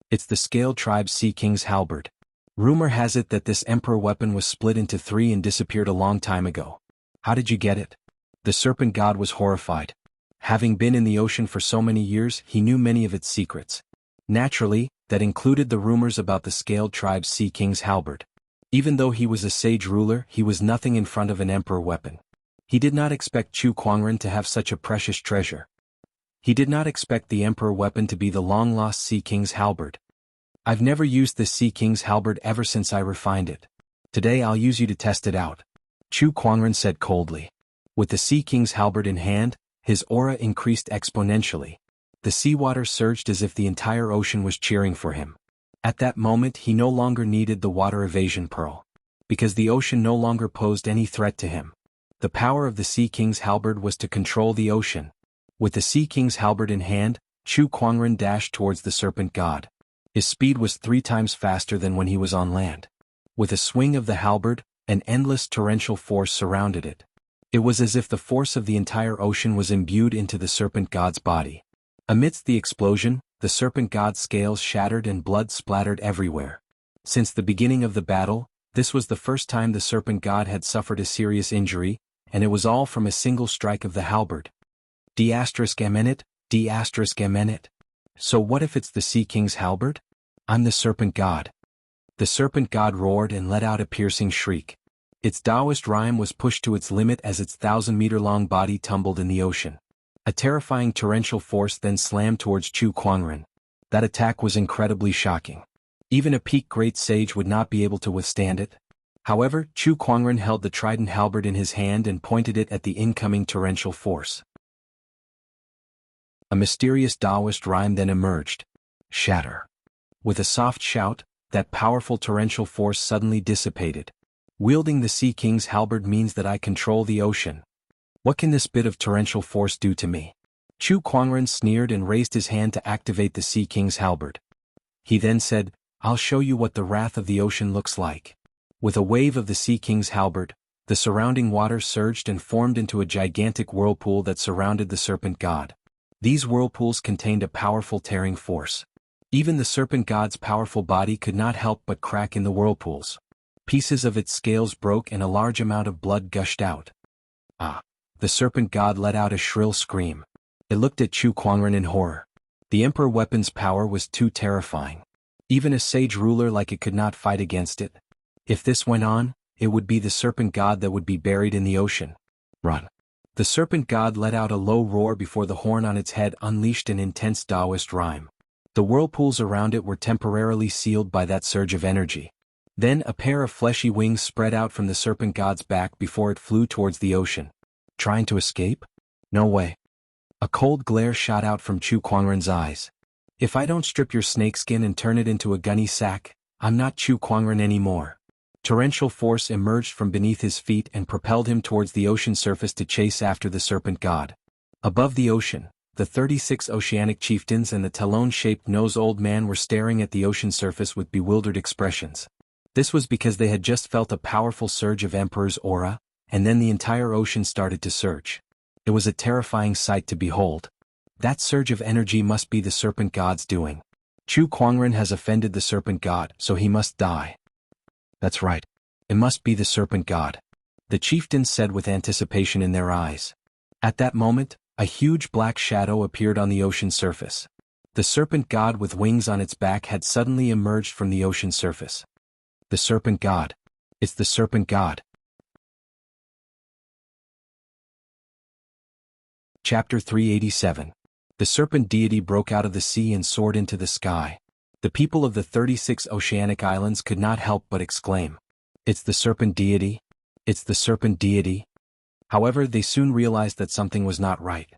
It's the Scale Tribe's Sea King's halberd. Rumor has it that this emperor weapon was split into three and disappeared a long time ago. How did you get it? The serpent god was horrified. Having been in the ocean for so many years, he knew many of its secrets. Naturally, that included the rumors about the Scaled Tribe's Sea King's halberd. Even though he was a sage ruler, he was nothing in front of an emperor weapon. He did not expect Chu Kuangren to have such a precious treasure. He did not expect the emperor weapon to be the long-lost Sea King's halberd. I've never used this Sea King's halberd ever since I refined it. Today I'll use you to test it out. Chu Kuangren said coldly. With the Sea King's halberd in hand, his aura increased exponentially. The seawater surged as if the entire ocean was cheering for him. At that moment he no longer needed the water evasion pearl. Because the ocean no longer posed any threat to him. The power of the Sea King's halberd was to control the ocean. With the Sea King's halberd in hand, Chu Kuangren dashed towards the serpent god. His speed was 3 times faster than when he was on land. With a swing of the halberd, an endless torrential force surrounded it. It was as if the force of the entire ocean was imbued into the serpent god's body. Amidst the explosion, the serpent god's scales shattered and blood splattered everywhere. Since the beginning of the battle, this was the first time the serpent god had suffered a serious injury, and it was all from a single strike of the halberd. D*Mnet. So what if it's the Sea King's halberd? I'm the serpent god. The serpent god roared and let out a piercing shriek. Its Taoist rhyme was pushed to its limit as its 1,000-meter-long body tumbled in the ocean. A terrifying torrential force then slammed towards Chu Kuangren. That attack was incredibly shocking. Even a peak great sage would not be able to withstand it. However, Chu Kuangren held the trident halberd in his hand and pointed it at the incoming torrential force. A mysterious Taoist rhyme then emerged. Shatter. With a soft shout, that powerful torrential force suddenly dissipated. Wielding the Sea King's halberd means that I control the ocean. What can this bit of torrential force do to me? Chu Kuangren sneered and raised his hand to activate the Sea King's halberd. He then said, I'll show you what the wrath of the ocean looks like. With a wave of the Sea King's halberd, the surrounding water surged and formed into a gigantic whirlpool that surrounded the serpent god. These whirlpools contained a powerful tearing force. Even the serpent god's powerful body could not help but crack in the whirlpools. Pieces of its scales broke and a large amount of blood gushed out. Ah! The serpent god let out a shrill scream. It looked at Chu Kuangren in horror. The Emperor weapon's power was too terrifying. Even a sage ruler like it could not fight against it. If this went on, it would be the serpent god that would be buried in the ocean. Run. The serpent god let out a low roar before the horn on its head unleashed an intense Taoist rhyme. The whirlpools around it were temporarily sealed by that surge of energy. Then a pair of fleshy wings spread out from the serpent god's back before it flew towards the ocean. Trying to escape? No way. A cold glare shot out from Chu Kuangren's eyes. If I don't strip your snakeskin and turn it into a gunny sack, I'm not Chu Kuangren anymore. Torrential force emerged from beneath his feet and propelled him towards the ocean surface to chase after the serpent god. Above the ocean, the 36 oceanic chieftains and the talon-shaped nose old man were staring at the ocean surface with bewildered expressions. This was because they had just felt a powerful surge of Emperor's aura, and then the entire ocean started to surge. It was a terrifying sight to behold. That surge of energy must be the serpent god's doing. Chu Kuangren has offended the serpent god, so he must die. That's right. It must be the serpent god. The chieftains said with anticipation in their eyes. At that moment, a huge black shadow appeared on the ocean surface. The serpent god with wings on its back had suddenly emerged from the ocean surface. The serpent god. It's the serpent god. Chapter 387. The serpent deity broke out of the sea and soared into the sky. The people of the 36 oceanic islands could not help but exclaim, "It's the serpent deity! It's the serpent deity!" However, they soon realized that something was not right.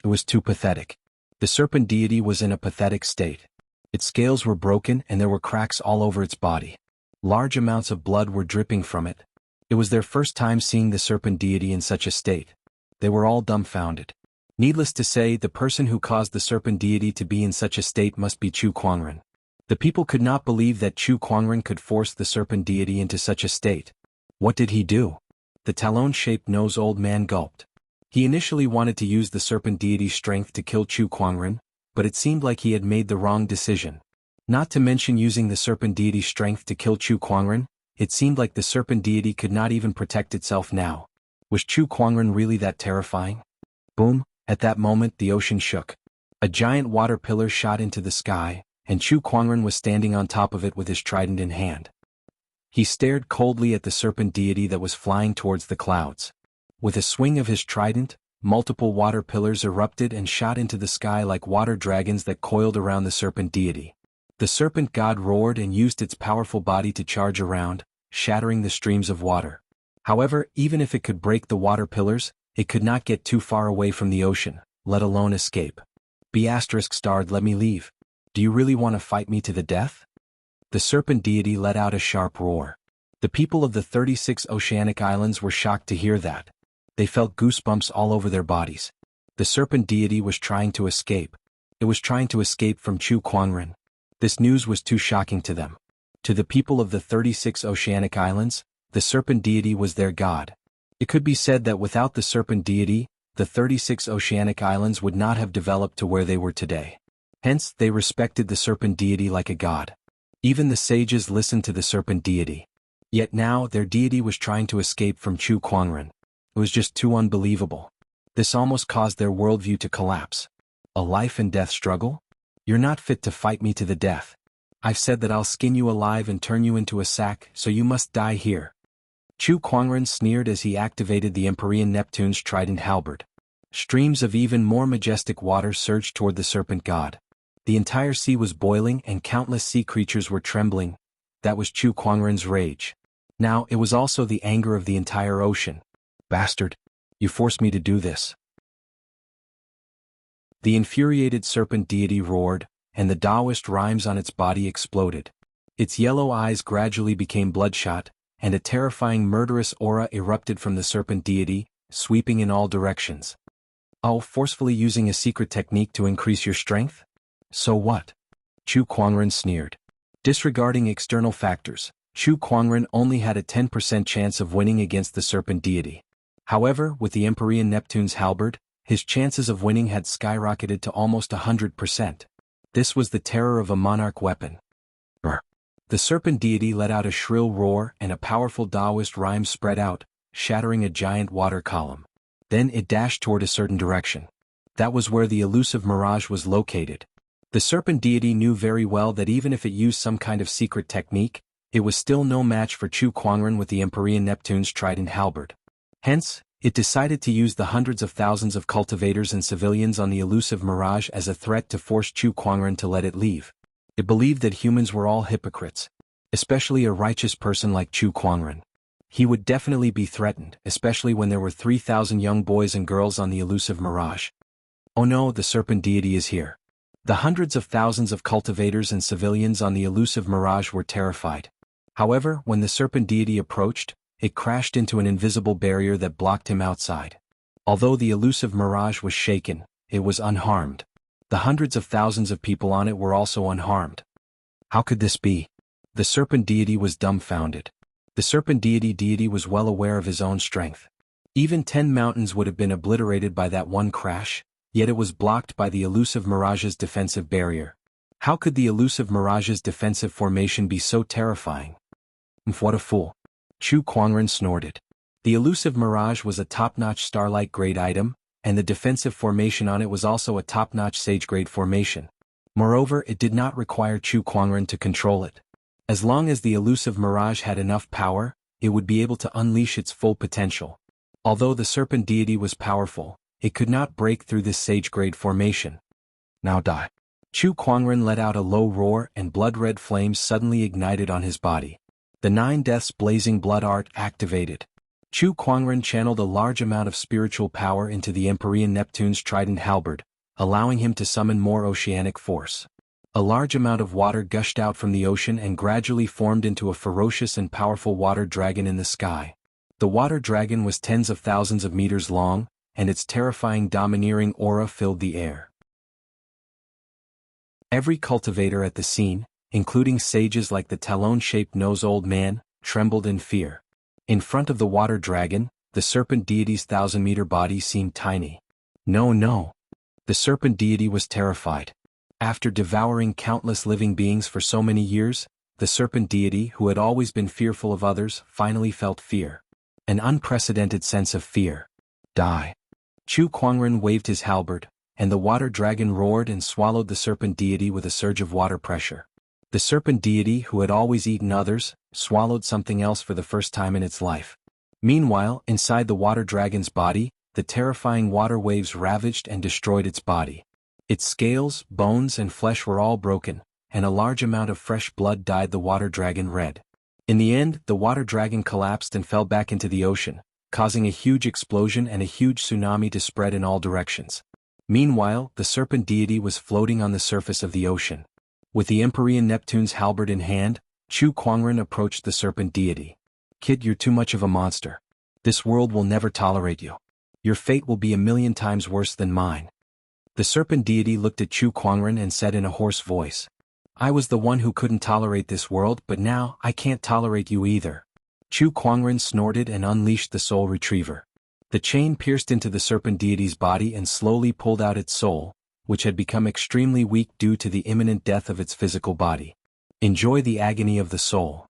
It was too pathetic. The serpent deity was in a pathetic state. Its scales were broken and there were cracks all over its body. Large amounts of blood were dripping from it. It was their first time seeing the serpent deity in such a state. They were all dumbfounded. Needless to say, the person who caused the serpent deity to be in such a state must be Chu Kuangren. The people could not believe that Chu Kuangren could force the serpent deity into such a state. What did he do? The talon-shaped nose old man gulped. He initially wanted to use the serpent deity's strength to kill Chu Kuangren, but it seemed like he had made the wrong decision. Not to mention using the serpent deity's strength to kill Chu Kuangren, it seemed like the serpent deity could not even protect itself now. Was Chu Kuangren really that terrifying? Boom! At that moment the ocean shook. A giant water pillar shot into the sky, and Chu Kuangren was standing on top of it with his trident in hand. He stared coldly at the serpent deity that was flying towards the clouds. With a swing of his trident, multiple water pillars erupted and shot into the sky like water dragons that coiled around the serpent deity. The serpent god roared and used its powerful body to charge around, shattering the streams of water. However, even if it could break the water pillars, it could not get too far away from the ocean, let alone escape. ***, let me leave. Do you really want to fight me to the death? The serpent deity let out a sharp roar. The people of the 36 oceanic islands were shocked to hear that. They felt goosebumps all over their bodies. The serpent deity was trying to escape. It was trying to escape from Chu Kuangren. This news was too shocking to them. To the people of the 36 oceanic islands, the serpent deity was their god. It could be said that without the serpent deity, the 36 oceanic islands would not have developed to where they were today. Hence, they respected the serpent deity like a god. Even the sages listened to the serpent deity. Yet now, their deity was trying to escape from Chu Kuangren. It was just too unbelievable. This almost caused their worldview to collapse. A life and death struggle? You're not fit to fight me to the death. I've said that I'll skin you alive and turn you into a sack, so you must die here. Chu Kuangren sneered as he activated the Empyrean Neptune's trident halberd. Streams of even more majestic water surged toward the serpent god. The entire sea was boiling and countless sea creatures were trembling. That was Chu Kuangren's rage. Now it was also the anger of the entire ocean. Bastard! You forced me to do this. The infuriated serpent deity roared, and the Taoist rhymes on its body exploded. Its yellow eyes gradually became bloodshot, and a terrifying murderous aura erupted from the serpent deity, sweeping in all directions. Oh, forcefully using a secret technique to increase your strength? So what? Chu Kuangren sneered. Disregarding external factors, Chu Kuangren only had a 10% chance of winning against the serpent deity. However, with the Empyrean Neptune's halberd, his chances of winning had skyrocketed to almost 100%. This was the terror of a monarch weapon. The serpent deity let out a shrill roar and a powerful Taoist rhyme spread out, shattering a giant water column. Then it dashed toward a certain direction. That was where the elusive mirage was located. The serpent deity knew very well that even if it used some kind of secret technique, it was still no match for Chu Kuangren with the Empyrean Neptune's trident halberd. Hence, it decided to use the hundreds of thousands of cultivators and civilians on the elusive mirage as a threat to force Chu Kuangren to let it leave. It believed that humans were all hypocrites, especially a righteous person like Chu Kuangren. He would definitely be threatened, especially when there were 3,000 young boys and girls on the elusive mirage. Oh no, the serpent deity is here. The hundreds of thousands of cultivators and civilians on the elusive mirage were terrified. However, when the serpent deity approached, it crashed into an invisible barrier that blocked him outside. Although the elusive mirage was shaken, it was unharmed. The hundreds of thousands of people on it were also unharmed. How could this be? The serpent deity was dumbfounded. The serpent deity was well aware of his own strength. Even 10 mountains would have been obliterated by that one crash, yet it was blocked by the elusive mirage's defensive barrier. How could the elusive mirage's defensive formation be so terrifying? What a fool. Chu Kuangren snorted. The elusive mirage was a top-notch starlight-grade item, and the defensive formation on it was also a top-notch sage-grade formation. Moreover, it did not require Chu Kuangren to control it. As long as the elusive mirage had enough power, it would be able to unleash its full potential. Although the serpent deity was powerful, it could not break through this sage-grade formation. Now die. Chu Kuangren let out a low roar and blood-red flames suddenly ignited on his body. The 9 deaths blazing blood art activated. Chu Kuangren channeled a large amount of spiritual power into the Empyrean Neptune's trident halberd, allowing him to summon more oceanic force. A large amount of water gushed out from the ocean and gradually formed into a ferocious and powerful water dragon in the sky. The water dragon was tens of thousands of meters long, and its terrifying domineering aura filled the air. Every cultivator at the scene, including sages like the talon-shaped nose old man, trembled in fear. In front of the water dragon, the serpent deity's 1,000-meter body seemed tiny. No. The serpent deity was terrified. After devouring countless living beings for so many years, the serpent deity, who had always been fearful of others, finally felt fear. An unprecedented sense of fear. Die. Chu Kuangren waved his halberd, and the water dragon roared and swallowed the serpent deity with a surge of water pressure. The serpent deity, who had always eaten others, swallowed something else for the first time in its life. Meanwhile, inside the water dragon's body, the terrifying water waves ravaged and destroyed its body. Its scales, bones, and flesh were all broken, and a large amount of fresh blood dyed the water dragon red. In the end, the water dragon collapsed and fell back into the ocean, causing a huge explosion and a huge tsunami to spread in all directions. Meanwhile, the serpent deity was floating on the surface of the ocean. With the Empyrean Neptune's halberd in hand, Chu Kuangren approached the serpent deity. Kid, you're too much of a monster. This world will never tolerate you. Your fate will be 1,000,000 times worse than mine. The serpent deity looked at Chu Kuangren and said in a hoarse voice, I was the one who couldn't tolerate this world, but now I can't tolerate you either. Chu Kuangren snorted and unleashed the soul retriever. The chain pierced into the serpent deity's body and slowly pulled out its soul, which had become extremely weak due to the imminent death of its physical body. Enjoy the agony of the soul.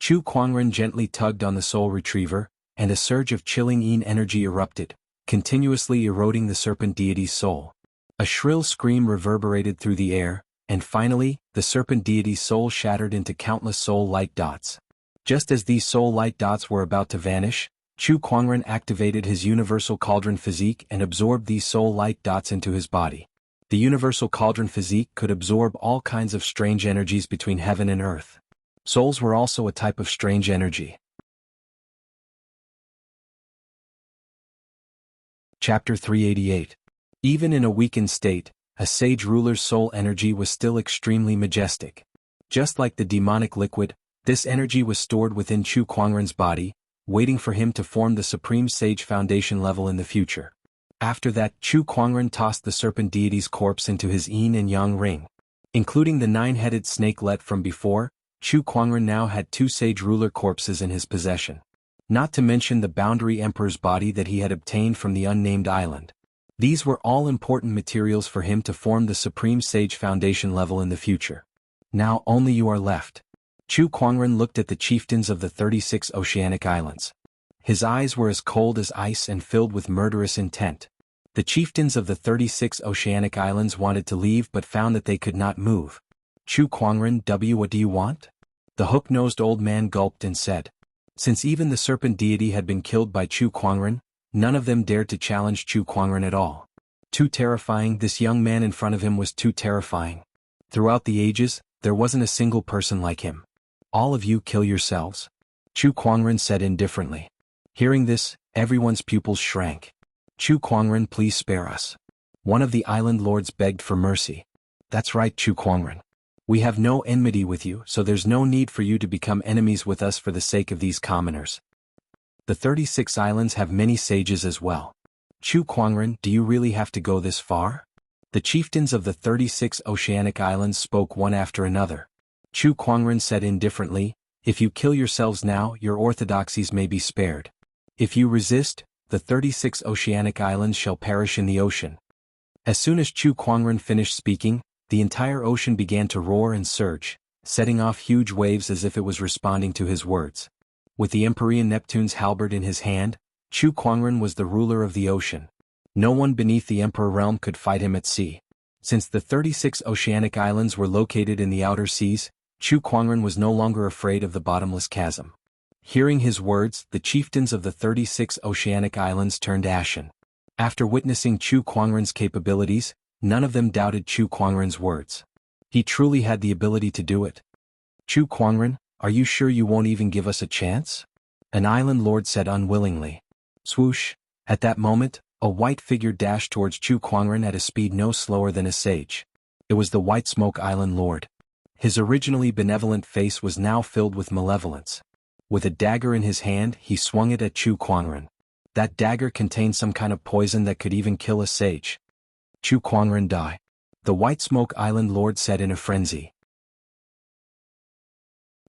Chu Kuangren gently tugged on the soul retriever, and a surge of chilling yin energy erupted, continuously eroding the serpent deity's soul. A shrill scream reverberated through the air, and finally, the serpent deity's soul shattered into countless soul light dots. Just as these soul light dots were about to vanish, Chu Kuangren activated his universal cauldron physique and absorbed these soul light dots into his body. The universal cauldron physique could absorb all kinds of strange energies between heaven and earth. Souls were also a type of strange energy. Chapter 388. Even in a weakened state, a sage ruler's soul energy was still extremely majestic. Just like the demonic liquid, this energy was stored within Chu Kuangren's body, waiting for him to form the supreme sage foundation level in the future. After that, Chu Kuangren tossed the serpent deity's corpse into his yin and yang ring. Including the 9-headed snakelet from before, Chu Kuangren now had 2 sage ruler corpses in his possession. Not to mention the boundary emperor's body that he had obtained from the unnamed island. These were all important materials for him to form the supreme sage foundation level in the future. Now only you are left. Chu Kuangren looked at the chieftains of the 36 oceanic islands. His eyes were as cold as ice and filled with murderous intent. The chieftains of the 36 oceanic islands wanted to leave but found that they could not move. Chu Kuangren, what do you want? The hook-nosed old man gulped and said. Since even the serpent deity had been killed by Chu Kuangren, none of them dared to challenge Chu Kuangren at all. Too terrifying, this young man in front of him was too terrifying. Throughout the ages, there wasn't a single person like him. All of you kill yourselves. Chu Kuangren said indifferently. Hearing this, everyone's pupils shrank. Chu Kuangren, please spare us. One of the island lords begged for mercy. That's right, Chu Kuangren. We have no enmity with you, so there's no need for you to become enemies with us for the sake of these commoners. The 36 islands have many sages as well. Chu Kuangren, do you really have to go this far? The chieftains of the 36 oceanic islands spoke one after another. Chu Kuangren said indifferently, if you kill yourselves now, your orthodoxies may be spared. If you resist, the 36 oceanic islands shall perish in the ocean. As soon as Chu Kuangren finished speaking, the entire ocean began to roar and surge, setting off huge waves as if it was responding to his words. With the Empyrean Neptune's halberd in his hand, Chu Kuangren was the ruler of the ocean. No one beneath the Emperor realm could fight him at sea. Since the 36 oceanic islands were located in the outer seas, Chu Kuangren was no longer afraid of the bottomless chasm. Hearing his words, the chieftains of the 36 oceanic islands turned ashen. After witnessing Chu Kuangren's capabilities, none of them doubted Chu Kuangren's words. He truly had the ability to do it. Chu Kuangren, are you sure you won't even give us a chance? An island lord said unwillingly. Swoosh! At that moment, a white figure dashed towards Chu Kuangren at a speed no slower than a sage. It was the White Smoke Island Lord. His originally benevolent face was now filled with malevolence. With a dagger in his hand, he swung it at Chu Kuangren. That dagger contained some kind of poison that could even kill a sage. Chu Kuangren, die. The White Smoke Island Lord said in a frenzy.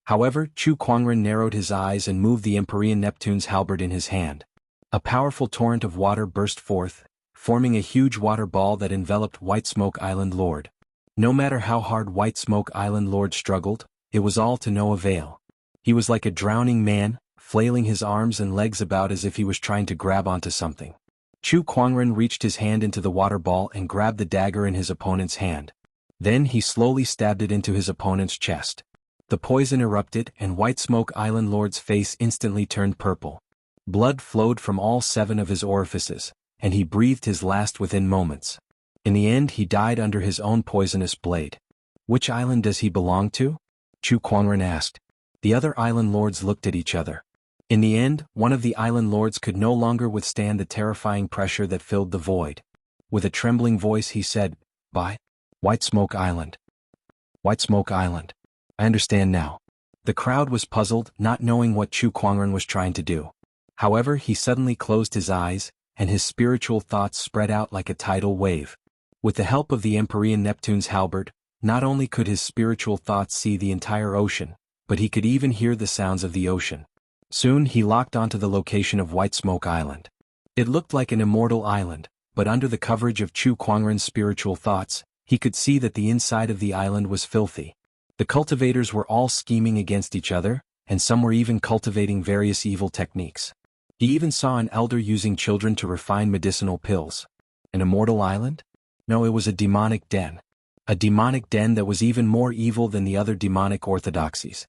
However, Chu Kuangren narrowed his eyes and moved the Empyrean Neptune's halberd in his hand. A powerful torrent of water burst forth, forming a huge water ball that enveloped White Smoke Island Lord. No matter how hard White Smoke Island Lord struggled, it was all to no avail. He was like a drowning man, flailing his arms and legs about as if he was trying to grab onto something. Chu Kuangren reached his hand into the water ball and grabbed the dagger in his opponent's hand. Then he slowly stabbed it into his opponent's chest. The poison erupted and White Smoke Island Lord's face instantly turned purple. Blood flowed from all 7 of his orifices, and he breathed his last within moments. In the end he died under his own poisonous blade. Which island does he belong to? Chu Kuangren asked. The other island lords looked at each other. In the end, one of the island lords could no longer withstand the terrifying pressure that filled the void. With a trembling voice he said, "By White Smoke Island. White Smoke Island. I understand now." The crowd was puzzled, not knowing what Chu Kuangren was trying to do. However, he suddenly closed his eyes, and his spiritual thoughts spread out like a tidal wave. With the help of the Empyrean Neptune's halberd, not only could his spiritual thoughts see the entire ocean, but he could even hear the sounds of the ocean. Soon he locked onto the location of White Smoke Island. It looked like an immortal island, but under the coverage of Chu Kuangren's spiritual thoughts, he could see that the inside of the island was filthy. The cultivators were all scheming against each other, and some were even cultivating various evil techniques. He even saw an elder using children to refine medicinal pills. An immortal island? No, it was a demonic den. A demonic den that was even more evil than the other demonic orthodoxies.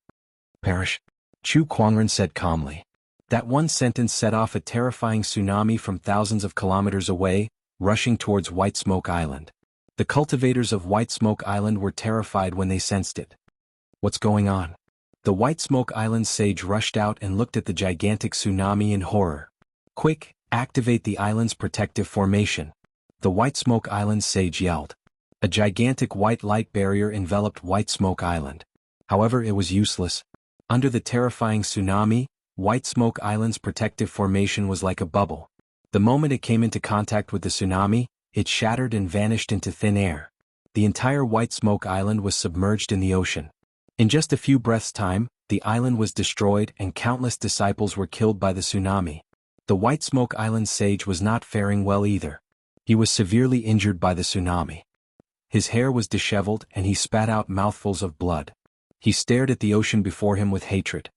Perish. Chu Kuangren said calmly. That one sentence set off a terrifying tsunami from thousands of kilometers away, rushing towards White Smoke Island. The cultivators of White Smoke Island were terrified when they sensed it. What's going on? The White Smoke Island sage rushed out and looked at the gigantic tsunami in horror. Quick, activate the island's protective formation. The White Smoke Island sage yelled. A gigantic white light barrier enveloped White Smoke Island. However, it was useless. Under the terrifying tsunami, White Smoke Island's protective formation was like a bubble. The moment it came into contact with the tsunami, it shattered and vanished into thin air. The entire White Smoke Island was submerged in the ocean. In just a few breaths' time, the island was destroyed and countless disciples were killed by the tsunami. The White Smoke Island sage was not faring well either. He was severely injured by the tsunami. His hair was disheveled and he spat out mouthfuls of blood. He stared at the ocean before him with hatred.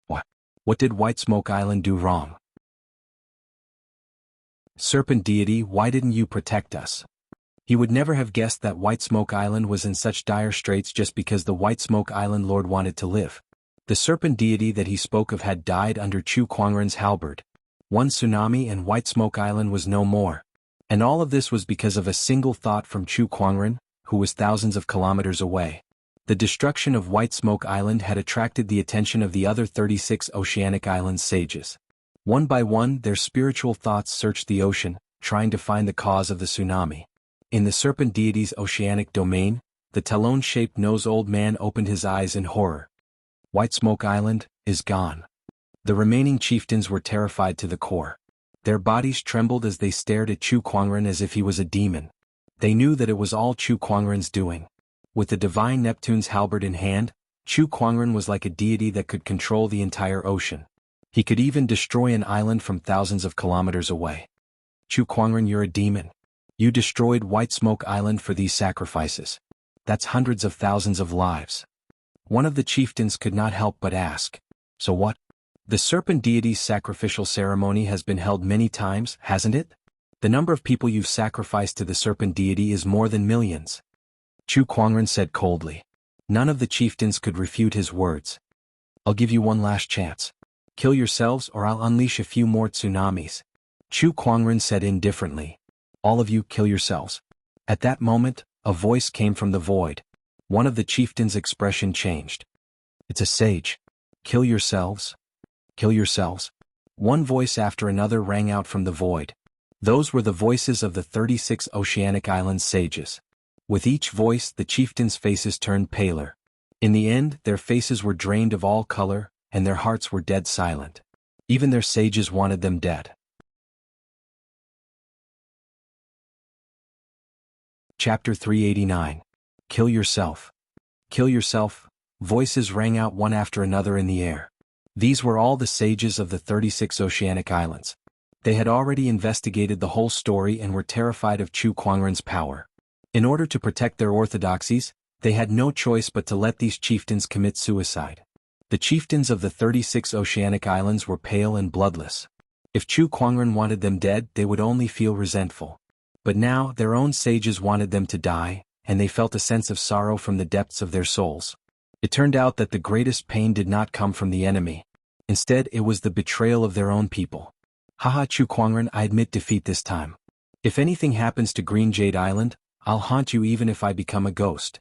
What did White Smoke Island do wrong? Serpent deity, why didn't you protect us? He would never have guessed that White Smoke Island was in such dire straits just because the White Smoke Island Lord wanted to live. The serpent deity that he spoke of had died under Chu Kuangren's halberd. One tsunami and White Smoke Island was no more. And all of this was because of a single thought from Chu Kuangren, who was thousands of kilometers away. The destruction of White Smoke Island had attracted the attention of the other 36 Oceanic Islands sages. One by one, their spiritual thoughts searched the ocean, trying to find the cause of the tsunami. In the serpent deity's oceanic domain, the talon-shaped nose old man opened his eyes in horror. White Smoke Island is gone. The remaining chieftains were terrified to the core. Their bodies trembled as they stared at Chu Kuangren as if he was a demon. They knew that it was all Chu Kuangren's doing. With the divine Neptune's halberd in hand, Chu Kuangren was like a deity that could control the entire ocean. He could even destroy an island from thousands of kilometers away. Chu Kuangren, you're a demon. You destroyed White Smoke Island for these sacrifices. That's hundreds of thousands of lives. One of the chieftains could not help but ask, so what? The serpent deity's sacrificial ceremony has been held many times, hasn't it? The number of people you've sacrificed to the serpent deity is more than millions. Chu Kuangren said coldly. None of the chieftains could refute his words. I'll give you one last chance. Kill yourselves or I'll unleash a few more tsunamis. Chu Kuangren said indifferently. All of you kill yourselves. At that moment, a voice came from the void. One of the chieftains' expression changed. It's a sage. Kill yourselves. Kill yourselves. One voice after another rang out from the void. Those were the voices of the 36 Oceanic Islands sages. With each voice, the chieftains' faces turned paler. In the end, their faces were drained of all color, and their hearts were dead silent. Even their sages wanted them dead. Chapter 389. Kill yourself. Kill yourself. Voices rang out one after another in the air. These were all the sages of the 36 Oceanic Islands. They had already investigated the whole story and were terrified of Chu Kuangren's power. In order to protect their orthodoxies, they had no choice but to let these chieftains commit suicide. The chieftains of the 36 Oceanic Islands were pale and bloodless. If Chu Kuangren wanted them dead, they would only feel resentful. But now, their own sages wanted them to die, and they felt a sense of sorrow from the depths of their souls. It turned out that the greatest pain did not come from the enemy. Instead, it was the betrayal of their own people. Haha, Chu Kuangren, I admit defeat this time. If anything happens to Green Jade Island, I'll haunt you even if I become a ghost.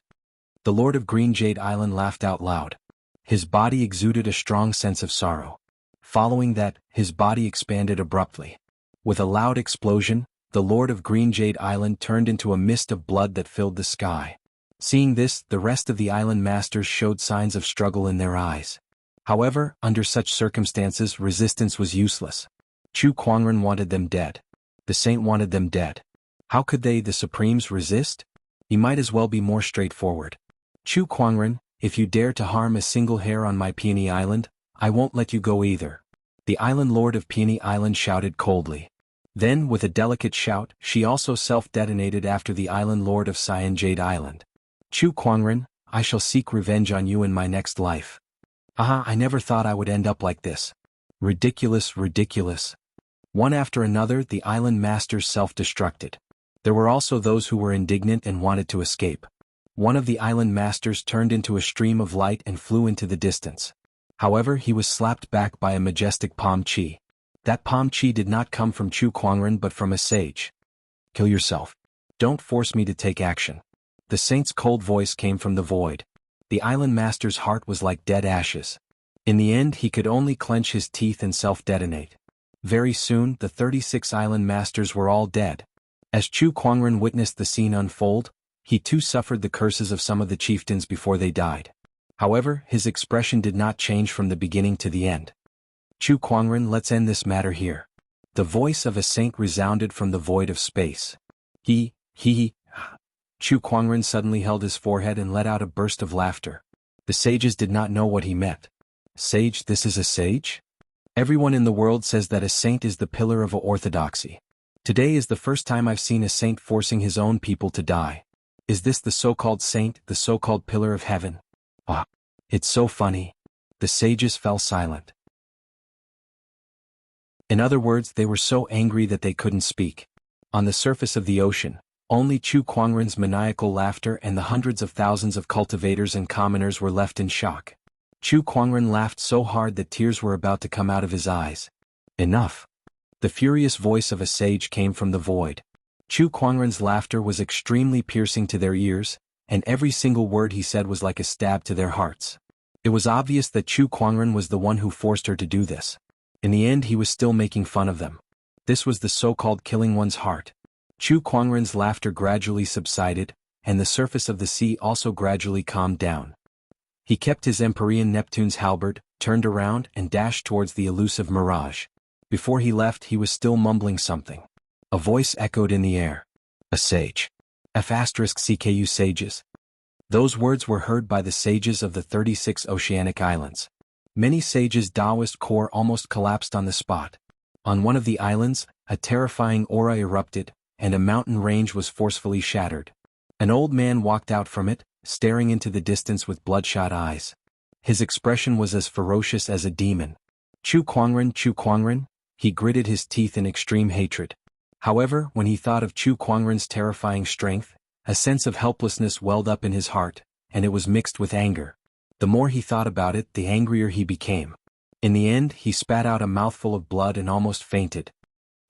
The Lord of Green Jade Island laughed out loud. His body exuded a strong sense of sorrow. Following that, his body expanded abruptly. With a loud explosion, the Lord of Green Jade Island turned into a mist of blood that filled the sky. Seeing this, the rest of the island masters showed signs of struggle in their eyes. However, under such circumstances, resistance was useless. Chu Kuangren wanted them dead. The saint wanted them dead. How could they, the Supremes, resist? He might as well be more straightforward. Chu Kuangren, if you dare to harm a single hair on my Peony Island, I won't let you go either. The island lord of Peony Island shouted coldly. Then, with a delicate shout, she also self-detonated after the island lord of Cyan Jade Island. Chu Kuangren, I shall seek revenge on you in my next life. Aha, I never thought I would end up like this. Ridiculous, ridiculous. One after another, the island masters self-destructed. There were also those who were indignant and wanted to escape. One of the island masters turned into a stream of light and flew into the distance. However, he was slapped back by a majestic palm chi. That palm chi did not come from Chu Kuangren but from a sage. Kill yourself. Don't force me to take action. The saint's cold voice came from the void. The island master's heart was like dead ashes. In the end, he could only clench his teeth and self-detonate. Very soon, the 36 island masters were all dead. As Chu Kuangren witnessed the scene unfold, he too suffered the curses of some of the chieftains before they died. However, his expression did not change from the beginning to the end. Chu Kuangren, let's end this matter here. The voice of a saint resounded from the void of space. He. Chu Kuangren suddenly held his forehead and let out a burst of laughter. The sages did not know what he meant. Sage, this is a sage? Everyone in the world says that a saint is the pillar of orthodoxy. Today is the first time I've seen a saint forcing his own people to die. Is this the so-called saint, the so-called pillar of heaven? Ah, it's so funny. The sages fell silent. In other words, they were so angry that they couldn't speak. On the surface of the ocean, only Chu Kuangren's maniacal laughter and the hundreds of thousands of cultivators and commoners were left in shock. Chu Kuangren laughed so hard that tears were about to come out of his eyes. Enough. The furious voice of a sage came from the void. Chu Kuangren's laughter was extremely piercing to their ears, and every single word he said was like a stab to their hearts. It was obvious that Chu Kuangren was the one who forced her to do this. In the end, he was still making fun of them. This was the so-called killing one's heart. Chu Kuangren's laughter gradually subsided, and the surface of the sea also gradually calmed down. He kept his Empyrean Neptune's halberd, turned around and dashed towards the elusive mirage. Before he left, he was still mumbling something. A voice echoed in the air. A sage. *CKU sages. Those words were heard by the sages of the 36 oceanic islands. Many sages' Taoist core almost collapsed on the spot. On one of the islands, a terrifying aura erupted, and a mountain range was forcefully shattered. An old man walked out from it, staring into the distance with bloodshot eyes. His expression was as ferocious as a demon. Chu Kuangren, he gritted his teeth in extreme hatred. However, when he thought of Chu Kuangren's terrifying strength, a sense of helplessness welled up in his heart, and it was mixed with anger. The more he thought about it, the angrier he became. In the end, he spat out a mouthful of blood and almost fainted.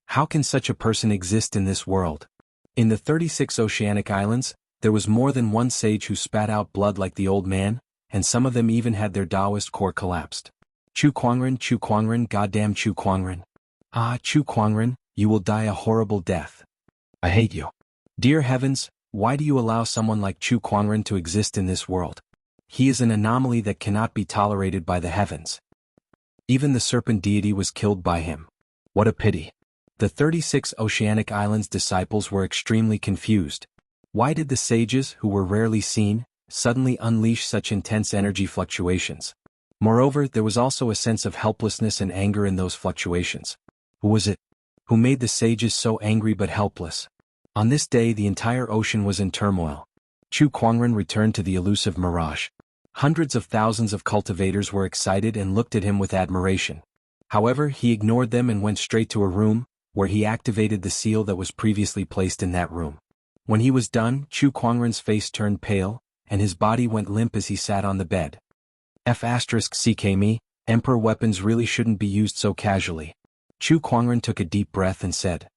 How can such a person exist in this world? In the 36 oceanic islands, there was more than one sage who spat out blood like the old man, and some of them even had their Taoist core collapsed. Chu Kuangren, goddamn Chu Kuangren. Ah, Chu Kuangren, you will die a horrible death. I hate you. Dear heavens, why do you allow someone like Chu Kuangren to exist in this world? He is an anomaly that cannot be tolerated by the heavens. Even the serpent deity was killed by him. What a pity. The 36 oceanic islands' disciples were extremely confused. Why did the sages, who were rarely seen, suddenly unleash such intense energy fluctuations? Moreover, there was also a sense of helplessness and anger in those fluctuations. Who was it? Who made the sages so angry but helpless? On this day, the entire ocean was in turmoil. Chu Kuangren returned to the elusive mirage. Hundreds of thousands of cultivators were excited and looked at him with admiration. However, he ignored them and went straight to a room, where he activated the seal that was previously placed in that room. When he was done, Chu Kuangren's face turned pale, and his body went limp as he sat on the bed. *CK Emperor weapons really shouldn't be used so casually. Chu Kuangren took a deep breath and said.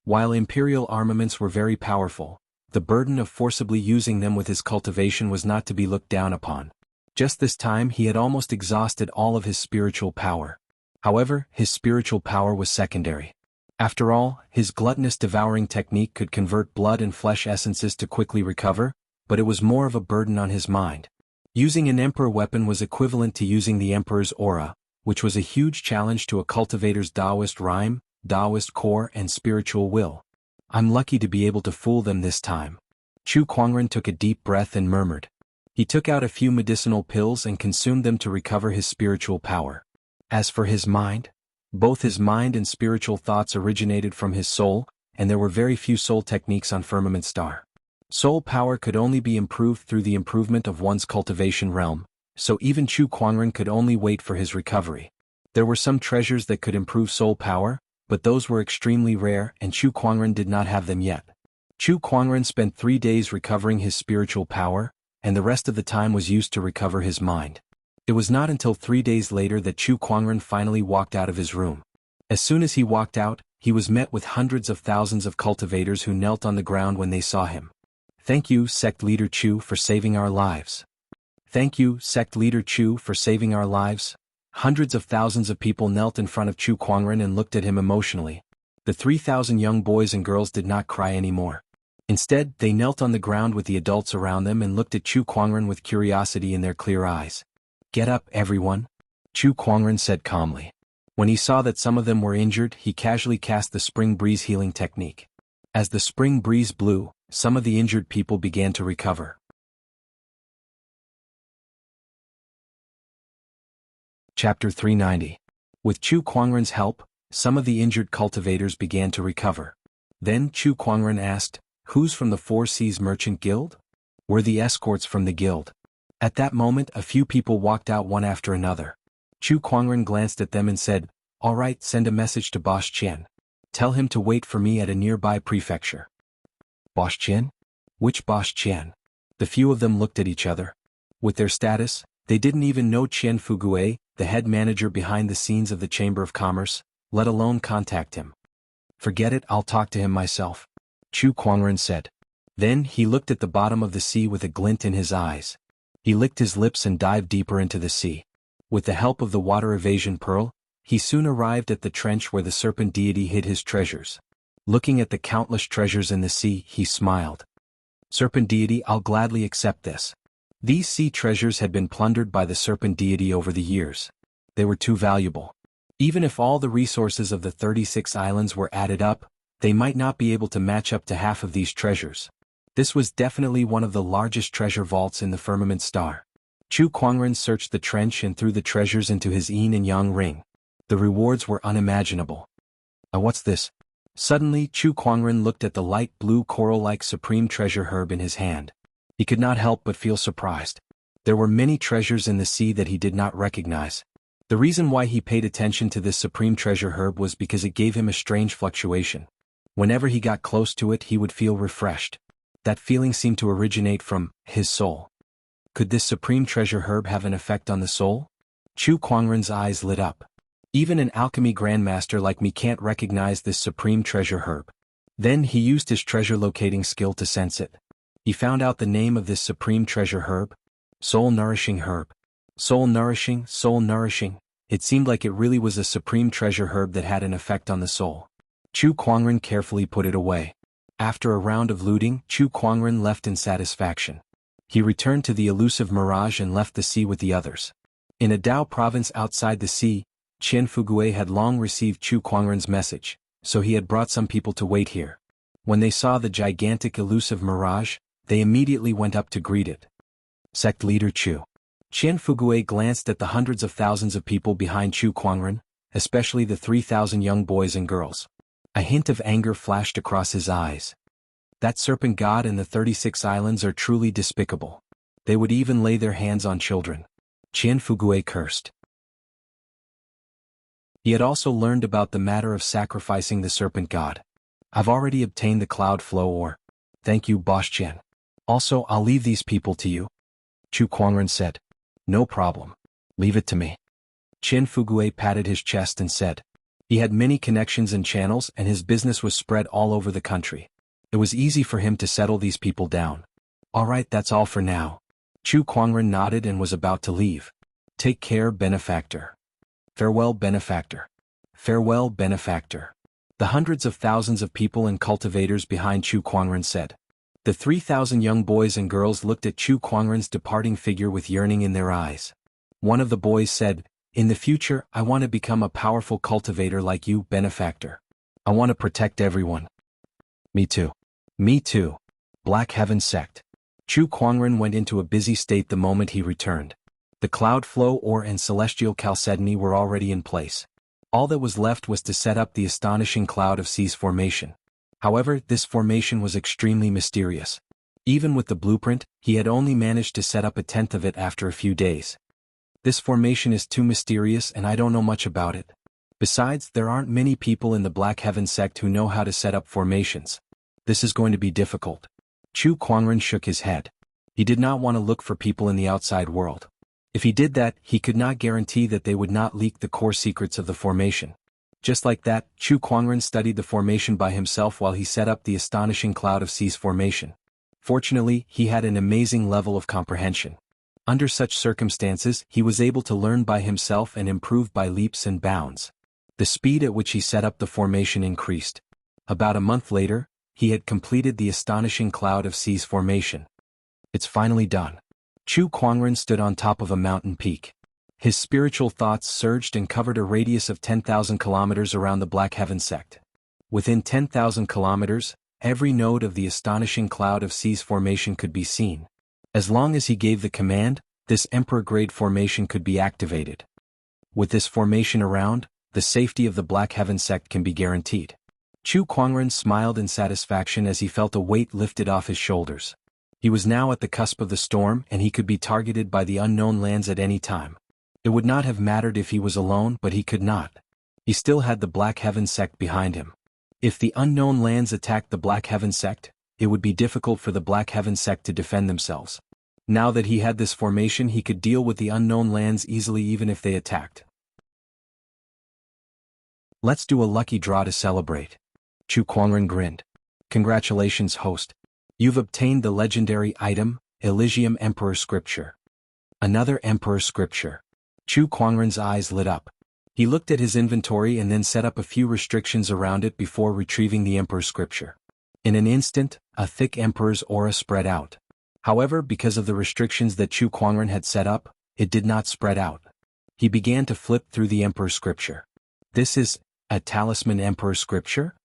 While imperial armaments were very powerful, the burden of forcibly using them with his cultivation was not to be looked down upon. Just this time he had almost exhausted all of his spiritual power. However, his spiritual power was secondary. After all, his gluttonous devouring technique could convert blood and flesh essences to quickly recover, but it was more of a burden on his mind. Using an emperor weapon was equivalent to using the emperor's aura, which was a huge challenge to a cultivator's Taoist rhyme, Taoist core and spiritual will. I'm lucky to be able to fool them this time. Chu Kuangren took a deep breath and murmured. He took out a few medicinal pills and consumed them to recover his spiritual power. As for his mind, both his mind and spiritual thoughts originated from his soul, and there were very few soul techniques on Firmament Star. Soul power could only be improved through the improvement of one's cultivation realm, so even Chu Kuangren could only wait for his recovery. There were some treasures that could improve soul power, but those were extremely rare and Chu Kuangren did not have them yet. Chu Kuangren spent 3 days recovering his spiritual power, and the rest of the time was used to recover his mind. It was not until 3 days later that Chu Kuangren finally walked out of his room. As soon as he walked out, he was met with hundreds of thousands of cultivators who knelt on the ground when they saw him. Thank you, Sect Leader Chu, for saving our lives. Thank you, Sect Leader Chu, for saving our lives. Hundreds of thousands of people knelt in front of Chu Kuangren and looked at him emotionally. The 3,000 young boys and girls did not cry anymore. Instead, they knelt on the ground with the adults around them and looked at Chu Kuangren with curiosity in their clear eyes. Get up, everyone, Chu Kuangren said calmly. When he saw that some of them were injured, he casually cast the spring breeze healing technique. As the spring breeze blew, some of the injured people began to recover. Chapter 390. With Chu Kuangren's help, some of the injured cultivators began to recover. Then Chu Kuangren asked, "Who's from the Four Seas Merchant Guild?" "We're the escorts from the guild." At that moment a few people walked out one after another. Chu Kuangren glanced at them and said, "All right, send a message to Boss Qian. Tell him to wait for me at a nearby prefecture." Boss Qian? Which Boss Qian? The few of them looked at each other. With their status, they didn't even know Qian Fugue, the head manager behind the scenes of the Chamber of Commerce, let alone contact him. "Forget it, I'll talk to him myself," Chu Kuangren said. Then he looked at the bottom of the sea with a glint in his eyes. He licked his lips and dived deeper into the sea. With the help of the water evasion pearl, he soon arrived at the trench where the serpent deity hid his treasures. Looking at the countless treasures in the sea, he smiled. "Serpent deity, I'll gladly accept this." These sea treasures had been plundered by the serpent deity over the years. They were too valuable. Even if all the resources of the 36 islands were added up, they might not be able to match up to half of these treasures. This was definitely one of the largest treasure vaults in the firmament star. Chu Kuangren searched the trench and threw the treasures into his yin and yang ring. The rewards were unimaginable. What's this?" Suddenly, Chu Kuangren looked at the light blue coral-like supreme treasure herb in his hand. He could not help but feel surprised. There were many treasures in the sea that he did not recognize. The reason why he paid attention to this supreme treasure herb was because it gave him a strange fluctuation. Whenever he got close to it, he would feel refreshed. That feeling seemed to originate from his soul. Could this supreme treasure herb have an effect on the soul? Chu Kuangren's eyes lit up. Even an alchemy grandmaster like me can't recognize this supreme treasure herb. Then he used his treasure locating skill to sense it. He found out the name of this supreme treasure herb. Soul nourishing herb. Soul nourishing, soul nourishing. It seemed like it really was a supreme treasure herb that had an effect on the soul. Chu Kuangren carefully put it away. After a round of looting, Chu Kuangren left in satisfaction. He returned to the elusive mirage and left the sea with the others. In a Dao province outside the sea, Qian Fugue had long received Chu Kuangren's message, so he had brought some people to wait here. When they saw the gigantic elusive mirage, they immediately went up to greet it. Sect leader Chu. Qian Fugue glanced at the hundreds of thousands of people behind Chu Kuangren, especially the 3,000 young boys and girls. A hint of anger flashed across his eyes. That serpent god and the 36 islands are truly despicable. They would even lay their hands on children. Qian Fugue cursed. He had also learned about the matter of sacrificing the serpent god. "I've already obtained the cloud flow ore. Thank you, Boss Qian. Also, I'll leave these people to you," Chu Kuangren said. "No problem. Leave it to me." Qian Fugue patted his chest and said. He had many connections and channels and his business was spread all over the country. It was easy for him to settle these people down. "All right, that's all for now." Chu Kuangren nodded and was about to leave. "Take care, benefactor." "Farewell, benefactor." "Farewell, benefactor." The hundreds of thousands of people and cultivators behind Chu Kuangren said. The 3,000 young boys and girls looked at Chu Kuangren's departing figure with yearning in their eyes. One of the boys said, "In the future, I want to become a powerful cultivator like you, benefactor. I want to protect everyone." "Me too." "Me too." Black Heaven Sect. Chu Kuangren went into a busy state the moment he returned. The cloud flow ore and celestial chalcedony were already in place. All that was left was to set up the astonishing cloud of seas formation. However, this formation was extremely mysterious. Even with the blueprint, he had only managed to set up a tenth of it after a few days. "This formation is too mysterious and I don't know much about it. Besides, there aren't many people in the Black Heaven sect who know how to set up formations. This is going to be difficult." Chu Kuangren shook his head. He did not want to look for people in the outside world. If he did that, he could not guarantee that they would not leak the core secrets of the formation. Just like that, Chu Kuangren studied the formation by himself while he set up the astonishing cloud of seas formation. Fortunately, he had an amazing level of comprehension. Under such circumstances, he was able to learn by himself and improve by leaps and bounds. The speed at which he set up the formation increased. About a month later, he had completed the astonishing cloud of seas formation. It's finally done. Chu Kuangren stood on top of a mountain peak. His spiritual thoughts surged and covered a radius of 10,000 kilometers around the Black Heaven sect. Within 10,000 kilometers, every node of the astonishing cloud of seas formation could be seen. As long as he gave the command, this Emperor-grade formation could be activated. With this formation around, the safety of the Black Heaven sect can be guaranteed. Chu Kuangren smiled in satisfaction as he felt a weight lifted off his shoulders. He was now at the cusp of the storm and he could be targeted by the unknown lands at any time. It would not have mattered if he was alone, but he could not. He still had the Black Heaven sect behind him. If the unknown lands attacked the Black Heaven sect, it would be difficult for the Black Heaven sect to defend themselves. Now that he had this formation, he could deal with the unknown lands easily even if they attacked. Let's do a lucky draw to celebrate. Chu Kuangren grinned. Congratulations, host. You've obtained the legendary item, Elysium Emperor Scripture. Another Emperor Scripture. Chu Kuangren's eyes lit up. He looked at his inventory and then set up a few restrictions around it before retrieving the Emperor Scripture. In an instant, a thick Emperor's aura spread out. However, because of the restrictions that Chu Kuangren had set up, it did not spread out. He began to flip through the Emperor Scripture. This is a Talisman Emperor Scripture?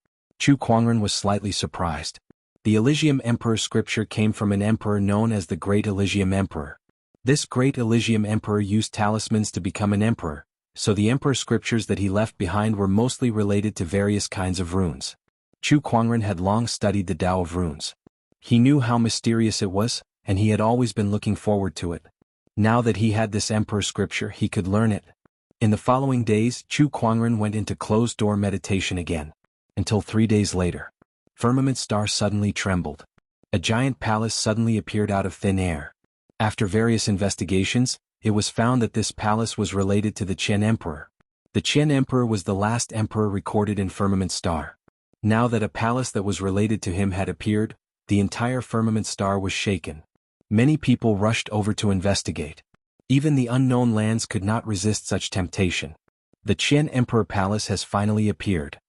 Chu Kuangren was slightly surprised. The Elysium Emperor Scripture came from an emperor known as the Great Elysium Emperor. This Great Elysium Emperor used talismans to become an emperor, so the Emperor Scriptures that he left behind were mostly related to various kinds of runes. Chu Kuangren had long studied the Tao of runes. He knew how mysterious it was, and he had always been looking forward to it. Now that he had this Emperor Scripture, he could learn it. In the following days, Chu Kuangren went into closed-door meditation again. Until 3 days later. Firmament Star suddenly trembled. A giant palace suddenly appeared out of thin air. After various investigations, it was found that this palace was related to the Qian Emperor. The Qian Emperor was the last emperor recorded in Firmament Star. Now that a palace that was related to him had appeared, the entire Firmament Star was shaken. Many people rushed over to investigate. Even the unknown lands could not resist such temptation. The Qian Emperor Palace has finally appeared.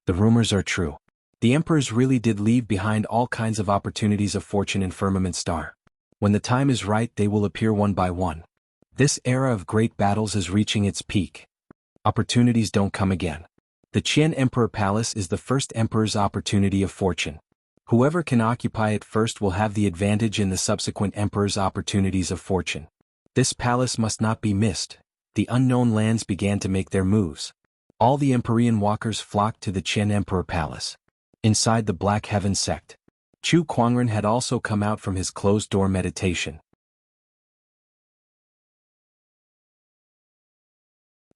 The rumors are true. The emperors really did leave behind all kinds of opportunities of fortune in Firmament Star. When the time is right, they will appear one by one. This era of great battles is reaching its peak. Opportunities don't come again. The Qian Emperor Palace is the first emperor's opportunity of fortune. Whoever can occupy it first will have the advantage in the subsequent emperor's opportunities of fortune. This palace must not be missed. The unknown lands began to make their moves. All the Empyrean walkers flocked to the Qian Emperor Palace. Inside the Black Heaven sect, Chu Kuangren had also come out from his closed-door meditation.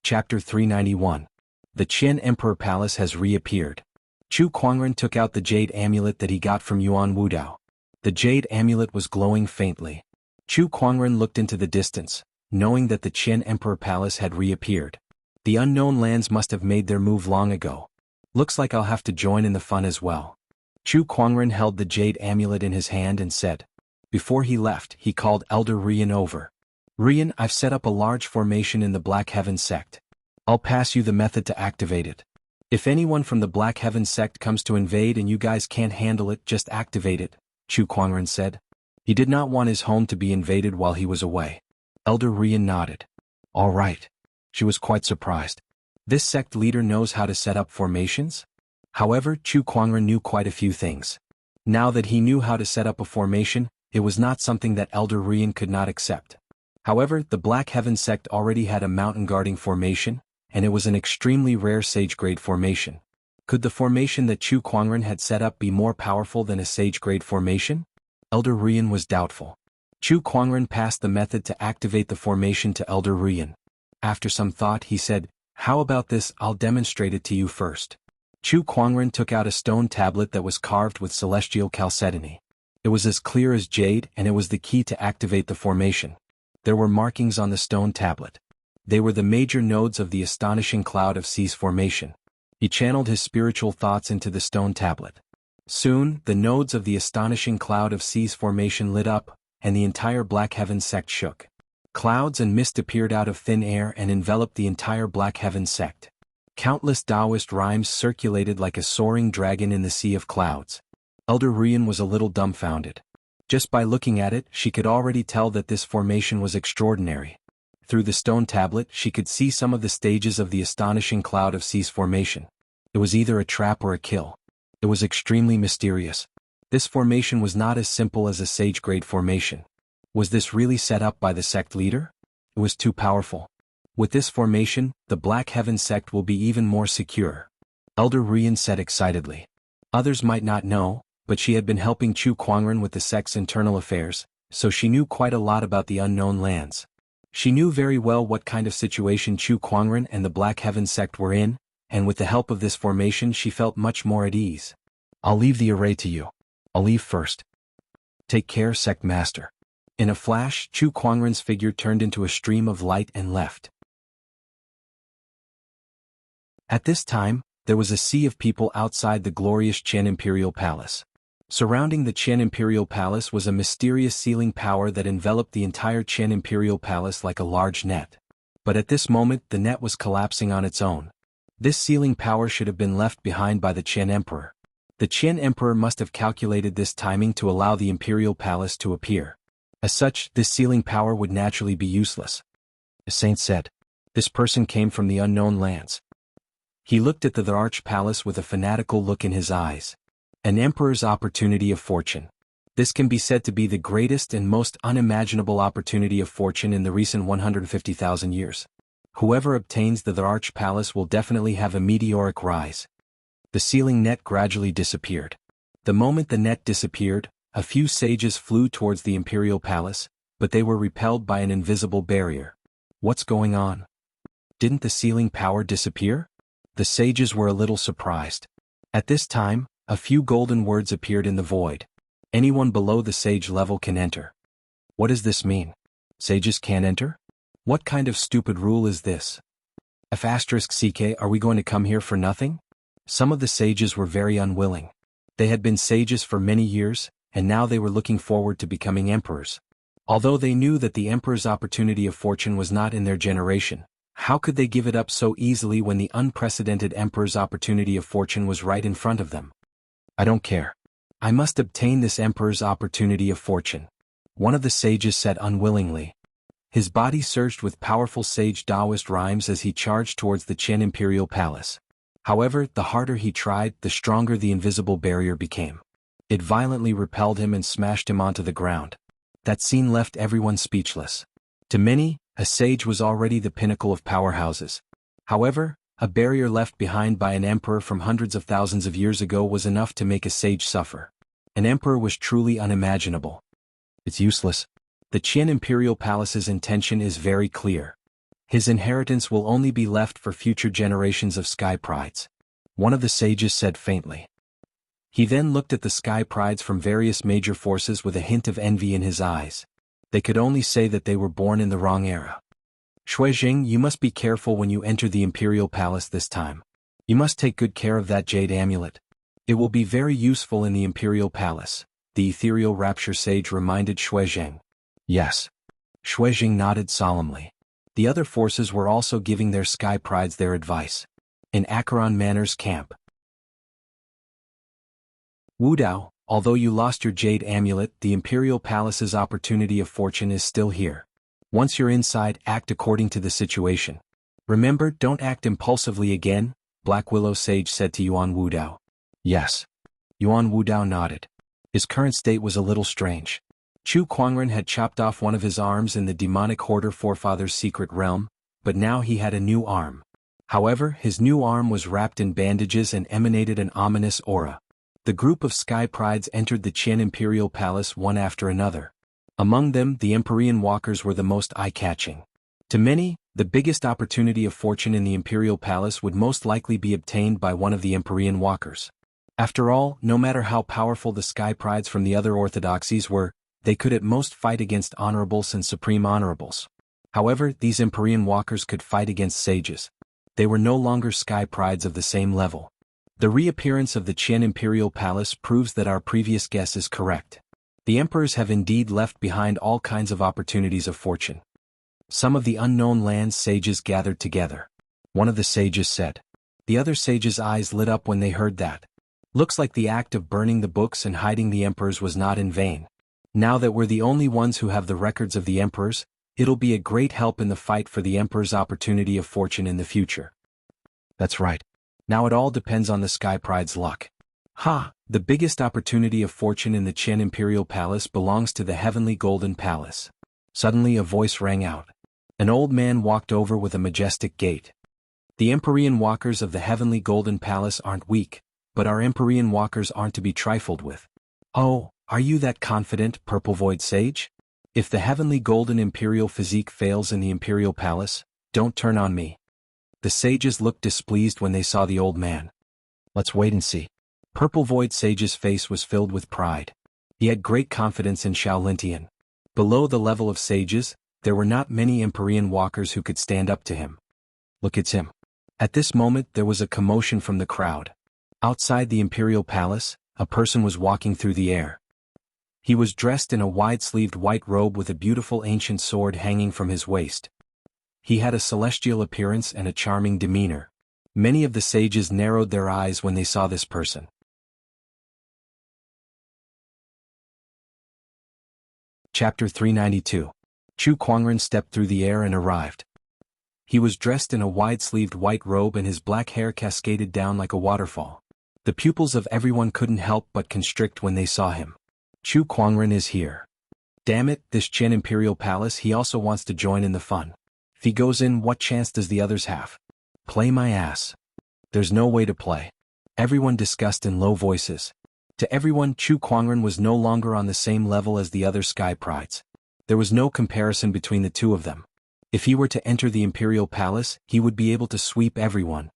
Chapter 391. The Qian Emperor Palace has reappeared. Chu Kuangren took out the jade amulet that he got from Yuan Wudao. The jade amulet was glowing faintly. Chu Kuangren looked into the distance, knowing that the Qian Emperor Palace had reappeared. The unknown lands must have made their move long ago. Looks like I'll have to join in the fun as well. Chu Kuangren held the jade amulet in his hand and said. Before he left, he called Elder Rian over. Rian, I've set up a large formation in the Black Heaven sect. I'll pass you the method to activate it. If anyone from the Black Heaven sect comes to invade and you guys can't handle it, just activate it, Chu Kuangren said. He did not want his home to be invaded while he was away. Elder Rian nodded. All right. She was quite surprised. This sect leader knows how to set up formations? However, Chu Kuangren knew quite a few things. Now that he knew how to set up a formation, it was not something that Elder Rian could not accept. However, the Black Heaven sect already had a mountain guarding formation, and it was an extremely rare sage-grade formation. Could the formation that Chu Kuangren had set up be more powerful than a sage-grade formation? Elder Rian was doubtful. Chu Kuangren passed the method to activate the formation to Elder Rian. After some thought, he said, How about this? I'll demonstrate it to you first. Chu Kuangren took out a stone tablet that was carved with celestial chalcedony. It was as clear as jade, and it was the key to activate the formation. There were markings on the stone tablet. They were the major nodes of the astonishing cloud of seas formation. He channeled his spiritual thoughts into the stone tablet. Soon, the nodes of the astonishing cloud of seas formation lit up, and the entire Black Heaven sect shook. Clouds and mist appeared out of thin air and enveloped the entire Black Heaven sect. Countless Taoist rhymes circulated like a soaring dragon in the sea of clouds. Elder Rian was a little dumbfounded. Just by looking at it, she could already tell that this formation was extraordinary. Through the stone tablet, she could see some of the stages of the astonishing cloud of seas formation. It was either a trap or a kill. It was extremely mysterious. This formation was not as simple as a sage-grade formation. Was this really set up by the sect leader? It was too powerful. With this formation, the Black Heaven sect will be even more secure. Elder Rian said excitedly. Others might not know, but she had been helping Chu Kuangren with the sect's internal affairs, so she knew quite a lot about the unknown lands. She knew very well what kind of situation Chu Kuangren and the Black Heaven sect were in, and with the help of this formation she felt much more at ease. I'll leave the array to you. I'll leave first. Take care, sect master. In a flash, Chu Kuangren's figure turned into a stream of light and left. At this time, there was a sea of people outside the glorious Qian Imperial Palace. Surrounding the Qian Imperial Palace was a mysterious sealing power that enveloped the entire Qian Imperial Palace like a large net. But at this moment the net was collapsing on its own. This sealing power should have been left behind by the Qian Emperor. The Qian Emperor must have calculated this timing to allow the Imperial Palace to appear. As such, this sealing power would naturally be useless. The saint said, "This person came from the unknown lands." He looked at the Arch Palace with a fanatical look in his eyes. An emperor's opportunity of fortune. This can be said to be the greatest and most unimaginable opportunity of fortune in the recent 150,000 years. Whoever obtains the Arch Palace will definitely have a meteoric rise. The sealing net gradually disappeared. The moment the net disappeared, a few sages flew towards the Imperial Palace, but they were repelled by an invisible barrier. What's going on? Didn't the sealing power disappear? The sages were a little surprised. At this time, a few golden words appeared in the void. Anyone below the sage level can enter. What does this mean? Sages can't enter? What kind of stupid rule is this? *CK, are we going to come here for nothing? Some of the sages were very unwilling. They had been sages for many years, and now they were looking forward to becoming emperors. Although they knew that the emperor's opportunity of fortune was not in their generation, how could they give it up so easily when the unprecedented emperor's opportunity of fortune was right in front of them? I don't care. I must obtain this emperor's opportunity of fortune. One of the sages said unwillingly. His body surged with powerful sage Taoist rhymes as he charged towards the Qian Imperial Palace. However, the harder he tried, the stronger the invisible barrier became. It violently repelled him and smashed him onto the ground. That scene left everyone speechless. To many, a sage was already the pinnacle of powerhouses. However, a barrier left behind by an emperor from hundreds of thousands of years ago was enough to make a sage suffer. An emperor was truly unimaginable. It's useless. The Qian Imperial Palace's intention is very clear. His inheritance will only be left for future generations of sky prides. One of the sages said faintly. He then looked at the sky prides from various major forces with a hint of envy in his eyes. They could only say that they were born in the wrong era. Shuijing, you must be careful when you enter the Imperial Palace this time. You must take good care of that jade amulet. It will be very useful in the Imperial Palace, the ethereal rapture sage reminded Shuijing. Yes. Shuijing nodded solemnly. The other forces were also giving their sky prides their advice. In Acheron Manor's camp. Wu Dao, although you lost your jade amulet, the Imperial Palace's opportunity of fortune is still here. Once you're inside, act according to the situation. Remember, don't act impulsively again, Black Willow Sage said to Yuan Wu Dao. Yes. Yuan Wu Dao nodded. His current state was a little strange. Chu Kuangren had chopped off one of his arms in the demonic hoarder forefather's secret realm, but now he had a new arm. However, his new arm was wrapped in bandages and emanated an ominous aura. The group of sky prides entered the Qian Imperial Palace one after another. Among them, the Empyrean walkers were the most eye-catching. To many, the biggest opportunity of fortune in the Imperial Palace would most likely be obtained by one of the Empyrean walkers. After all, no matter how powerful the sky prides from the other orthodoxies were, they could at most fight against honorables and supreme honorables. However, these Empyrean walkers could fight against sages. They were no longer sky prides of the same level. The reappearance of the Qian Imperial Palace proves that our previous guess is correct. The emperors have indeed left behind all kinds of opportunities of fortune. Some of the unknown lands sages gathered together. One of the sages said. The other sages' eyes lit up when they heard that. Looks like the act of burning the books and hiding the emperors was not in vain. Now that we're the only ones who have the records of the emperors, it'll be a great help in the fight for the emperor's opportunity of fortune in the future. That's right. Now it all depends on the sky pride's luck. Ha! The biggest opportunity of fortune in the Qian Imperial Palace belongs to the Heavenly Golden Palace. Suddenly a voice rang out. An old man walked over with a majestic gait. The Empyrean walkers of the Heavenly Golden Palace aren't weak, but our Empyrean walkers aren't to be trifled with. Oh, are you that confident, Purple Void Sage? If the heavenly golden imperial physique fails in the imperial palace, don't turn on me. The sages looked displeased when they saw the old man. Let's wait and see. Purple Void Sage's face was filled with pride. He had great confidence in Shaolintian. Below the level of sages, there were not many Empyrean walkers who could stand up to him. Look, it's him. At this moment there was a commotion from the crowd. Outside the imperial palace, a person was walking through the air. He was dressed in a wide-sleeved white robe with a beautiful ancient sword hanging from his waist. He had a celestial appearance and a charming demeanor. Many of the sages narrowed their eyes when they saw this person. Chapter 392. Chu Kuangren stepped through the air and arrived. He was dressed in a wide-sleeved white robe and his black hair cascaded down like a waterfall. The pupils of everyone couldn't help but constrict when they saw him. Chu Kuangren is here. Damn it, this Qian Imperial Palace, he also wants to join in the fun. If he goes in, what chance does the others have? Play my ass. There's no way to play. Everyone discussed in low voices. To everyone, Chu Kuangren was no longer on the same level as the other Sky Prides. There was no comparison between the two of them. If he were to enter the Imperial Palace, he would be able to sweep everyone.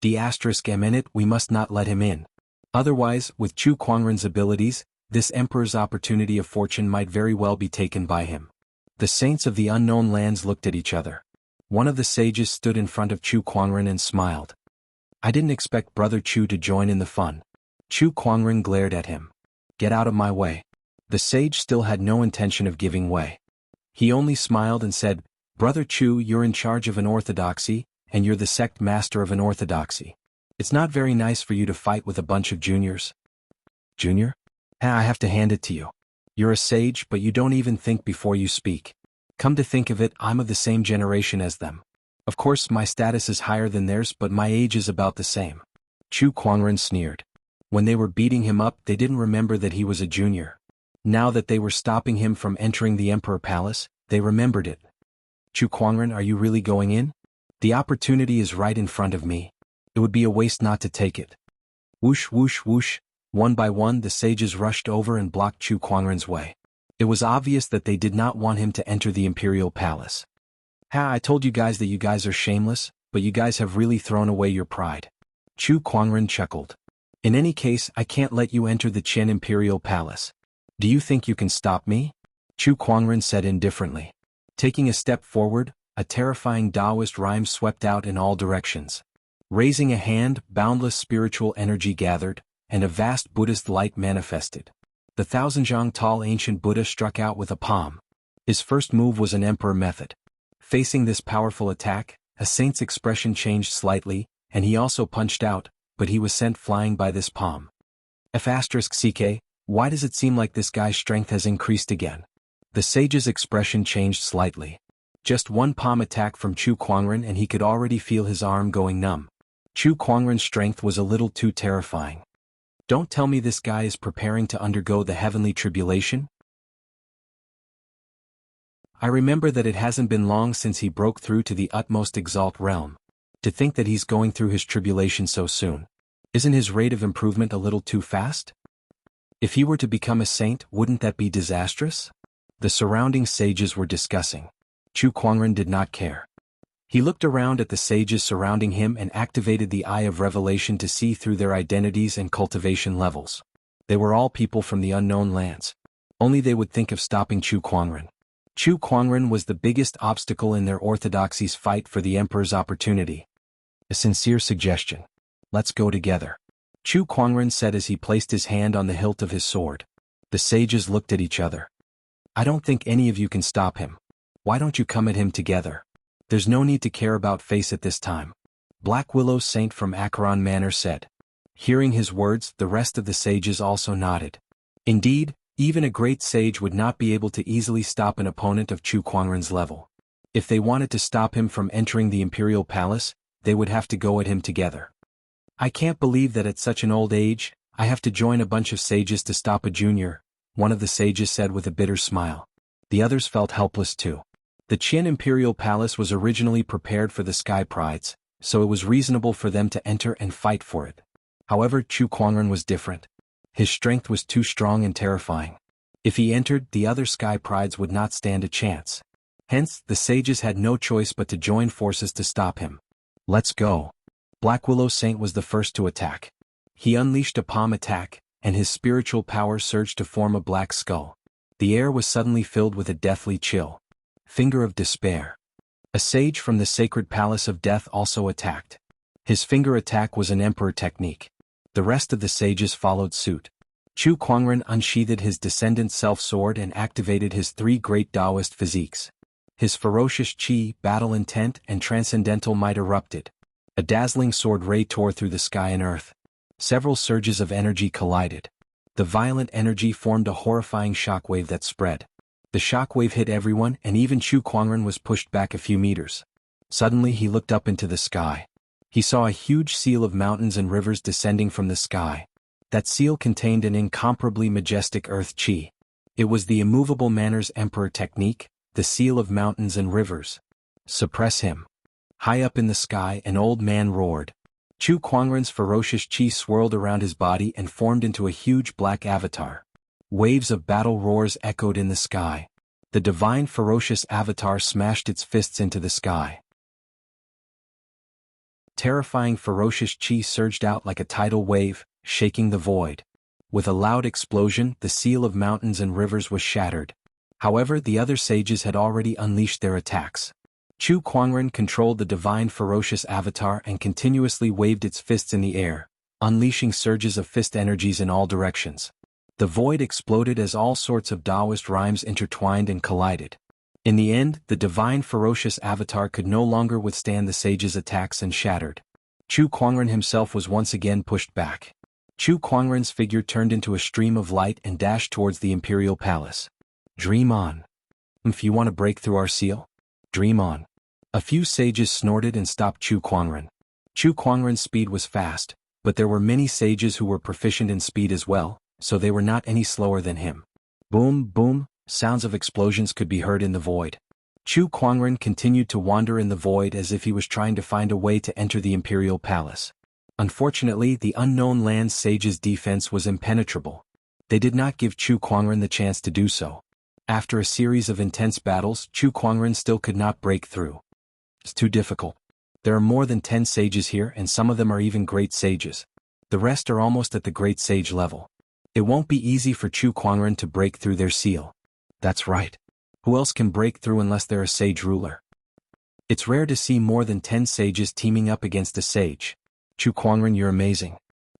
We must not let him in. Otherwise, with Chu Kuangren's abilities, this emperor's opportunity of fortune might very well be taken by him. The saints of the unknown lands looked at each other. One of the sages stood in front of Chu Kuangren and smiled. I didn't expect Brother Chu to join in the fun. Chu Kuangren glared at him. Get out of my way. The sage still had no intention of giving way. He only smiled and said, Brother Chu, you're in charge of an orthodoxy, and you're the sect master of an orthodoxy. It's not very nice for you to fight with a bunch of juniors. Junior? I have to hand it to you. You're a sage, but you don't even think before you speak. Come to think of it, I'm of the same generation as them. Of course, my status is higher than theirs, but my age is about the same. Chu Kuangren sneered. When they were beating him up, they didn't remember that he was a junior. Now that they were stopping him from entering the Emperor Palace, they remembered it. Chu Kuangren, are you really going in? The opportunity is right in front of me. It would be a waste not to take it. Whoosh whoosh whoosh. One by one the sages rushed over and blocked Chu Kuangren's way. It was obvious that they did not want him to enter the Imperial Palace. I told you guys that you guys are shameless, but you guys have really thrown away your pride. Chu Kuangren chuckled. In any case, I can't let you enter the Qian Imperial Palace. Do you think you can stop me? Chu Kuangren said indifferently. Taking a step forward, a terrifying Taoist rhyme swept out in all directions. Raising a hand, boundless spiritual energy gathered, and a vast Buddhist light manifested. The thousand-zhang tall ancient Buddha struck out with a palm. His first move was an emperor method. Facing this powerful attack, a saint's expression changed slightly, and he also punched out, but he was sent flying by this palm. F***CK, why does it seem like this guy's strength has increased again? The sage's expression changed slightly. Just one palm attack from Chu Kuangren and he could already feel his arm going numb. Chu Kuangren's strength was a little too terrifying. Don't tell me this guy is preparing to undergo the heavenly tribulation? I remember that it hasn't been long since he broke through to the utmost exalt realm. To think that he's going through his tribulation so soon. Isn't his rate of improvement a little too fast? If he were to become a saint, wouldn't that be disastrous? The surrounding sages were discussing. Chu Kuangren did not care. He looked around at the sages surrounding him and activated the Eye of Revelation to see through their identities and cultivation levels. They were all people from the unknown lands. Only they would think of stopping Chu Kuangren. Chu Kuangren was the biggest obstacle in their orthodoxy's fight for the emperor's opportunity. A sincere suggestion. Let's go together. Chu Kuangren said as he placed his hand on the hilt of his sword. The sages looked at each other. I don't think any of you can stop him. Why don't you come at him together? There's no need to care about face at this time. Black Willow Saint from Acheron Manor said. Hearing his words, the rest of the sages also nodded. Indeed, even a great sage would not be able to easily stop an opponent of Chu Kuangren's level. If they wanted to stop him from entering the Imperial Palace, they would have to go at him together. I can't believe that at such an old age, I have to join a bunch of sages to stop a junior, one of the sages said with a bitter smile. The others felt helpless too. The Qian Imperial Palace was originally prepared for the Sky Prides, so it was reasonable for them to enter and fight for it. However, Chu Kuangren was different. His strength was too strong and terrifying. If he entered, the other sky prides would not stand a chance. Hence, the sages had no choice but to join forces to stop him. Let's go. Black Willow Saint was the first to attack. He unleashed a palm attack, and his spiritual power surged to form a black skull. The air was suddenly filled with a deathly chill. Finger of Despair. A sage from the sacred palace of death also attacked. His finger attack was an emperor technique. The rest of the sages followed suit. Chu Kuangren unsheathed his descendant self-sword and activated his three great Taoist physiques. His ferocious qi, battle intent, and transcendental might erupted. A dazzling sword ray tore through the sky and earth. Several surges of energy collided. The violent energy formed a horrifying shockwave that spread. The shockwave hit everyone, and even Chu Kuangren was pushed back a few meters. Suddenly he looked up into the sky. He saw a huge seal of mountains and rivers descending from the sky. That seal contained an incomparably majestic earth qi. It was the immovable manners emperor technique, the seal of mountains and rivers. Suppress him. High up in the sky, an old man roared. Chu Kuangren's ferocious qi swirled around his body and formed into a huge black avatar. Waves of battle roars echoed in the sky. The divine ferocious avatar smashed its fists into the sky. Terrifying ferocious qi surged out like a tidal wave, shaking the void. With a loud explosion, the seal of mountains and rivers was shattered. However, the other sages had already unleashed their attacks. Chu Kuangren controlled the divine ferocious avatar and continuously waved its fists in the air, unleashing surges of fist energies in all directions. The void exploded as all sorts of Taoist rhymes intertwined and collided. In the end, the divine ferocious avatar could no longer withstand the sages' attacks and shattered. Chu Kuangren himself was once again pushed back. Chu Kuangren's figure turned into a stream of light and dashed towards the imperial palace. Dream on. If you want to break through our seal, dream on. A few sages snorted and stopped Chu Kuangren. Chu Kuangren's speed was fast, but there were many sages who were proficient in speed as well, so they were not any slower than him. Boom, boom, sounds of explosions could be heard in the void. Chu Kuangren continued to wander in the void as if he was trying to find a way to enter the imperial palace. Unfortunately, the unknown land sage's defense was impenetrable. They did not give Chu Kuangren the chance to do so. After a series of intense battles, Chu Kuangren still could not break through. It's too difficult. There are more than 10 sages here, and some of them are even great sages. The rest are almost at the great sage level. It won't be easy for Chu Kuangren to break through their seal. That's right. Who else can break through unless they're a sage ruler? It's rare to see more than 10 sages teaming up against a sage. Chu Kuangren, you're amazing.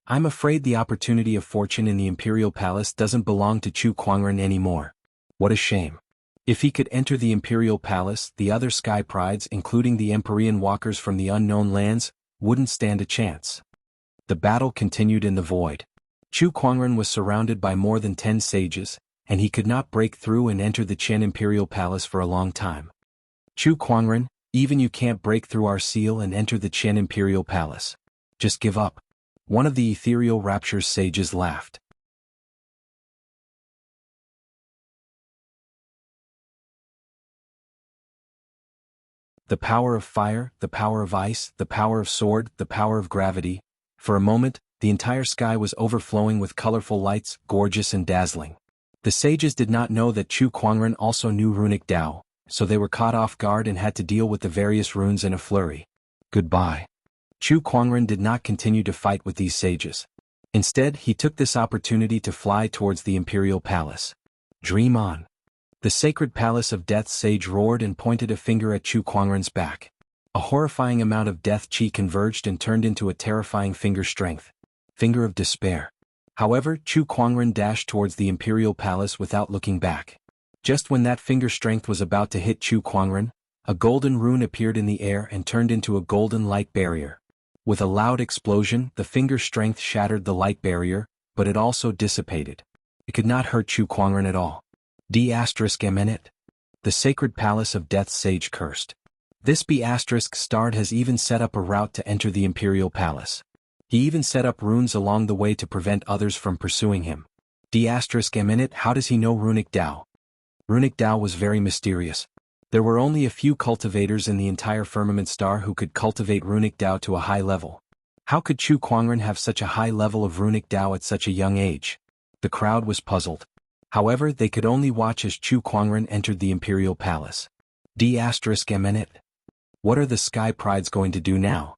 I'm afraid the opportunity of fortune in the imperial palace doesn't belong to Chu Kuangren anymore. What a shame. If he could enter the imperial palace, the other sky prides, including the Empyrean walkers from the unknown lands, wouldn't stand a chance. The battle continued in the void. Chu Kuangren was surrounded by more than 10 sages, and he could not break through and enter the Qian imperial palace for a long time. Chu Kuangren, even you can't break through our seal and enter the Qian imperial palace. Just give up. One of the ethereal rapture's sages laughed. The power of fire, the power of ice, the power of sword, the power of gravity. For a moment, the entire sky was overflowing with colorful lights, gorgeous and dazzling. The sages did not know that Chu Kuangren also knew runic Tao, so they were caught off guard and had to deal with the various runes in a flurry. Goodbye. Chu Kuangren did not continue to fight with these sages. Instead, he took this opportunity to fly towards the imperial palace. Dream on. The sacred palace of death sage roared and pointed a finger at Chu Kuangren's back. A horrifying amount of death qi converged and turned into a terrifying finger strength. Finger of despair. However, Chu Kuangren dashed towards the imperial palace without looking back. Just when that finger strength was about to hit Chu Kuangren, a golden rune appeared in the air and turned into a golden light barrier. With a loud explosion, the finger strength shattered the light barrier, but it also dissipated. It could not hurt Chu Kuangren at all. D****. The sacred palace of death sage cursed. This B***** has even set up a route to enter the imperial palace. He even set up runes along the way to prevent others from pursuing him. D****, how does he know runic Tao? Runic Tao was very mysterious. There were only a few cultivators in the entire firmament star who could cultivate runic Tao to a high level. How could Chu Kuangren have such a high level of runic Tao at such a young age? The crowd was puzzled. However, they could only watch as Chu Kuangren entered the imperial palace. D*MN. What are the Sky Prides going to do now?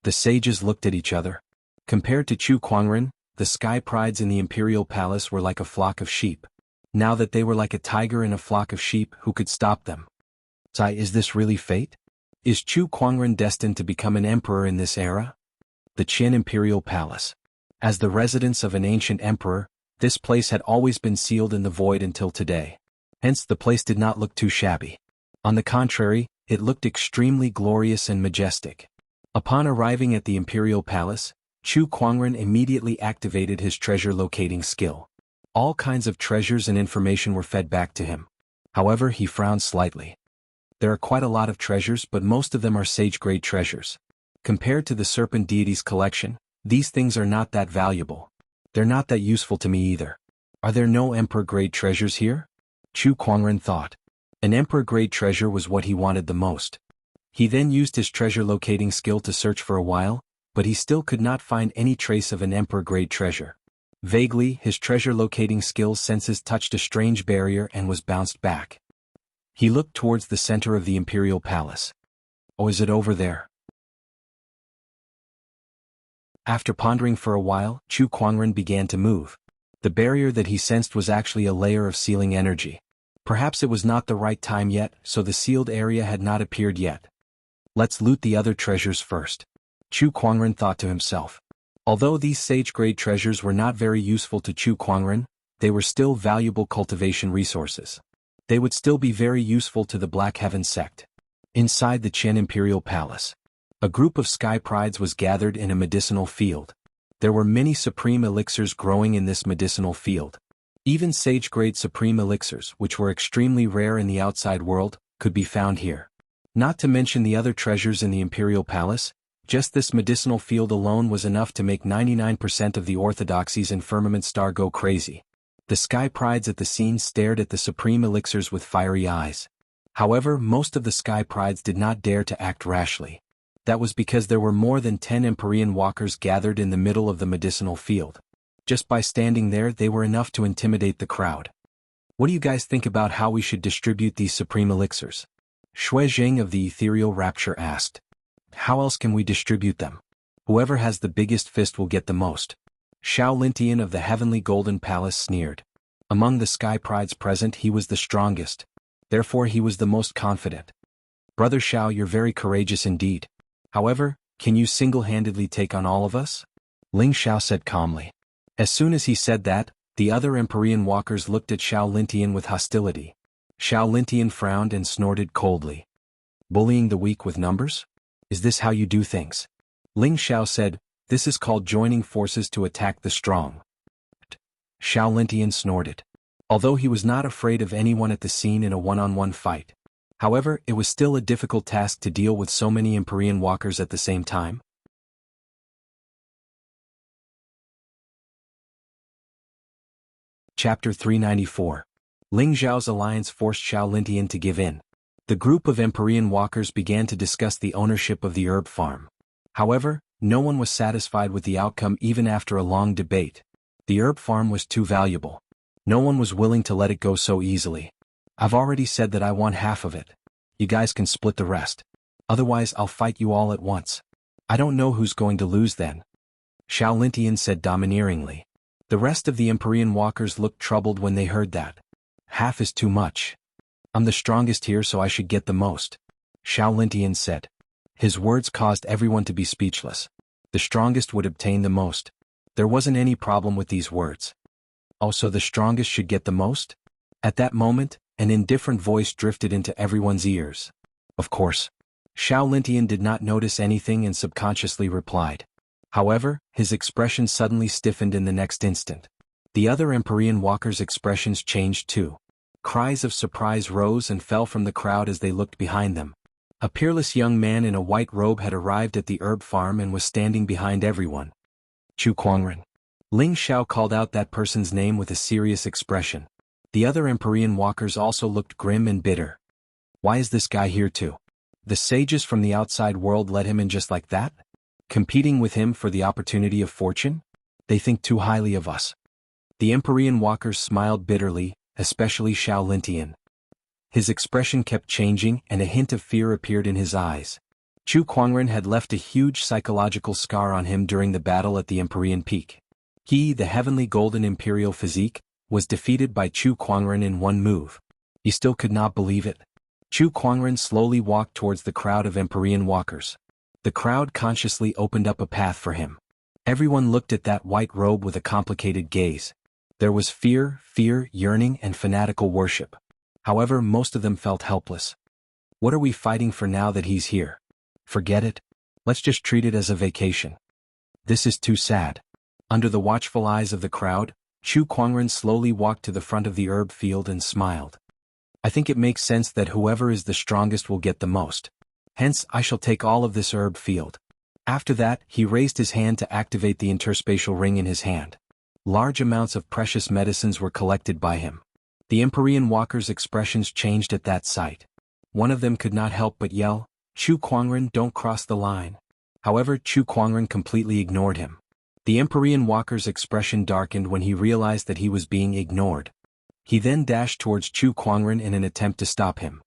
The sages looked at each other. Compared to Chu Kuangren, the Sky Prides in the imperial palace were like a flock of sheep. Now that they were like a tiger in a flock of sheep, who could stop them? Is this really fate? Is Chu Kuangren destined to become an emperor in this era? The Qin Imperial Palace. As the residence of an ancient emperor, this place had always been sealed in the void until today. Hence the place did not look too shabby. On the contrary, it looked extremely glorious and majestic. Upon arriving at the imperial palace, Chu Kuangren immediately activated his treasure locating skill. All kinds of treasures and information were fed back to him. However, he frowned slightly. There are quite a lot of treasures, but most of them are sage-grade treasures. Compared to the serpent deity's collection, these things are not that valuable. They're not that useful to me either. Are there no emperor-grade treasures here? Chu Kuangren thought. An emperor-grade treasure was what he wanted the most. He then used his treasure locating skill to search for a while, but he still could not find any trace of an emperor-grade treasure. Vaguely, his treasure locating skill's senses touched a strange barrier and was bounced back. He looked towards the center of the imperial palace. Oh, is it over there? After pondering for a while, Chu Kuangren began to move. The barrier that he sensed was actually a layer of sealing energy. Perhaps it was not the right time yet, so the sealed area had not appeared yet. Let's loot the other treasures first. Chu Kuangren thought to himself. Although these sage-grade treasures were not very useful to Chu Kuangren, they were still valuable cultivation resources. They would still be very useful to the Black Heaven sect. Inside the Qin Imperial Palace, a group of Sky Prides was gathered in a medicinal field. There were many supreme elixirs growing in this medicinal field. Even sage-grade supreme elixirs, which were extremely rare in the outside world, could be found here. Not to mention the other treasures in the Imperial Palace, just this medicinal field alone was enough to make 99% of the orthodoxies in Firmament Star go crazy. The Sky Prides at the scene stared at the supreme elixirs with fiery eyes. However, most of the Sky Prides did not dare to act rashly. That was because there were more than 10 Empyrean walkers gathered in the middle of the medicinal field. Just by standing there, they were enough to intimidate the crowd. What do you guys think about how we should distribute these supreme elixirs? Shui Jing of the Ethereal Rapture asked. How else can we distribute them? Whoever has the biggest fist will get the most. Xiao Lintian of the Heavenly Golden Palace sneered. Among the Sky Prides present, he was the strongest. Therefore he was the most confident. Brother Xiao, you're very courageous indeed. However, can you single-handedly take on all of us? Ling Xiao said calmly. As soon as he said that, the other Empyrean walkers looked at Xiao Lintian with hostility. Xiao Lintian frowned and snorted coldly. Bullying the weak with numbers? Is this how you do things? Ling Xiao said, this is called joining forces to attack the strong. Xiao Lintian snorted. Although he was not afraid of anyone at the scene in a one-on-one fight. However, it was still a difficult task to deal with so many Empyrean walkers at the same time. Chapter 394. Ling Zhao's alliance forced Xiao Lintian to give in. The group of Empyrean walkers began to discuss the ownership of the herb farm. However, no one was satisfied with the outcome even after a long debate. The herb farm was too valuable. No one was willing to let it go so easily. I've already said that I want half of it. You guys can split the rest. Otherwise I'll fight you all at once. I don't know who's going to lose then. Xiao Lintian said domineeringly. The rest of the Empyrean walkers looked troubled when they heard that. Half is too much. I'm the strongest here, so I should get the most. Xiao Lintian said. His words caused everyone to be speechless. The strongest would obtain the most. There wasn't any problem with these words. Oh, so the strongest should get the most? At that moment, an indifferent voice drifted into everyone's ears. Of course. Xiao Lintian did not notice anything and subconsciously replied. However, his expression suddenly stiffened in the next instant. The other Empyrean walkers' expressions changed too. Cries of surprise rose and fell from the crowd as they looked behind them. A peerless young man in a white robe had arrived at the herb farm and was standing behind everyone. Chu Kuangren. Ling Xiao called out that person's name with a serious expression. The other Empyrean walkers also looked grim and bitter. Why is this guy here too? The sages from the outside world let him in just like that? Competing with him for the opportunity of fortune? They think too highly of us. The Empyrean walkers smiled bitterly, especially Xiao Lintian. His expression kept changing and a hint of fear appeared in his eyes. Chu Kuangren had left a huge psychological scar on him during the battle at the Empyrean Peak. He, the heavenly golden imperial physique, was defeated by Chu Kuangren in one move. He still could not believe it. Chu Kuangren slowly walked towards the crowd of Empyrean walkers. The crowd consciously opened up a path for him. Everyone looked at that white robe with a complicated gaze. There was fear, yearning, and fanatical worship. However, most of them felt helpless. What are we fighting for now that he's here? Forget it. Let's just treat it as a vacation. This is too sad. Under the watchful eyes of the crowd, Chu Kuangren slowly walked to the front of the herb field and smiled. I think it makes sense that whoever is the strongest will get the most. Hence, I shall take all of this herb field. After that, he raised his hand to activate the interspatial ring in his hand. Large amounts of precious medicines were collected by him. The Empyrean walkers' expressions changed at that sight. One of them could not help but yell, "Chu Kuangren, don't cross the line." However, Chu Kuangren completely ignored him. The Empyrean walker's expression darkened when he realized that he was being ignored. He then dashed towards Chu Kuangren in an attempt to stop him.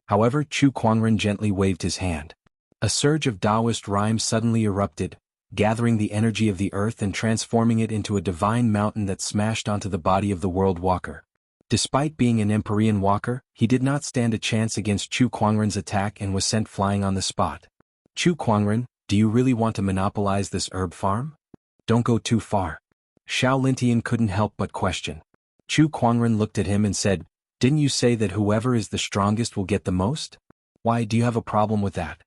However, Chu Kuangren gently waved his hand. A surge of Taoist rhymes suddenly erupted, gathering the energy of the earth and transforming it into a divine mountain that smashed onto the body of the world walker. Despite being an Empyrean walker, he did not stand a chance against Chu Kuangren's attack and was sent flying on the spot. Chu Kuangren, do you really want to monopolize this herb farm? Don't go too far. Xiao Lintian couldn't help but question. Chu Kuangren looked at him and said, didn't you say that whoever is the strongest will get the most? Why, do you have a problem with that?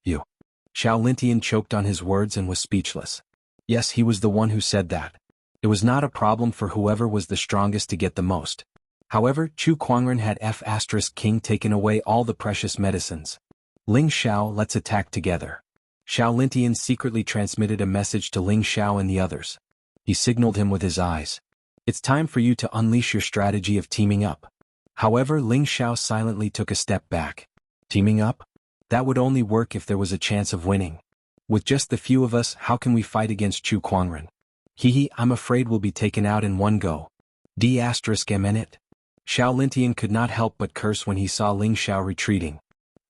You. Xiao Lintian choked on his words and was speechless. Yes, he was the one who said that. It was not a problem for whoever was the strongest to get the most. However, Chu Kuangren had F*King taken away all the precious medicines. Ling Xiao, let's attack together. Xiao Lintian secretly transmitted a message to Ling Xiao and the others. He signaled him with his eyes. It's time for you to unleash your strategy of teaming up. However, Ling Xiao silently took a step back. Teaming up? That would only work if there was a chance of winning. With just the few of us, how can we fight against Chu Kuangren? I'm afraid we'll be taken out in one go. D***mn. Xiao Lintian could not help but curse when he saw Ling Xiao retreating.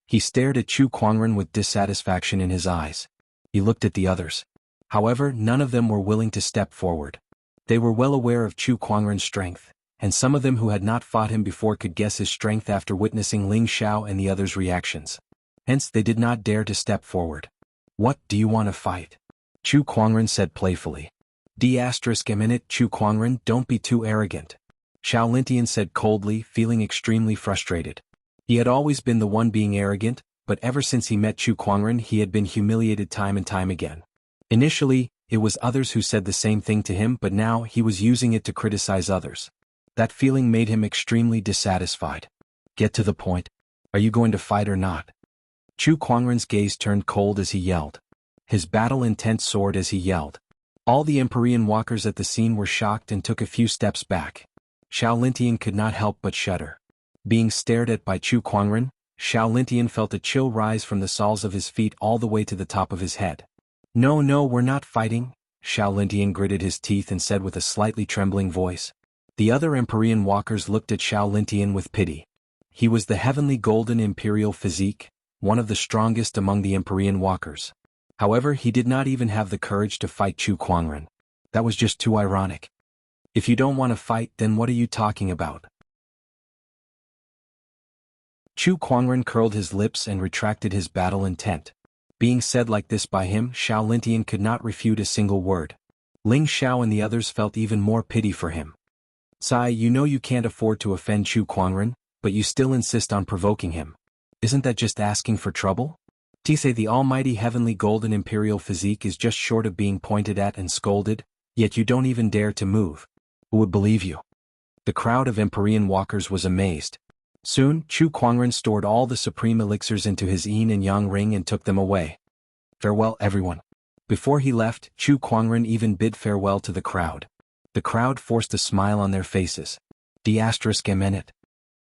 He stared at Chu Kuangren with dissatisfaction in his eyes. He looked at the others. However, none of them were willing to step forward. They were well aware of Chu Kuangren's strength, and some of them who had not fought him before could guess his strength after witnessing Ling Xiao and the others' reactions. Hence, they did not dare to step forward. What, do you want to fight? Chu Kuangren said playfully. D***mn. Chu Kuangren, don't be too arrogant. Xiao Lintian said coldly, feeling extremely frustrated. He had always been the one being arrogant, but ever since he met Chu Kuangren he had been humiliated time and time again. Initially, it was others who said the same thing to him, but now he was using it to criticize others. That feeling made him extremely dissatisfied. Get to the point. Are you going to fight or not? Chu Kuangren's gaze turned cold as he yelled. His battle intent soared as he yelled. All the Empyrean walkers at the scene were shocked and took a few steps back. Xiao Lintian could not help but shudder. Being stared at by Chu Kuangren, Xiao Lintian felt a chill rise from the soles of his feet all the way to the top of his head. No, we're not fighting, Xiao Lintian gritted his teeth and said with a slightly trembling voice. The other Empyrean walkers looked at Xiao Lintian with pity. He was the heavenly golden imperial physique, one of the strongest among the Empyrean walkers. However, he did not even have the courage to fight Chu Kuangren. That was just too ironic. If you don't want to fight, then what are you talking about? Chu Kuangren curled his lips and retracted his battle intent. Being said like this by him, Xiao Lintian could not refute a single word. Ling Xiao and the others felt even more pity for him. Sai, you know you can't afford to offend Chu Kuangren, but you still insist on provoking him. Isn't that just asking for trouble? Say the almighty heavenly golden imperial physique is just short of being pointed at and scolded, yet you don't even dare to move. Who would believe you? The crowd of Empyrean walkers was amazed. Soon, Chu Kuangren stored all the supreme elixirs into his yin and yang ring and took them away. Farewell, everyone. Before he left, Chu Kuangren even bid farewell to the crowd. The crowd forced a smile on their faces. D***mn.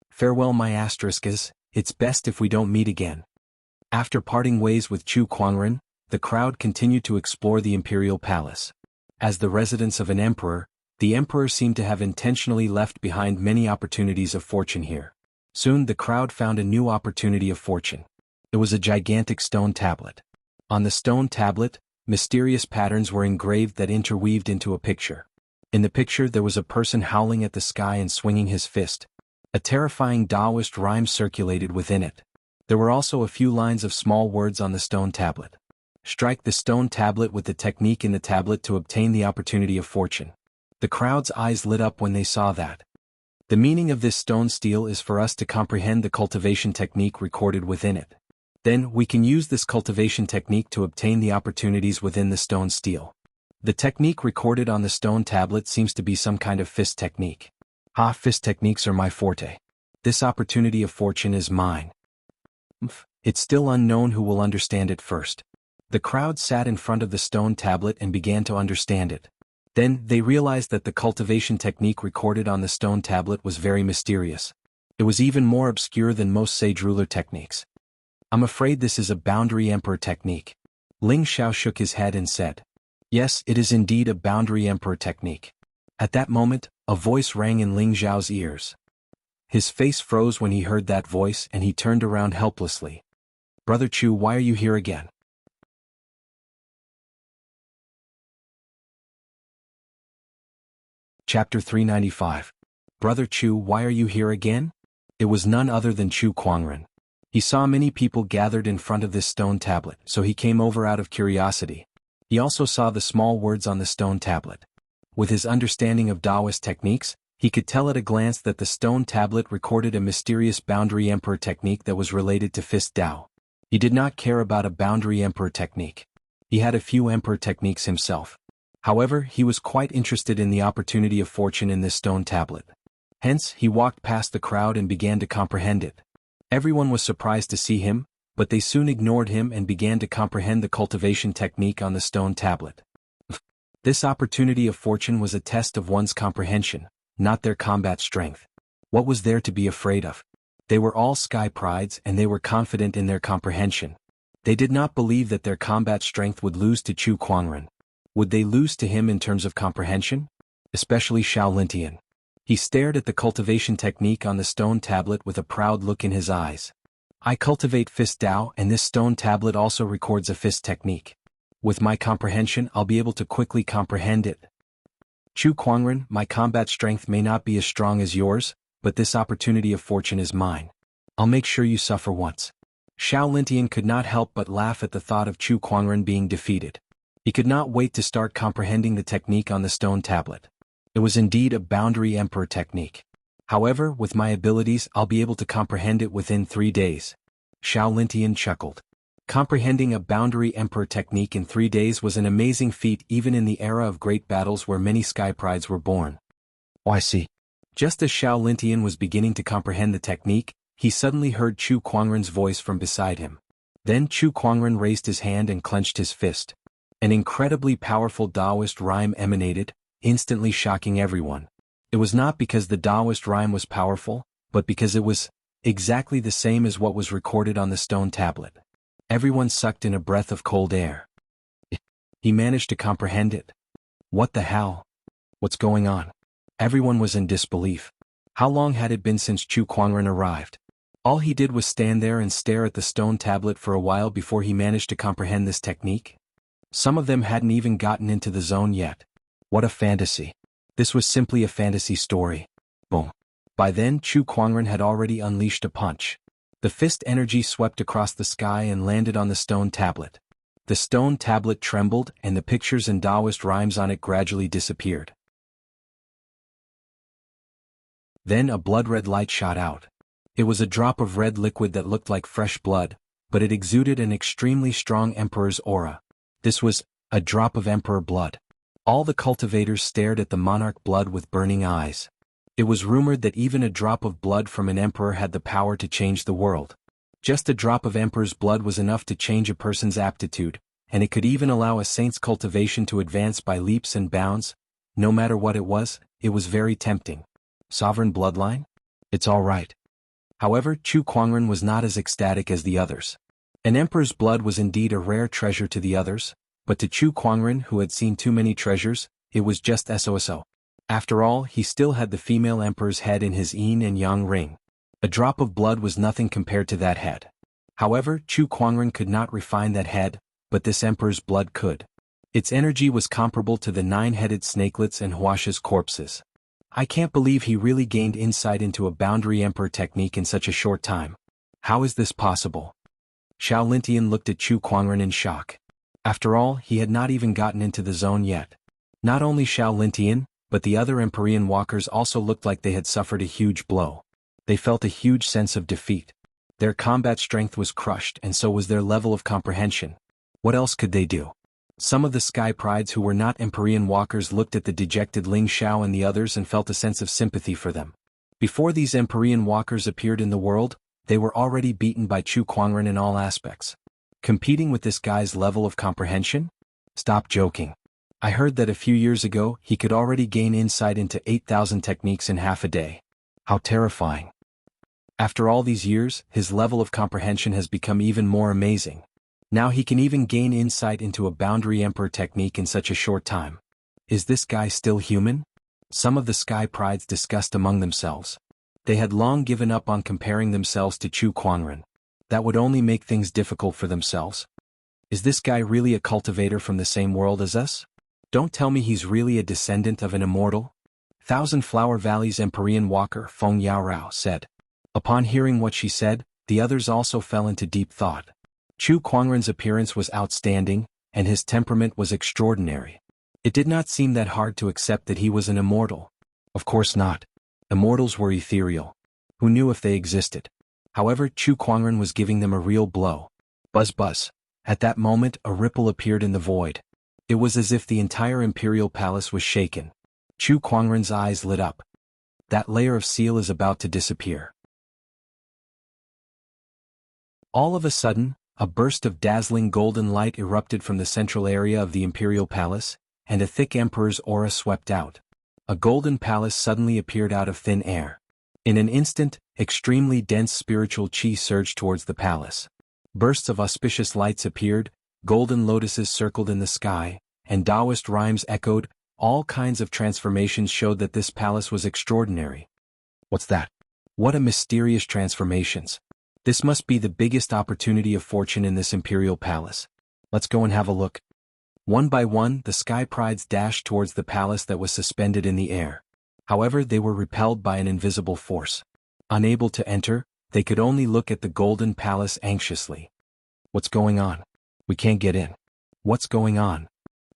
Farewell, my asterisks, it's best if we don't meet again. After parting ways with Chu Kuangren, the crowd continued to explore the imperial palace. As the residence of an emperor, the emperor seemed to have intentionally left behind many opportunities of fortune here. Soon the crowd found a new opportunity of fortune. It was a gigantic stone tablet. On the stone tablet, mysterious patterns were engraved that interweaved into a picture. In the picture there was a person howling at the sky and swinging his fist. A terrifying Taoist rhyme circulated within it. There were also a few lines of small words on the stone tablet. Strike the stone tablet with the technique in the tablet to obtain the opportunity of fortune. The crowd's eyes lit up when they saw that. The meaning of this stone stele is for us to comprehend the cultivation technique recorded within it. Then we can use this cultivation technique to obtain the opportunities within the stone stele. The technique recorded on the stone tablet seems to be some kind of fist technique. Fist techniques are my forte. This opportunity of fortune is mine. It's still unknown who will understand it first. The crowd sat in front of the stone tablet and began to understand it. Then they realized that the cultivation technique recorded on the stone tablet was very mysterious. It was even more obscure than most sage ruler techniques. I'm afraid this is a boundary emperor technique. Ling Xiao shook his head and said, "Yes, it is indeed a boundary emperor technique." At that moment, a voice rang in Ling Xiao's ears. His face froze when he heard that voice and he turned around helplessly. "Brother Chu, why are you here again?" Chapter 395. Brother Chu, why are you here again? It was none other than Chu Kuangren. He saw many people gathered in front of this stone tablet, so he came over out of curiosity. He also saw the small words on the stone tablet. With his understanding of Taoist techniques, he could tell at a glance that the stone tablet recorded a mysterious boundary emperor technique that was related to fist Tao. He did not care about a boundary emperor technique. He had a few emperor techniques himself. However, he was quite interested in the opportunity of fortune in this stone tablet. Hence, he walked past the crowd and began to comprehend it. Everyone was surprised to see him, but they soon ignored him and began to comprehend the cultivation technique on the stone tablet. This opportunity of fortune was a test of one's comprehension, not their combat strength. What was there to be afraid of? They were all sky prides and they were confident in their comprehension. They did not believe that their combat strength would lose to Chu Kuangren. Would they lose to him in terms of comprehension? Especially Xiao Lintian. He stared at the cultivation technique on the stone tablet with a proud look in his eyes. I cultivate fist Tao and this stone tablet also records a fist technique. With my comprehension I'll be able to quickly comprehend it. Chu Kuangren, my combat strength may not be as strong as yours, but this opportunity of fortune is mine. I'll make sure you suffer once. Xiao Lintian could not help but laugh at the thought of Chu Kuangren being defeated. He could not wait to start comprehending the technique on the stone tablet. It was indeed a boundary emperor technique. However, with my abilities I'll be able to comprehend it within 3 days. Xiao Lintian chuckled. Comprehending a boundary emperor technique in 3 days was an amazing feat even in the era of great battles where many sky prides were born. Oh, I see. Just as Xiao Lintian was beginning to comprehend the technique, he suddenly heard Chu Kuangren's voice from beside him. Then Chu Kuangren raised his hand and clenched his fist. An incredibly powerful Taoist rhyme emanated, instantly shocking everyone. It was not because the Taoist rhyme was powerful, but because it was exactly the same as what was recorded on the stone tablet. Everyone sucked in a breath of cold air. He managed to comprehend it. What the hell? What's going on? Everyone was in disbelief. How long had it been since Chu Kuangren arrived? All he did was stand there and stare at the stone tablet for a while before he managed to comprehend this technique. Some of them hadn't even gotten into the zone yet. What a fantasy. This was simply a fantasy story. Boom. By then Chu Kuangren had already unleashed a punch. The fist energy swept across the sky and landed on the stone tablet. The stone tablet trembled and the pictures and Taoist rhymes on it gradually disappeared. Then a blood-red light shot out. It was a drop of red liquid that looked like fresh blood, but it exuded an extremely strong emperor's aura. This was a drop of emperor blood. All the cultivators stared at the monarch blood with burning eyes. It was rumored that even a drop of blood from an emperor had the power to change the world. Just a drop of emperor's blood was enough to change a person's aptitude, and it could even allow a saint's cultivation to advance by leaps and bounds. No matter what it was very tempting. Sovereign bloodline? It's all right. However, Chu Kuangren was not as ecstatic as the others. An emperor's blood was indeed a rare treasure to the others, But to Chu Kuangren, who had seen too many treasures, it was just SOSO. After all, he still had the female emperor's head in his yin and yang ring. A drop of blood was nothing compared to that head. However, Chu Kuangren could not refine that head, but this emperor's blood could. Its energy was comparable to the 9-headed snakelets and Huasha's corpses. I can't believe he really gained insight into a boundary emperor technique in such a short time. How is this possible? Xiao Lintian looked at Chu Kuangren in shock. After all, he had not even gotten into the zone yet. Not only Xiao Lintian, but the other Empyrean walkers also looked like they had suffered a huge blow. They felt a huge sense of defeat. Their combat strength was crushed, and so was their level of comprehension. What else could they do? Some of the Sky Prides who were not Empyrean walkers looked at the dejected Ling Xiao and the others and felt a sense of sympathy for them. Before these Empyrean walkers appeared in the world, they were already beaten by Chu Kuangren in all aspects. Competing with this guy's level of comprehension? Stop joking. I heard that a few years ago he could already gain insight into 8,000 techniques in half a day. How terrifying. After all these years, his level of comprehension has become even more amazing. Now he can even gain insight into a boundary emperor technique in such a short time. Is this guy still human? Some of the Sky Prides discussed among themselves. They had long given up on comparing themselves to Chu Kuangren. That would only make things difficult for themselves. Is this guy really a cultivator from the same world as us? Don't tell me he's really a descendant of an immortal? Thousand Flower Valley's Empyrean walker Feng Yaorao said. Upon hearing what she said, the others also fell into deep thought. Chu Kuangren's appearance was outstanding, and his temperament was extraordinary. It did not seem that hard to accept that he was an immortal. Of course not. Immortals were ethereal. Who knew if they existed? However, Chu Kuangren was giving them a real blow. Buzz buzz. At that moment, a ripple appeared in the void. It was as if the entire imperial palace was shaken. Chu Kuangren's eyes lit up. That layer of seal is about to disappear. All of a sudden, a burst of dazzling golden light erupted from the central area of the imperial palace, and a thick emperor's aura swept out. A golden palace suddenly appeared out of thin air. In an instant, extremely dense spiritual qi surged towards the palace. Bursts of auspicious lights appeared, golden lotuses circled in the sky, and Taoist rhymes echoed. All kinds of transformations showed that this palace was extraordinary. What's that? What a mysterious transformations. This must be the biggest opportunity of fortune in this imperial palace. Let's go and have a look. One by one, the Sky Prides dashed towards the palace that was suspended in the air. However, they were repelled by an invisible force. Unable to enter, they could only look at the golden palace anxiously. What's going on? We can't get in. What's going on?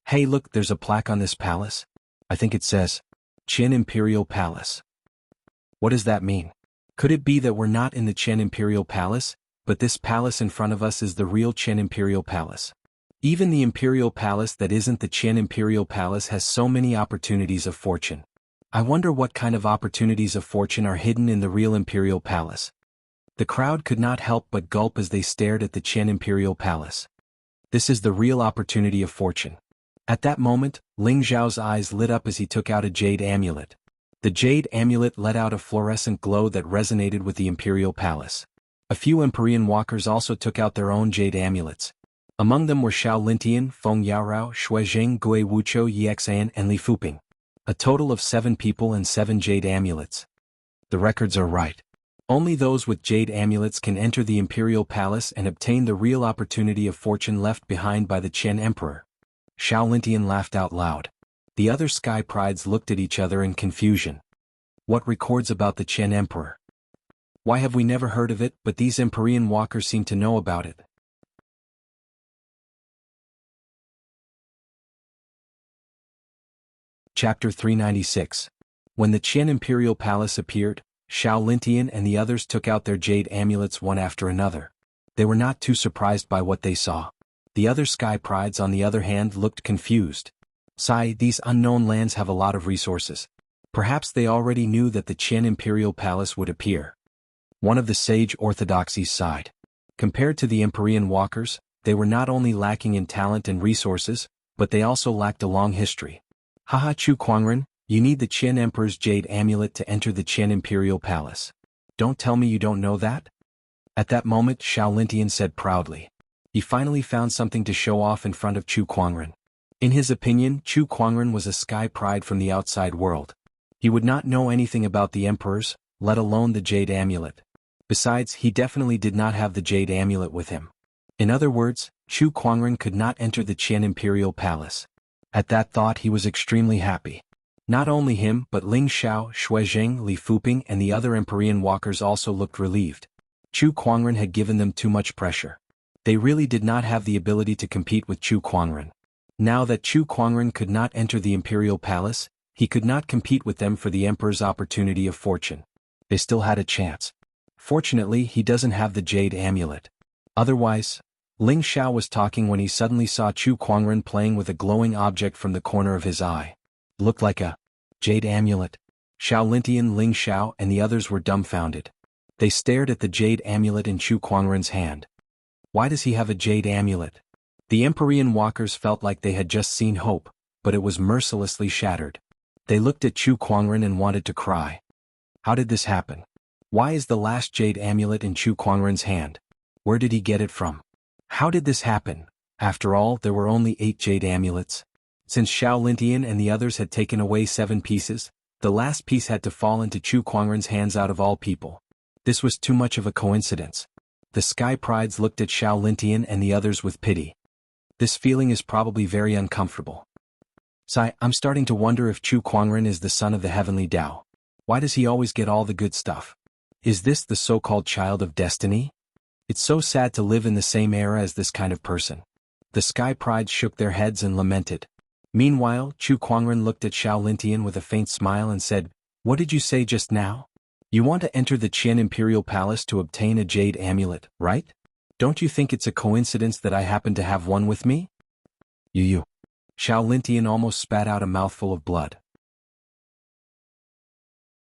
Hey look, there's a plaque on this palace. I think it says, Qin Imperial Palace. What does that mean? Could it be that we're not in the Qin Imperial Palace, but this palace in front of us is the real Qin Imperial Palace? Even the Imperial Palace that isn't the Qin Imperial Palace has so many opportunities of fortune. I wonder what kind of opportunities of fortune are hidden in the real Imperial Palace. The crowd could not help but gulp as they stared at the Qin Imperial Palace. This is the real opportunity of fortune. At that moment, Ling Zhao's eyes lit up as he took out a jade amulet. The jade amulet let out a fluorescent glow that resonated with the Imperial Palace. A few Empyrean walkers also took out their own jade amulets. Among them were Xiao Lintian, Feng Yaorao, Shuizheng, Gui Wuqiu Yexan and Li Fuping. A total of 7 people and 7 jade amulets. The records are right. Only those with jade amulets can enter the Imperial Palace and obtain the real opportunity of fortune left behind by the Qin Emperor. Xiao Lintian laughed out loud. The other Sky Prides looked at each other in confusion. What records about the Qin Emperor? Why have we never heard of it, but these Empyrean walkers seem to know about it? Chapter 396. When the Qin Imperial Palace appeared, Xiao Lintian and the others took out their jade amulets one after another. They were not too surprised by what they saw. The other Sky Prides on the other hand looked confused. These unknown lands have a lot of resources. Perhaps they already knew that the Qin Imperial Palace would appear. One of the sage orthodoxies sighed. Compared to the Empyrean walkers, they were not only lacking in talent and resources, but they also lacked a long history. Haha Chu Kuangren, you need the Qin Emperor's jade amulet to enter the Qin Imperial Palace. Don't tell me you don't know that? At that moment Xiao Lintian said proudly. He finally found something to show off in front of Chu Kuangren. In his opinion, Chu Kuangren was a sky pride from the outside world. He would not know anything about the emperors, let alone the jade amulet. Besides, he definitely did not have the jade amulet with him. In other words, Chu Kuangren could not enter the Qian imperial palace. At that thought he was extremely happy. Not only him but Ling Xiao, Xuezheng, Li Fuping and the other Empyrean walkers also looked relieved. Chu Kuangren had given them too much pressure. They really did not have the ability to compete with Chu Kuangren. Now that Chu Kuangren could not enter the imperial palace, he could not compete with them for the emperor's opportunity of fortune. They still had a chance. Fortunately, he doesn't have the jade amulet. Otherwise, Ling Xiao was talking when he suddenly saw Chu Kuangren playing with a glowing object from the corner of his eye. Looked like a jade amulet. Xiao Lintian, Ling Xiao and the others were dumbfounded. They stared at the jade amulet in Chu Kuangren's hand. Why does he have a jade amulet? The Empyrean walkers felt like they had just seen hope, but it was mercilessly shattered. They looked at Chu Kuangren and wanted to cry. How did this happen? Why is the last jade amulet in Chu Kuangren's hand? Where did he get it from? How did this happen? After all, there were only 8 jade amulets. Since Xiao Lintian and the others had taken away 7 pieces, the last piece had to fall into Chu Kuangren's hands out of all people. This was too much of a coincidence. The Sky Prides looked at Xiao Lintian and the others with pity. This feeling is probably very uncomfortable. Sai, I'm starting to wonder if Chu Kuangren is the son of the heavenly Tao. Why does he always get all the good stuff? Is this the so-called child of destiny? It's so sad to live in the same era as this kind of person. The Sky Prides shook their heads and lamented. Meanwhile, Chu Kuangren looked at Xiao Lintian with a faint smile and said, "What did you say just now? You want to enter the Qian Imperial Palace to obtain a jade amulet, right? Don't you think it's a coincidence that I happen to have one with me?" You. Xiao Lintian almost spat out a mouthful of blood.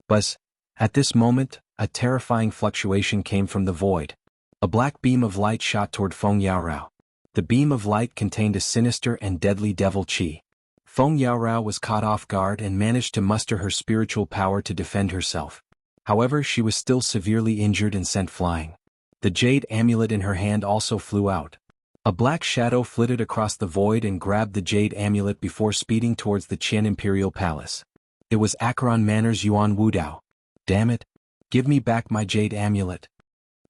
Buzz. At this moment, a terrifying fluctuation came from the void. A black beam of light shot toward Feng Yaorao. The beam of light contained a sinister and deadly devil qi. Feng Yaorao was caught off guard and managed to muster her spiritual power to defend herself. However, she was still severely injured and sent flying. The jade amulet in her hand also flew out. A black shadow flitted across the void and grabbed the jade amulet before speeding towards the Qian Imperial Palace. It was Acheron Manor's Yuan Wudao. Damn it! Give me back my jade amulet.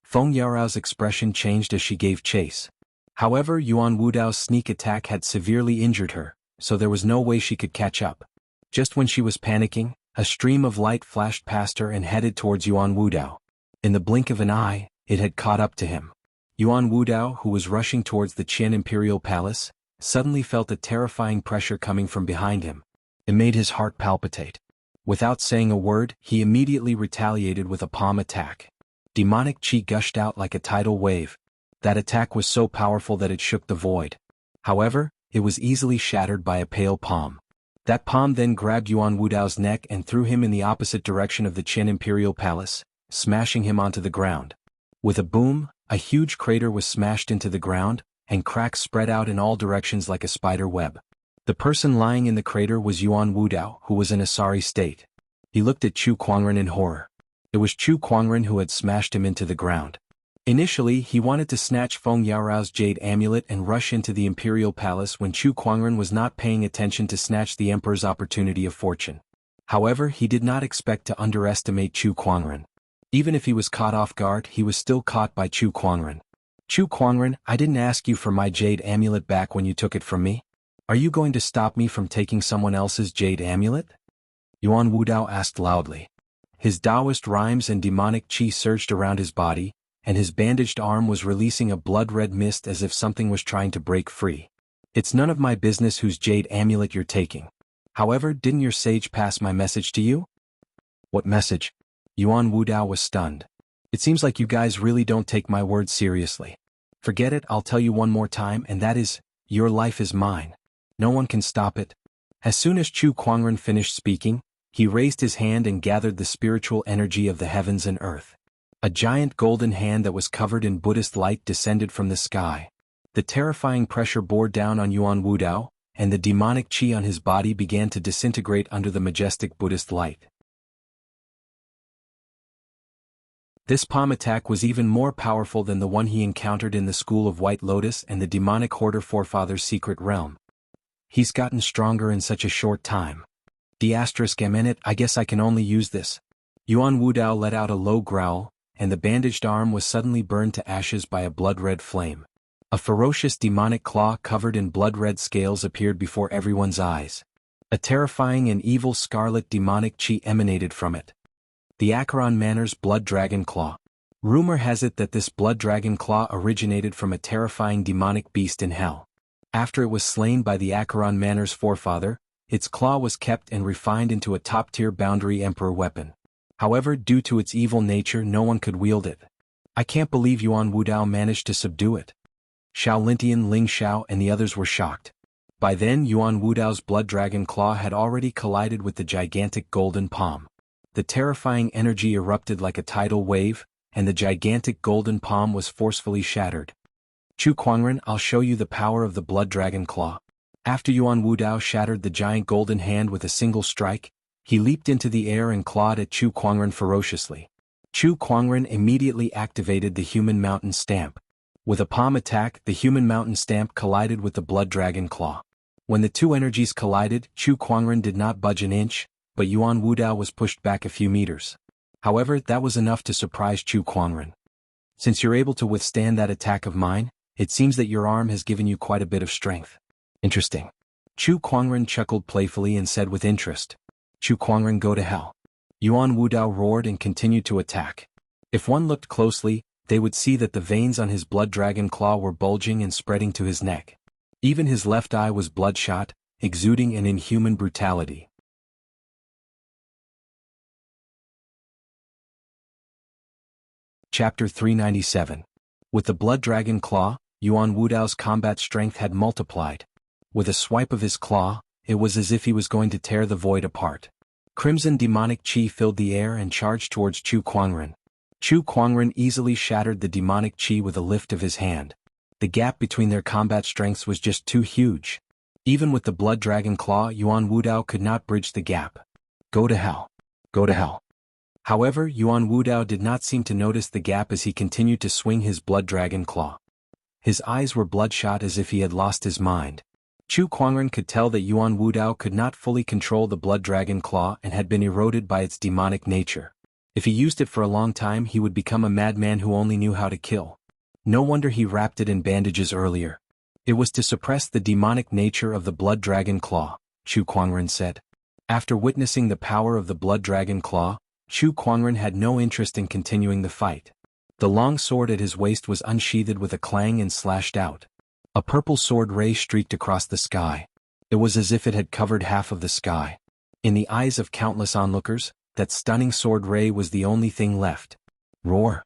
Feng Yaorao's expression changed as she gave chase. However, Yuan Wudao's sneak attack had severely injured her, so there was no way she could catch up. Just when she was panicking, a stream of light flashed past her and headed towards Yuan Wudao. In the blink of an eye, it had caught up to him. Yuan Wudao, who was rushing towards the Qian Imperial Palace, suddenly felt a terrifying pressure coming from behind him. It made his heart palpitate. Without saying a word, he immediately retaliated with a palm attack. Demonic qi gushed out like a tidal wave. That attack was so powerful that it shook the void. However, it was easily shattered by a pale palm. That palm then grabbed Yuan Wudao's neck and threw him in the opposite direction of the Qian Imperial Palace, smashing him onto the ground. With a boom, a huge crater was smashed into the ground, and cracks spread out in all directions like a spider web. The person lying in the crater was Yuan Wudao, who was in a sorry state. He looked at Chu Kuangren in horror. It was Chu Kuangren who had smashed him into the ground. Initially, he wanted to snatch Feng Yaorao's jade amulet and rush into the imperial palace when Chu Kuangren was not paying attention to snatch the emperor's opportunity of fortune. However, he did not expect to underestimate Chu Kuangren. Even if he was caught off guard, he was still caught by Chu Kuangren. "Chu Kuangren, I didn't ask you for my jade amulet back when you took it from me. Are you going to stop me from taking someone else's jade amulet?" Yuan Wudao asked loudly. His Taoist rhymes and demonic qi surged around his body, and his bandaged arm was releasing a blood-red mist as if something was trying to break free. "It's none of my business whose jade amulet you're taking. However, didn't your sage pass my message to you?" "What message?" Yuan Wudao was stunned. "It seems like you guys really don't take my words seriously. Forget it, I'll tell you one more time, and that is, your life is mine. No one can stop it." As soon as Chu Kuangren finished speaking, he raised his hand and gathered the spiritual energy of the heavens and earth. A giant golden hand that was covered in Buddhist light descended from the sky. The terrifying pressure bore down on Yuan Wudao, and the demonic qi on his body began to disintegrate under the majestic Buddhist light. This palm attack was even more powerful than the one he encountered in the School of White Lotus and the demonic hoarder forefather's secret realm. He's gotten stronger in such a short time. I guess I can only use this. Yuan Wudao let out a low growl, and the bandaged arm was suddenly burned to ashes by a blood-red flame. A ferocious demonic claw covered in blood-red scales appeared before everyone's eyes. A terrifying and evil scarlet demonic chi emanated from it. The Acheron Manor's Blood Dragon Claw. Rumor has it that this Blood Dragon Claw originated from a terrifying demonic beast in hell. After it was slain by the Acheron Manor's forefather, its claw was kept and refined into a top-tier boundary emperor weapon. However, due to its evil nature, no one could wield it. I can't believe Yuan Wudao managed to subdue it. Xiao Lintian, Ling Xiao and the others were shocked. By then Yuan Wudao's Blood Dragon Claw had already collided with the gigantic golden palm. The terrifying energy erupted like a tidal wave, and the gigantic golden palm was forcefully shattered. Chu Kuangren, I'll show you the power of the Blood Dragon Claw. After Yuan Wudao shattered the giant golden hand with a single strike, he leaped into the air and clawed at Chu Kuangren ferociously. Chu Kuangren immediately activated the Human Mountain Stamp. With a palm attack, the Human Mountain Stamp collided with the Blood Dragon Claw. When the two energies collided, Chu Kuangren did not budge an inch, but Yuan Wudao was pushed back a few meters. However, that was enough to surprise Chu Kuangren. Since you're able to withstand that attack of mine, it seems that your arm has given you quite a bit of strength. Interesting. Chu Kuangren chuckled playfully and said with interest, Chu Kuangren, go to hell. Yuan Wudao roared and continued to attack. If one looked closely, they would see that the veins on his Blood Dragon Claw were bulging and spreading to his neck. Even his left eye was bloodshot, exuding an inhuman brutality. Chapter 397. With the Blood Dragon Claw, Yuan Wudao's combat strength had multiplied. With a swipe of his claw, it was as if he was going to tear the void apart. Crimson demonic chi filled the air and charged towards Chu Kuangren. Chu Kuangren easily shattered the demonic chi with a lift of his hand. The gap between their combat strengths was just too huge. Even with the Blood Dragon Claw, Yuan Wudao could not bridge the gap. Go to hell. Go to hell. However, Yuan Wudao did not seem to notice the gap as he continued to swing his Blood Dragon Claw. His eyes were bloodshot as if he had lost his mind. Chu Kuangren could tell that Yuan Wudao could not fully control the Blood Dragon Claw and had been eroded by its demonic nature. If he used it for a long time, he would become a madman who only knew how to kill. No wonder he wrapped it in bandages earlier. It was to suppress the demonic nature of the Blood Dragon Claw, Chu Kuangren said. After witnessing the power of the Blood Dragon Claw, Chu Kuangren had no interest in continuing the fight. The long sword at his waist was unsheathed with a clang and slashed out. A purple sword ray streaked across the sky. It was as if it had covered half of the sky. In the eyes of countless onlookers, that stunning sword ray was the only thing left. Roar!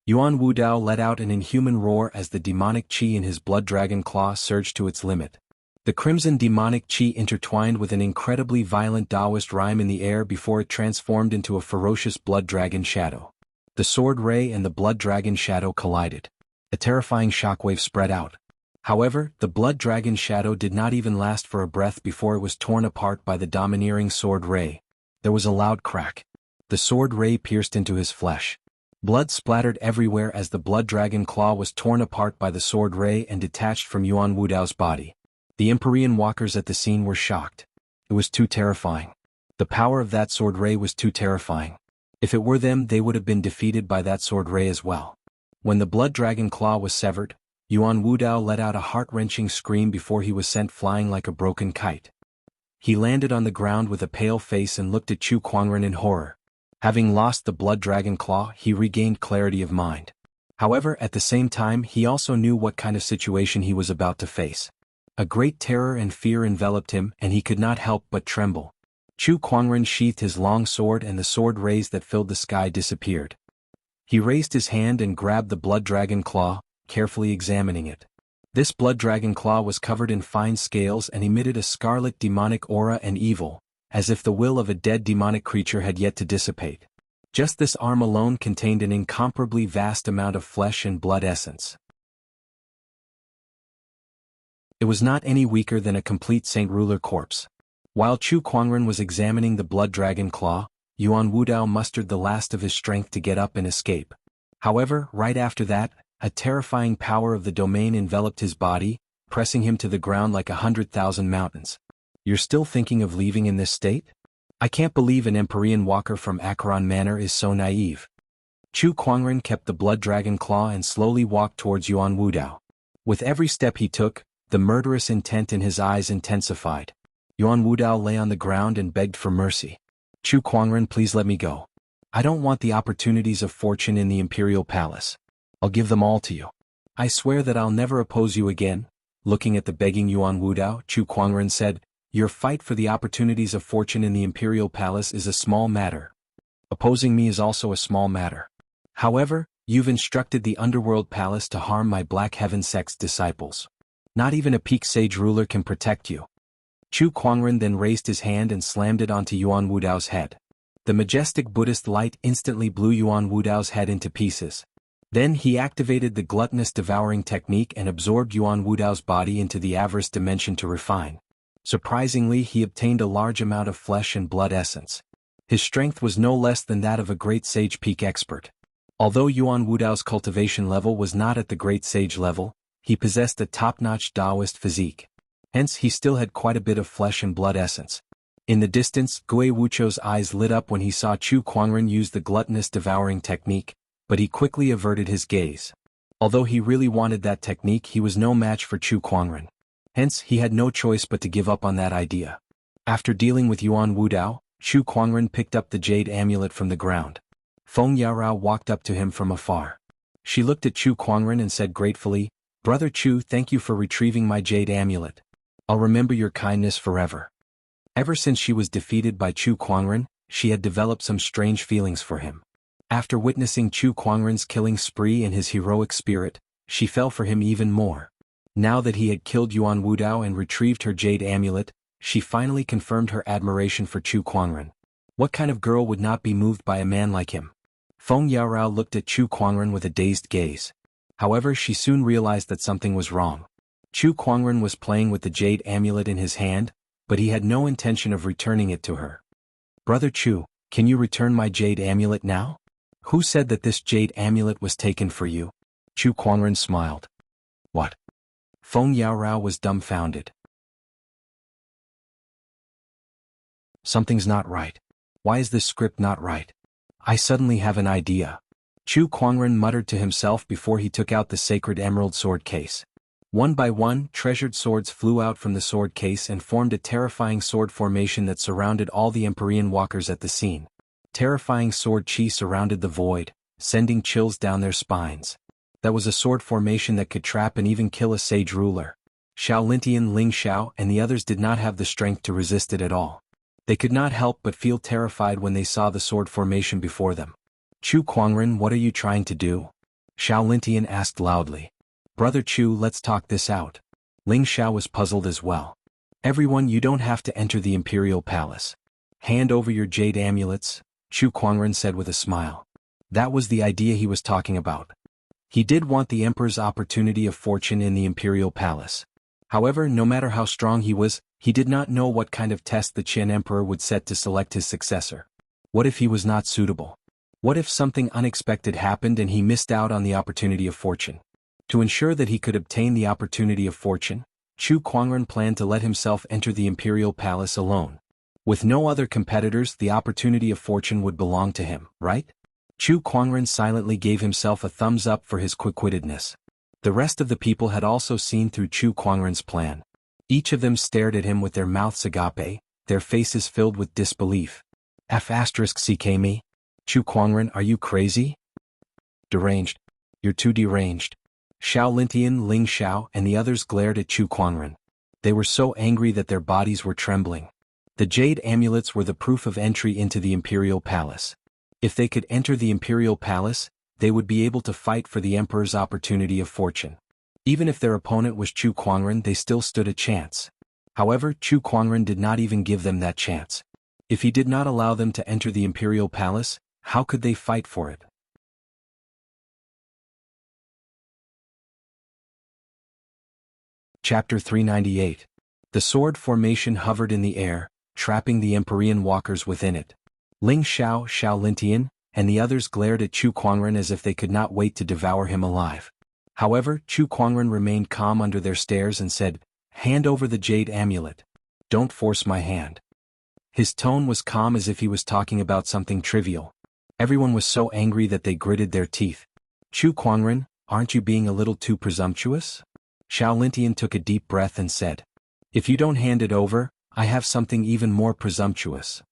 Yuan Wudao let out an inhuman roar as the demonic chi in his Blood Dragon Claw surged to its limit. The crimson demonic chi intertwined with an incredibly violent Taoist rhyme in the air before it transformed into a ferocious blood dragon shadow. The sword ray and the blood dragon shadow collided. A terrifying shockwave spread out. However, the blood dragon shadow did not even last for a breath before it was torn apart by the domineering sword ray. There was a loud crack. The sword ray pierced into his flesh. Blood splattered everywhere as the Blood Dragon Claw was torn apart by the sword ray and detached from Yuan Wudao's body. The Empyrean walkers at the scene were shocked. It was too terrifying. The power of that sword ray was too terrifying. If it were them, they would have been defeated by that sword ray as well. When the Blood Dragon Claw was severed, Yuan Wudao let out a heart-wrenching scream before he was sent flying like a broken kite. He landed on the ground with a pale face and looked at Chu Kuangren in horror. Having lost the Blood Dragon Claw, he regained clarity of mind. However, at the same time, he also knew what kind of situation he was about to face. A great terror and fear enveloped him, and he could not help but tremble. Chu Kuangren sheathed his long sword and the sword rays that filled the sky disappeared. He raised his hand and grabbed the Blood Dragon Claw, carefully examining it. This Blood Dragon Claw was covered in fine scales and emitted a scarlet demonic aura and evil, as if the will of a dead demonic creature had yet to dissipate. Just this arm alone contained an incomparably vast amount of flesh and blood essence. It was not any weaker than a complete Saint Ruler corpse. While Chu Kuangren was examining the Blood Dragon Claw, Yuan Wudao mustered the last of his strength to get up and escape. However, right after that, a terrifying power of the domain enveloped his body, pressing him to the ground like 100,000 mountains. You're still thinking of leaving in this state? I can't believe an Empyrean walker from Acheron Manor is so naive. Chu Kuangren kept the blood dragon claw and slowly walked towards Yuan Wudao. With every step he took, the murderous intent in his eyes intensified. Yuan Wudao lay on the ground and begged for mercy. Chu Kuangren, please let me go. I don't want the opportunities of fortune in the Imperial Palace. I'll give them all to you. I swear that I'll never oppose you again. Looking at the begging Yuan Wudao, Chu Kuangren said, your fight for the opportunities of fortune in the Imperial Palace is a small matter. Opposing me is also a small matter. However, you've instructed the Underworld Palace to harm my Black Heaven sect's disciples. Not even a peak sage ruler can protect you. Chu Kuangren then raised his hand and slammed it onto Yuan Wudao's head. The majestic Buddhist light instantly blew Yuan Wudao's head into pieces. Then he activated the gluttonous devouring technique and absorbed Yuan Wudao's body into the avarice dimension to refine. Surprisingly, he obtained a large amount of flesh and blood essence. His strength was no less than that of a great sage peak expert. Although Yuan Wudao's cultivation level was not at the great sage level, he possessed a top-notch Taoist physique. Hence, he still had quite a bit of flesh and blood essence. In the distance, Gui Wucho's eyes lit up when he saw Chu Kuangren use the gluttonous devouring technique, but he quickly averted his gaze. Although he really wanted that technique, he was no match for Chu Kuangren. Hence, he had no choice but to give up on that idea. After dealing with Yuan Wudao, Chu Kuangren picked up the jade amulet from the ground. Feng Yaorao walked up to him from afar. She looked at Chu Kuangren and said gratefully, Brother Chu, thank you for retrieving my jade amulet. I'll remember your kindness forever. Ever since she was defeated by Chu Kuangren, she had developed some strange feelings for him. After witnessing Chu Kuangren's killing spree and his heroic spirit, she fell for him even more. Now that he had killed Yuan Wudao and retrieved her jade amulet, she finally confirmed her admiration for Chu Kuangren. What kind of girl would not be moved by a man like him? Feng Yaorao looked at Chu Kuangren with a dazed gaze. However, she soon realized that something was wrong. Chu Kuangren was playing with the jade amulet in his hand, but he had no intention of returning it to her. Brother Chu, can you return my jade amulet now? Who said that this jade amulet was taken for you? Chu Kuangren smiled. What? Feng Yaorao was dumbfounded. Something's not right. Why is this script not right? I suddenly have an idea. Chu Kuangren muttered to himself before he took out the sacred emerald sword case. One by one, treasured swords flew out from the sword case and formed a terrifying sword formation that surrounded all the Empyrean walkers at the scene. Terrifying sword chi surrounded the void, sending chills down their spines. That was a sword formation that could trap and even kill a sage ruler. Xiao Lintian, Ling Xiao, and the others did not have the strength to resist it at all. They could not help but feel terrified when they saw the sword formation before them. Chu Kuangren, what are you trying to do? Xiao Lintian asked loudly. Brother Chu, let's talk this out. Ling Xiao was puzzled as well. Everyone, you don't have to enter the Imperial Palace. Hand over your jade amulets, Chu Kuangren said with a smile. That was the idea he was talking about. He did want the Emperor's opportunity of fortune in the Imperial Palace. However, no matter how strong he was, he did not know what kind of test the Qin Emperor would set to select his successor. What if he was not suitable? What if something unexpected happened and he missed out on the opportunity of fortune? To ensure that he could obtain the opportunity of fortune, Chu Kuangren planned to let himself enter the Imperial Palace alone. With no other competitors, the opportunity of fortune would belong to him, right? Chu Kuangren silently gave himself a thumbs up for his quick-wittedness. The rest of the people had also seen through Chu Kuangren's plan. Each of them stared at him with their mouths agape, their faces filled with disbelief. *CK me? Chu Kuangren, are you crazy? Deranged. You're too deranged. Xiao Lintian, Ling Xiao, and the others glared at Chu Kuangren. They were so angry that their bodies were trembling. The jade amulets were the proof of entry into the Imperial Palace. If they could enter the Imperial Palace, they would be able to fight for the Emperor's opportunity of fortune. Even if their opponent was Chu Kuangren, they still stood a chance. However, Chu Kuangren did not even give them that chance. If he did not allow them to enter the Imperial Palace, how could they fight for it? Chapter 398. The sword formation hovered in the air, trapping the Empyrean walkers within it. Ling Xiao, Xiao Lintian, and the others glared at Chu Kuangren as if they could not wait to devour him alive. However, Chu Kuangren remained calm under their stares and said, "Hand over the jade amulet. Don't force my hand." His tone was calm as if he was talking about something trivial. Everyone was so angry that they gritted their teeth. "Chu Kuangren, aren't you being a little too presumptuous?" Xiao Lintian took a deep breath and said, "If you don't hand it over, I have something even more presumptuous."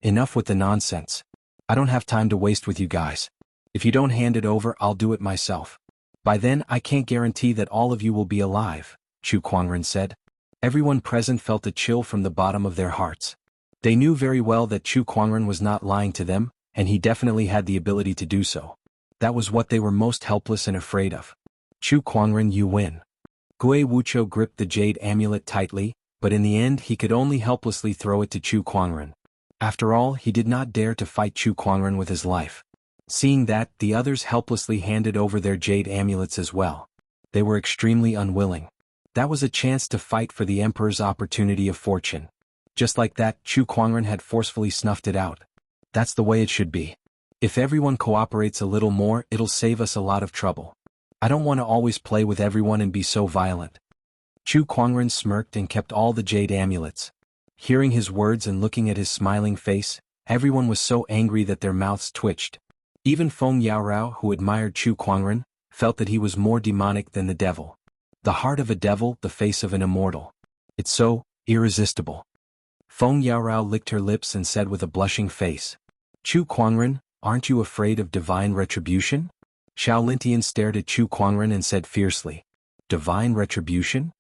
Enough with the nonsense. I don't have time to waste with you guys. If you don't hand it over, I'll do it myself. By then I can't guarantee that all of you will be alive," Chu Kuangren said. Everyone present felt a chill from the bottom of their hearts. They knew very well that Chu Kuangren was not lying to them, and he definitely had the ability to do so. That was what they were most helpless and afraid of. "Chu Kuangren, you win." Gui Wuqiu gripped the jade amulet tightly, but in the end he could only helplessly throw it to Chu Kuangren. After all, he did not dare to fight Chu Kuangren with his life. Seeing that, the others helplessly handed over their jade amulets as well. They were extremely unwilling. That was a chance to fight for the Emperor's opportunity of fortune. Just like that, Chu Kuangren had forcefully snuffed it out. That's the way it should be. If everyone cooperates a little more, it'll save us a lot of trouble. I don't want to always play with everyone and be so violent. Chu Kuangren smirked and kept all the jade amulets. Hearing his words and looking at his smiling face, everyone was so angry that their mouths twitched. Even Feng Yaorao, who admired Chu Kuangren, felt that he was more demonic than the devil. The heart of a devil, the face of an immortal. It's so irresistible. Feng Yaorao licked her lips and said with a blushing face, "Chu Kuangren, aren't you afraid of divine retribution?" Xiao Lintian stared at Chu Kuangren and said fiercely, "Divine retribution?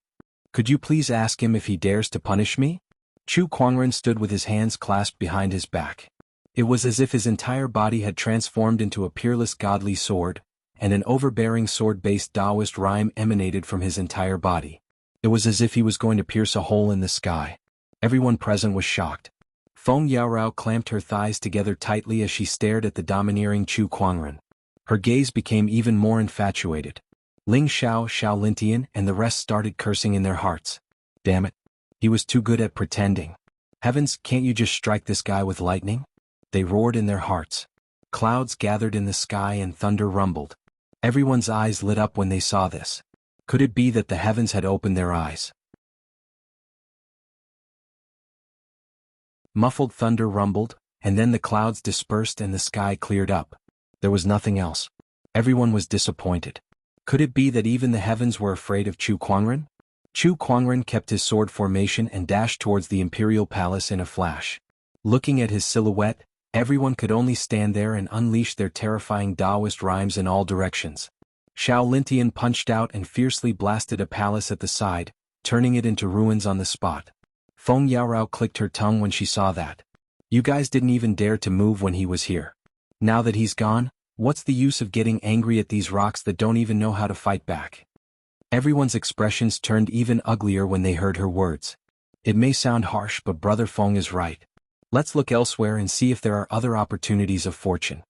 Could you please ask him if he dares to punish me?" Chu Kuangren stood with his hands clasped behind his back. It was as if his entire body had transformed into a peerless godly sword, and an overbearing sword-based Taoist rhyme emanated from his entire body. It was as if he was going to pierce a hole in the sky. Everyone present was shocked. Feng Yaorao clamped her thighs together tightly as she stared at the domineering Chu Kuangren. Her gaze became even more infatuated. Ling Xiao, Xiao Lintian, and the rest started cursing in their hearts. Damn it. He was too good at pretending. Heavens, can't you just strike this guy with lightning? They roared in their hearts. Clouds gathered in the sky and thunder rumbled. Everyone's eyes lit up when they saw this. Could it be that the heavens had opened their eyes? Muffled thunder rumbled, and then the clouds dispersed and the sky cleared up. There was nothing else. Everyone was disappointed. Could it be that even the heavens were afraid of Chu Kuangren? Chu Kuangren kept his sword formation and dashed towards the imperial palace in a flash. Looking at his silhouette, everyone could only stand there and unleash their terrifying Taoist rhymes in all directions. Xiao Lintian punched out and fiercely blasted a palace at the side, turning it into ruins on the spot. Feng Yaorao clicked her tongue when she saw that. You guys didn't even dare to move when he was here. Now that he's gone, what's the use of getting angry at these rocks that don't even know how to fight back? Everyone's expressions turned even uglier when they heard her words. It may sound harsh, but Brother Feng is right. Let's look elsewhere and see if there are other opportunities of fortune.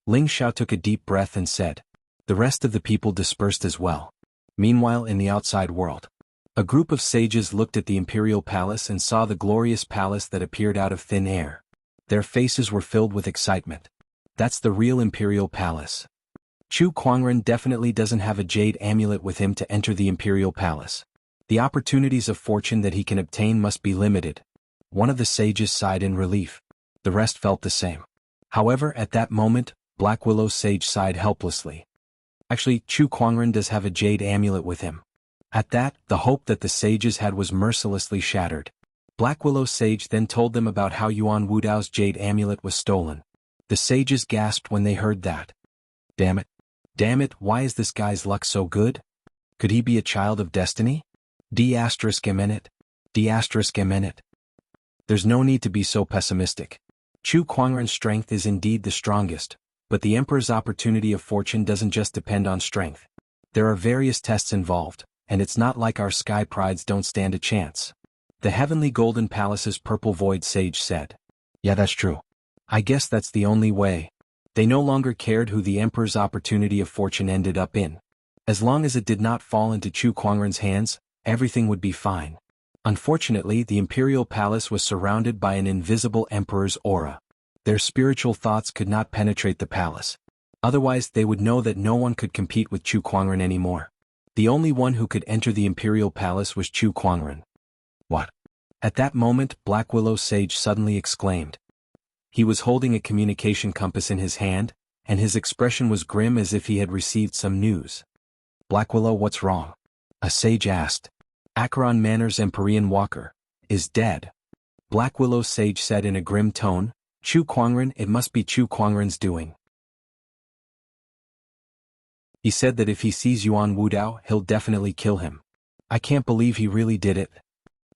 Ling Xiao took a deep breath and said. The rest of the people dispersed as well. Meanwhile, in the outside world, a group of sages looked at the imperial palace and saw the glorious palace that appeared out of thin air. Their faces were filled with excitement. That's the real imperial palace. Chu Kuangren definitely doesn't have a jade amulet with him to enter the imperial palace. The opportunities of fortune that he can obtain must be limited. One of the sages sighed in relief. The rest felt the same. However, at that moment, Black Willow Sage sighed helplessly. Actually, Chu Kuangren does have a jade amulet with him. At that, the hope that the sages had was mercilessly shattered. Black Willow Sage then told them about how Yuan Wudao's jade amulet was stolen. The sages gasped when they heard that. Damn it. Damn it, why is this guy's luck so good? Could he be a child of destiny? D***eminent. D***eminent. There's no need to be so pessimistic. Chu Kuangren's strength is indeed the strongest, but the Emperor's opportunity of fortune doesn't just depend on strength. There are various tests involved, and it's not like our sky prides don't stand a chance. The Heavenly Golden Palace's Purple Void Sage said. Yeah, that's true. I guess that's the only way. They no longer cared who the Emperor's opportunity of fortune ended up in. As long as it did not fall into Chu Kuangren's hands, everything would be fine. Unfortunately, the Imperial Palace was surrounded by an invisible Emperor's aura. Their spiritual thoughts could not penetrate the palace. Otherwise they would know that no one could compete with Chu Kuangren anymore. The only one who could enter the imperial palace was Chu Kuangren. What? At that moment Black Willow Sage suddenly exclaimed. He was holding a communication compass in his hand, and his expression was grim as if he had received some news. Black Willow, what's wrong? A sage asked. Acheron Manor's Empyrean Walker is dead. Black Willow Sage said in a grim tone. Chu Kuangren, it must be Chu Kuangren's doing. He said that if he sees Yuan Wudao, he'll definitely kill him. I can't believe he really did it.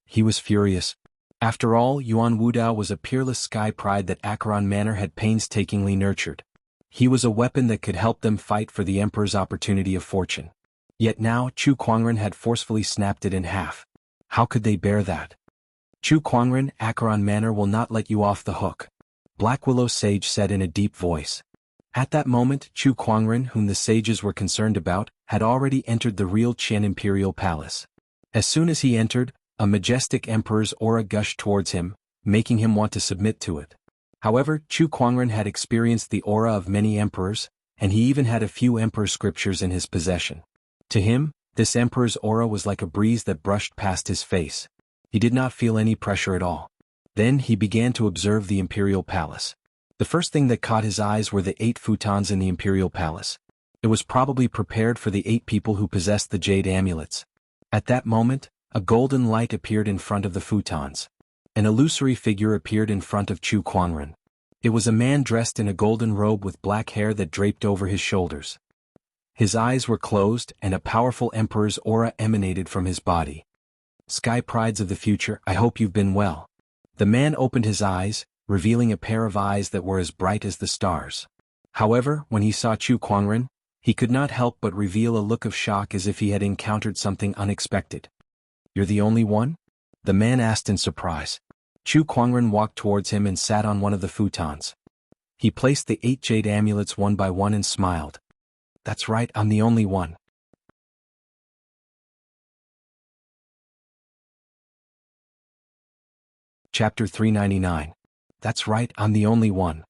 He was furious. After all, Yuan Wudao was a peerless sky pride that Acheron Manor had painstakingly nurtured. He was a weapon that could help them fight for the Emperor's opportunity of fortune. Yet now Chu Kuangren had forcefully snapped it in half. How could they bear that? Chu Kuangren, Acheron Manor will not let you off the hook. Black Willow Sage said in a deep voice. At that moment, Chu Kuangren, whom the sages were concerned about, had already entered the real Qian Imperial Palace. As soon as he entered, a majestic emperor's aura gushed towards him, making him want to submit to it. However, Chu Kuangren had experienced the aura of many emperors, and he even had a few emperor scriptures in his possession. To him, this emperor's aura was like a breeze that brushed past his face. He did not feel any pressure at all. Then he began to observe the imperial palace. The first thing that caught his eyes were the 8 futons in the imperial palace. It was probably prepared for the 8 people who possessed the jade amulets. At that moment, a golden light appeared in front of the futons. An illusory figure appeared in front of Chu Kuangren. It was a man dressed in a golden robe with black hair that draped over his shoulders. His eyes were closed and a powerful emperor's aura emanated from his body. Sky prides of the future, I hope you've been well. The man opened his eyes, revealing a pair of eyes that were as bright as the stars. However, when he saw Chu Kuangren, he could not help but reveal a look of shock as if he had encountered something unexpected. You're the only one? The man asked in surprise. Chu Kuangren walked towards him and sat on one of the futons. He placed the 8 jade amulets one by one and smiled. That's right, I'm the only one. Chapter 399. That's right, I'm the only one.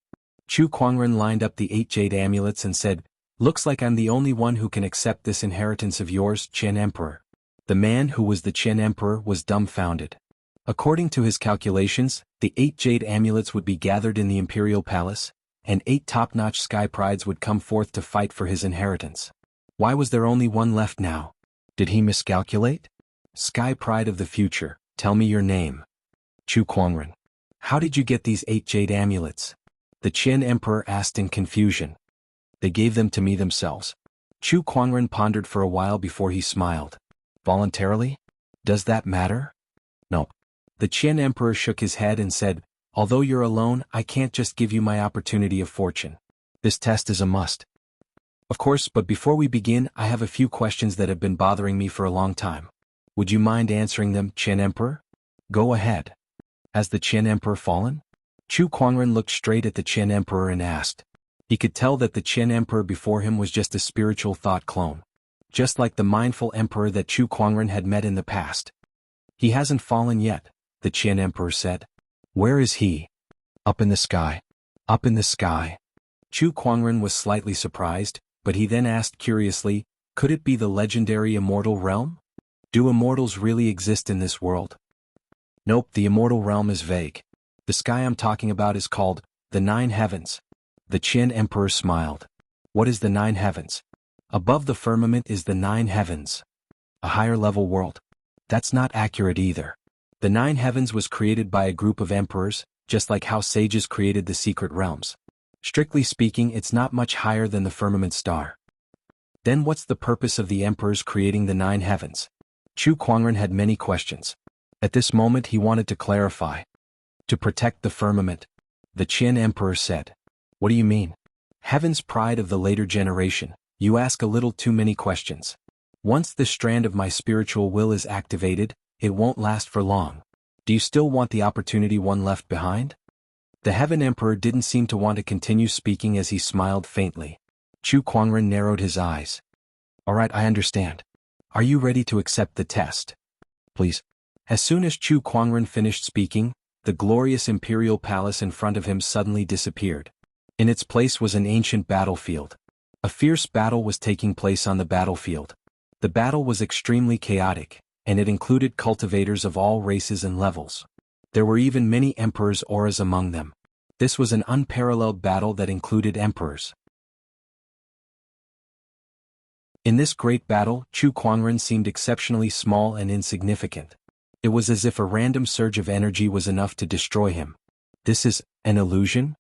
Chu Kuangren lined up the 8 jade amulets and said, Looks like I'm the only one who can accept this inheritance of yours, Qian Emperor. The man who was the Qian Emperor was dumbfounded. According to his calculations, the 8 jade amulets would be gathered in the imperial palace, and 8 top-notch sky prides would come forth to fight for his inheritance. Why was there only one left now? Did he miscalculate? Sky pride of the future, tell me your name. Chu Kuangren. How did you get these 8 jade amulets? The Qian Emperor asked in confusion. They gave them to me themselves. Chu Kuangren pondered for a while before he smiled. Voluntarily? Does that matter? No. The Qian Emperor shook his head and said, Although you're alone, I can't just give you my opportunity of fortune. This test is a must. Of course, but before we begin, I have a few questions that have been bothering me for a long time. Would you mind answering them, Qian Emperor? Go ahead. Has the Qian Emperor fallen? Chu Kuangren looked straight at the Qian Emperor and asked. He could tell that the Qian Emperor before him was just a spiritual thought clone. Just like the mindful emperor that Chu Kuangren had met in the past. He hasn't fallen yet, the Qian Emperor said. Where is he? Up in the sky. Up in the sky. Chu Kuangren was slightly surprised, but he then asked curiously, could it be the legendary immortal realm? Do immortals really exist in this world? Nope, the immortal realm is vague. The sky I'm talking about is called the 9 heavens. The Qian Emperor smiled. What is the 9 heavens? Above the firmament is the 9 heavens. A higher level world. That's not accurate either. The 9 heavens was created by a group of emperors, just like how sages created the secret realms. Strictly speaking, it's not much higher than the firmament star. Then what's the purpose of the emperors creating the 9 heavens? Chu Kuangren had many questions. At this moment he wanted to clarify. To protect the firmament. The Qian Emperor said. What do you mean? Heaven's pride of the later generation, you ask a little too many questions. Once the strand of my spiritual will is activated, it won't last for long. Do you still want the opportunity one left behind? The Heaven Emperor didn't seem to want to continue speaking as he smiled faintly. Chu Kuangren narrowed his eyes. Alright, I understand. Are you ready to accept the test? Please. As soon as Chu Kuangren finished speaking, the glorious imperial palace in front of him suddenly disappeared. In its place was an ancient battlefield. A fierce battle was taking place on the battlefield. The battle was extremely chaotic, and it included cultivators of all races and levels. There were even many emperors' auras among them. This was an unparalleled battle that included emperors. In this great battle, Chu Kuangren seemed exceptionally small and insignificant. It was as if a random surge of energy was enough to destroy him. "This is an illusion?"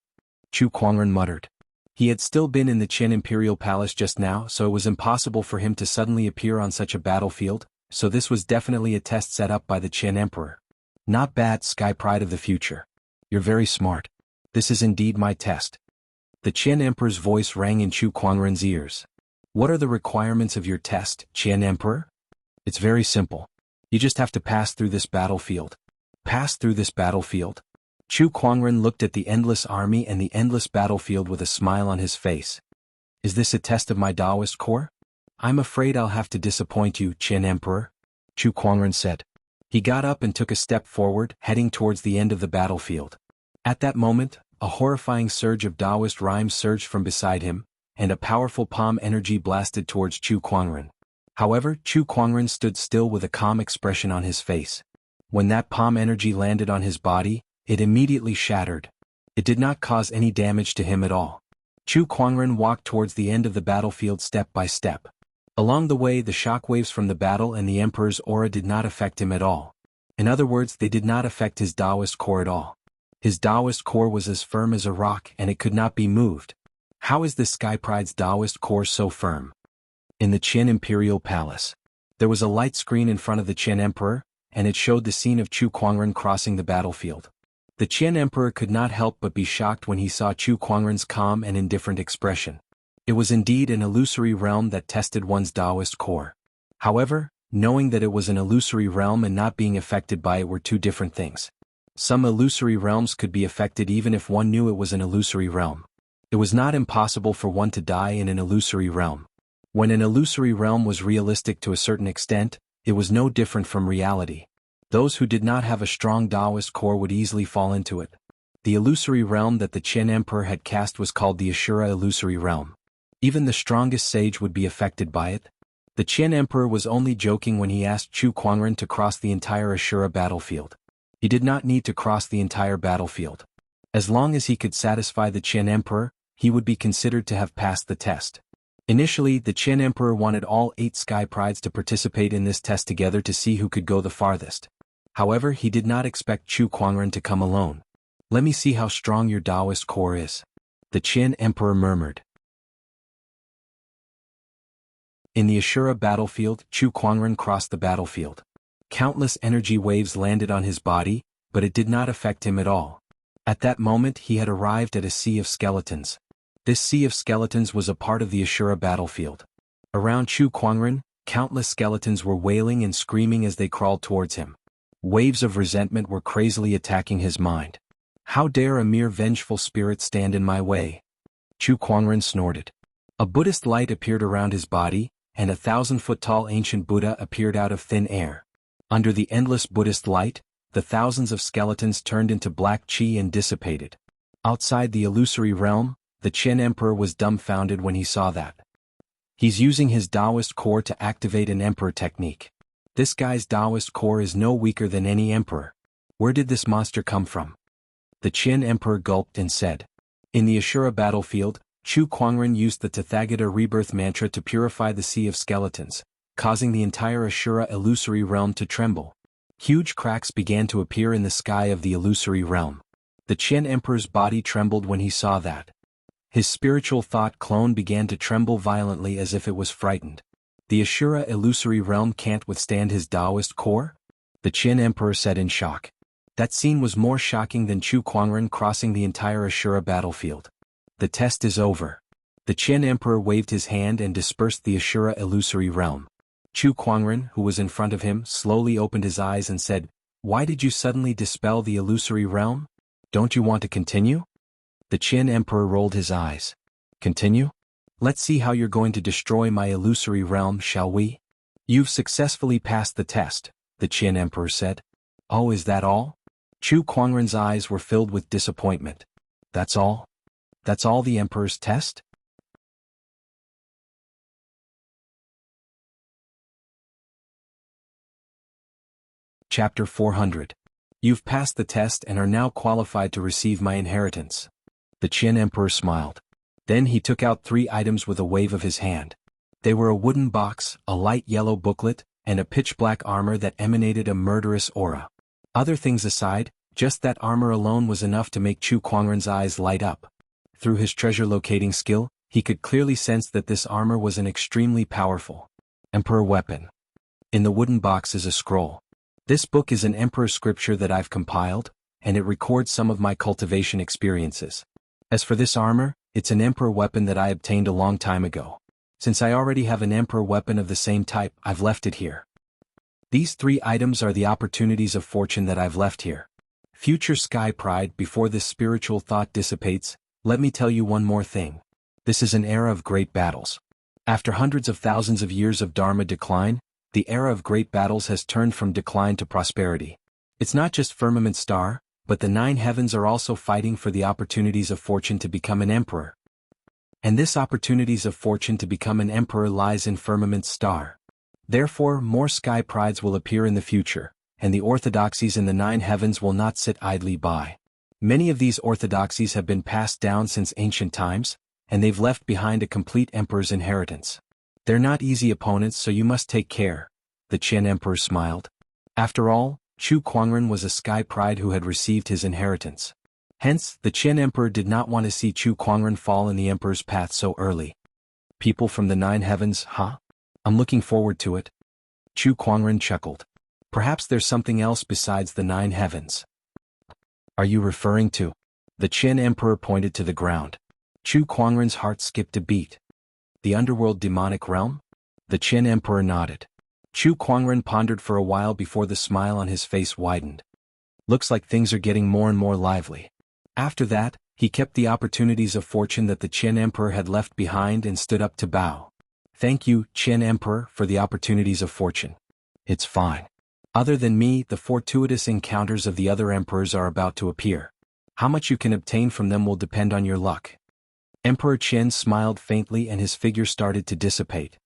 Chu Kuangren muttered. He had still been in the Qin Imperial Palace just now, so it was impossible for him to suddenly appear on such a battlefield, so this was definitely a test set up by the Qin Emperor. "Not bad, Sky Pride of the future. You're very smart. This is indeed my test." The Qin Emperor's voice rang in Chu Kuangren's ears. "What are the requirements of your test, Qin Emperor?" "It's very simple. You just have to pass through this battlefield." "Pass through this battlefield?" Chu Kuangren looked at the endless army and the endless battlefield with a smile on his face. "Is this a test of my Taoist core?" "I'm afraid I'll have to disappoint you, Qin Emperor," Chu Kuangren said. He got up and took a step forward, heading towards the end of the battlefield. At that moment, a horrifying surge of Taoist rhymes surged from beside him, and a powerful palm energy blasted towards Chu Kuangren. However, Chu Kuangren stood still with a calm expression on his face. When that palm energy landed on his body, it immediately shattered. It did not cause any damage to him at all. Chu Kuangren walked towards the end of the battlefield step by step. Along the way, the shockwaves from the battle and the Emperor's aura did not affect him at all. In other words, they did not affect his Taoist core at all. His Taoist core was as firm as a rock and it could not be moved. How is this Sky Pride's Taoist core so firm? In the Qin Imperial Palace, there was a light screen in front of the Qin Emperor, and it showed the scene of Chu Kuangren crossing the battlefield. The Qin Emperor could not help but be shocked when he saw Chu Kuangren's calm and indifferent expression. It was indeed an illusory realm that tested one's Taoist core. However, knowing that it was an illusory realm and not being affected by it were two different things. Some illusory realms could be affected even if one knew it was an illusory realm. It was not impossible for one to die in an illusory realm. When an illusory realm was realistic to a certain extent, it was no different from reality. Those who did not have a strong Taoist core would easily fall into it. The illusory realm that the Qin Emperor had cast was called the Ashura illusory realm. Even the strongest sage would be affected by it. The Qin Emperor was only joking when he asked Chu Kuangren to cross the entire Ashura battlefield. He did not need to cross the entire battlefield. As long as he could satisfy the Qin Emperor, he would be considered to have passed the test. Initially, the Qin Emperor wanted all 8 Sky Prides to participate in this test together to see who could go the farthest. However, he did not expect Chu Kuangren to come alone. "Let me see how strong your Taoist core is," the Qin Emperor murmured. In the Ashura battlefield, Chu Kuangren crossed the battlefield. Countless energy waves landed on his body, but it did not affect him at all. At that moment he had arrived at a sea of skeletons. This sea of skeletons was a part of the Ashura battlefield. Around Chu Kuangren, countless skeletons were wailing and screaming as they crawled towards him. Waves of resentment were crazily attacking his mind. "How dare a mere vengeful spirit stand in my way?" Chu Kuangren snorted. A Buddhist light appeared around his body, and a 1,000-foot-tall ancient Buddha appeared out of thin air. Under the endless Buddhist light, the thousands of skeletons turned into black qi and dissipated. Outside the illusory realm, the Qin Emperor was dumbfounded when he saw that. He's using his Taoist core to activate an emperor technique. This guy's Taoist core is no weaker than any emperor. Where did this monster come from? The Qin Emperor gulped and said. In the Ashura battlefield, Chu Kuangren used the Tathagata rebirth mantra to purify the sea of skeletons, causing the entire Ashura illusory realm to tremble. Huge cracks began to appear in the sky of the illusory realm. The Qin Emperor's body trembled when he saw that. His spiritual thought clone began to tremble violently as if it was frightened. The Ashura illusory realm can't withstand his Taoist core? The Qin Emperor said in shock. That scene was more shocking than Chu Kuangren crossing the entire Ashura battlefield. The test is over. The Qin Emperor waved his hand and dispersed the Ashura illusory realm. Chu Kuangren, who was in front of him, slowly opened his eyes and said, "Why did you suddenly dispel the illusory realm? Don't you want to continue?" The Qin Emperor rolled his eyes. "Continue? Let's see how you're going to destroy my illusory realm, shall we?" "You've successfully passed the test," the Qin Emperor said. "Oh, is that all?" Chu Kuangren's eyes were filled with disappointment. That's all? That's all the Emperor's test? Chapter 400. You've passed the test and are now qualified to receive my inheritance. The Qin Emperor smiled. Then he took out 3 items with a wave of his hand. They were a wooden box, a light yellow booklet, and a pitch-black armor that emanated a murderous aura. Other things aside, just that armor alone was enough to make Chu Kuangren's eyes light up. Through his treasure-locating skill, he could clearly sense that this armor was an extremely powerful Emperor weapon. In the wooden box is a scroll. This book is an Emperor scripture that I've compiled, and it records some of my cultivation experiences. As for this armor, it's an Emperor weapon that I obtained a long time ago. Since I already have an Emperor weapon of the same type, I've left it here. These 3 items are the opportunities of fortune that I've left here. Future Sky Pride, before this spiritual thought dissipates, let me tell you one more thing. This is an era of great battles. After hundreds of thousands of years of Dharma decline, the era of great battles has turned from decline to prosperity. It's not just Firmament Star, but the 9 heavens are also fighting for the opportunities of fortune to become an emperor. And this opportunities of fortune to become an emperor lies in Firmament Star. Therefore, more sky prides will appear in the future, and the orthodoxies in the 9 heavens will not sit idly by. Many of these orthodoxies have been passed down since ancient times, and they've left behind a complete emperor's inheritance. They're not easy opponents, so you must take care. The Qin Emperor smiled. After all, Chu Kuangren was a sky pride who had received his inheritance. Hence, the Qin Emperor did not want to see Chu Kuangren fall in the Emperor's path so early. People from the 9 heavens, huh? I'm looking forward to it. Chu Kuangren chuckled. Perhaps there's something else besides the 9 heavens. Are you referring to? The Qin Emperor pointed to the ground. Chu Kuangren's heart skipped a beat. The underworld demonic realm? The Qin Emperor nodded. Chu Kuangren pondered for a while before the smile on his face widened. Looks like things are getting more and more lively. After that, he kept the opportunities of fortune that the Qin Emperor had left behind and stood up to bow. Thank you, Qin Emperor, for the opportunities of fortune. It's fine. Other than me, the fortuitous encounters of the other emperors are about to appear. How much you can obtain from them will depend on your luck. Emperor Qin smiled faintly and his figure started to dissipate.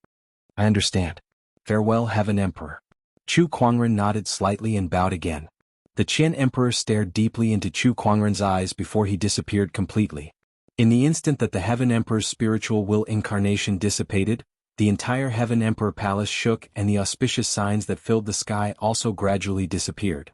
I understand. Farewell, Heaven Emperor. Chu Kuangren nodded slightly and bowed again. The Qin Emperor stared deeply into Chu Kuangren's eyes before he disappeared completely. In the instant that the Heaven Emperor's spiritual will incarnation dissipated, the entire Heaven Emperor Palace shook and the auspicious signs that filled the sky also gradually disappeared.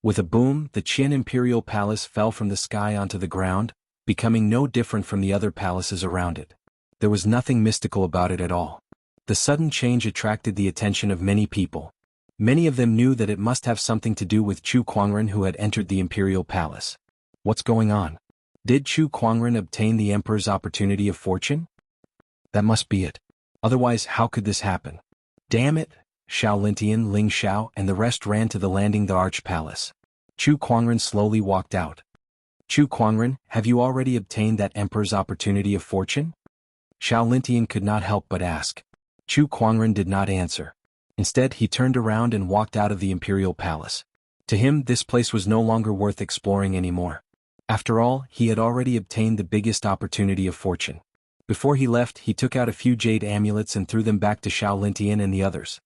With a boom, the Qin Imperial Palace fell from the sky onto the ground, becoming no different from the other palaces around it. There was nothing mystical about it at all. The sudden change attracted the attention of many people. Many of them knew that it must have something to do with Chu Kuangren who had entered the Imperial Palace. What's going on? Did Chu Kuangren obtain the Emperor's opportunity of fortune? That must be it. Otherwise, how could this happen? Damn it! Xiao Lintian, Ling Xiao, and the rest ran to the landing the Arch Palace. Chu Kuangren slowly walked out. Chu Kuangren, have you already obtained that Emperor's opportunity of fortune? Xiao Lintian could not help but ask. Chu Kuangren did not answer. Instead, he turned around and walked out of the Imperial Palace. To him, this place was no longer worth exploring anymore. After all, he had already obtained the biggest opportunity of fortune. Before he left, he took out a few jade amulets and threw them back to Xiao Lintian and the others.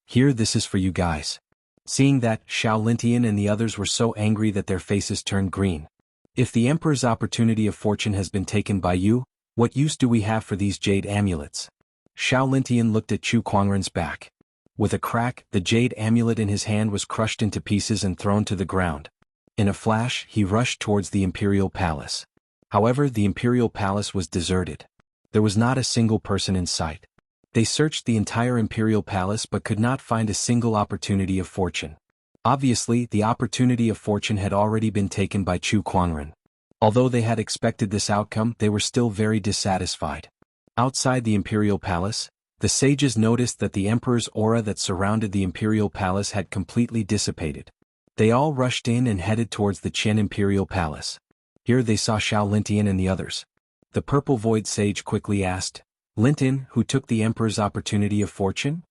Here, this is for you guys. Seeing that, Xiao Lintian and the others were so angry that their faces turned green. If the Emperor's opportunity of fortune has been taken by you, what use do we have for these jade amulets? Xiao Lintian looked at Chu Kuangren's back. With a crack, the jade amulet in his hand was crushed into pieces and thrown to the ground. In a flash, he rushed towards the Imperial Palace. However, the Imperial Palace was deserted. There was not a single person in sight. They searched the entire Imperial Palace but could not find a single opportunity of fortune. Obviously, the opportunity of fortune had already been taken by Chu Kuangren. Although they had expected this outcome, they were still very dissatisfied. Outside the Imperial Palace, the sages noticed that the Emperor's aura that surrounded the Imperial Palace had completely dissipated. They all rushed in and headed towards the Qin Imperial Palace. Here they saw Xiao Lintian and the others. The Purple Void Sage quickly asked, Lintian, who took the Emperor's opportunity of fortune?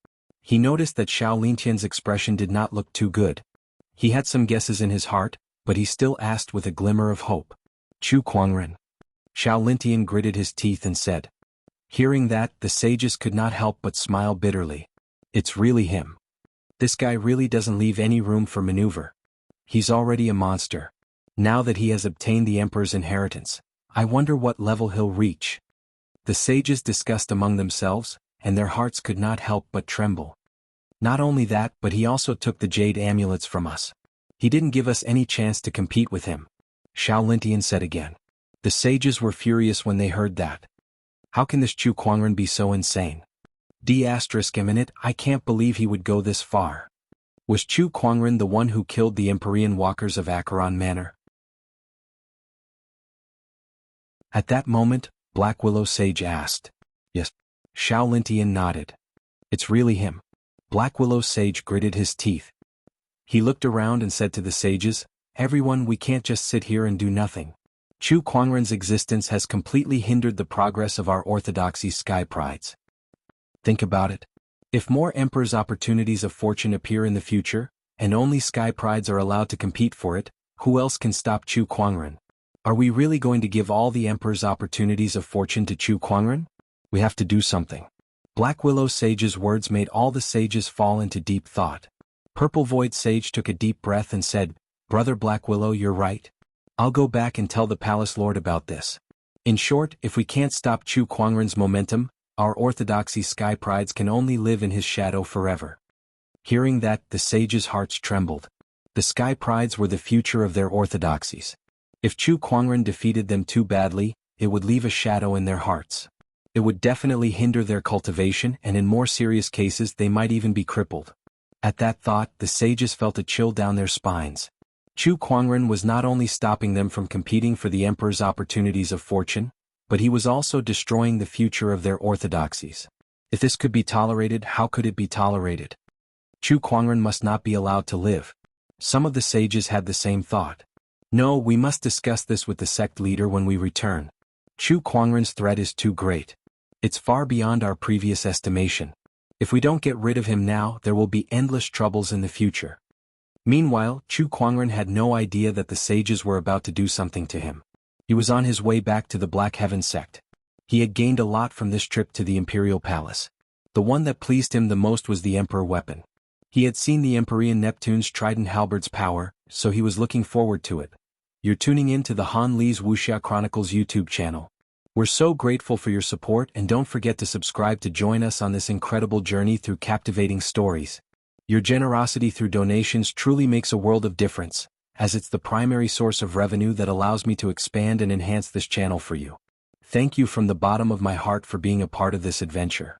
He noticed that Xiao Lintian's expression did not look too good. He had some guesses in his heart, but he still asked with a glimmer of hope. Chu Kuangren. Xiao Lintian gritted his teeth and said. Hearing that, the sages could not help but smile bitterly. It's really him. This guy really doesn't leave any room for maneuver. He's already a monster. Now that he has obtained the emperor's inheritance, I wonder what level he'll reach. The sages discussed among themselves, and their hearts could not help but tremble. Not only that, but he also took the jade amulets from us. He didn't give us any chance to compete with him. Xiao Lintian said again. The sages were furious when they heard that. How can this Chu Kuangren be so insane? D***, I can't believe he would go this far. Was Chu Kuangren the one who killed the Empyrean walkers of Acheron Manor? At that moment, Black Willow Sage asked. Yes. Xiao Lintian nodded. It's really him. Black Willow Sage gritted his teeth. He looked around and said to the sages, Everyone, we can't just sit here and do nothing. Chu Kuangren's existence has completely hindered the progress of our orthodoxy sky prides. Think about it. If more emperor's opportunities of fortune appear in the future, and only sky prides are allowed to compete for it, who else can stop Chu Kuangren? Are we really going to give all the emperor's opportunities of fortune to Chu Kuangren? We have to do something. Black Willow Sage's words made all the sages fall into deep thought. Purple Void Sage took a deep breath and said, Brother Black Willow, you're right. I'll go back and tell the Palace Lord about this. In short, if we can't stop Chu Kuangren's momentum, our orthodoxy sky prides can only live in his shadow forever. Hearing that, the sages' hearts trembled. The sky prides were the future of their orthodoxies. If Chu Kuangren defeated them too badly, it would leave a shadow in their hearts. It would definitely hinder their cultivation, and in more serious cases they might even be crippled. At that thought, the sages felt a chill down their spines. Chu Kuangren was not only stopping them from competing for the emperor's opportunities of fortune, but he was also destroying the future of their orthodoxies. If this could be tolerated, how could it be tolerated? Chu Kuangren must not be allowed to live. Some of the sages had the same thought. No, we must discuss this with the sect leader when we return. Chu Kuangren's threat is too great. It's far beyond our previous estimation. If we don't get rid of him now, there will be endless troubles in the future. Meanwhile, Chu Kuangren had no idea that the sages were about to do something to him. He was on his way back to the Black Heaven sect. He had gained a lot from this trip to the Imperial Palace. The one that pleased him the most was the Emperor weapon. He had seen the Empyrean Neptune's trident halberd's power, so he was looking forward to it. You're tuning in to the Han Li's Wuxia Chronicles YouTube channel. We're so grateful for your support, and don't forget to subscribe to join us on this incredible journey through captivating stories. Your generosity through donations truly makes a world of difference, as it's the primary source of revenue that allows me to expand and enhance this channel for you. Thank you from the bottom of my heart for being a part of this adventure.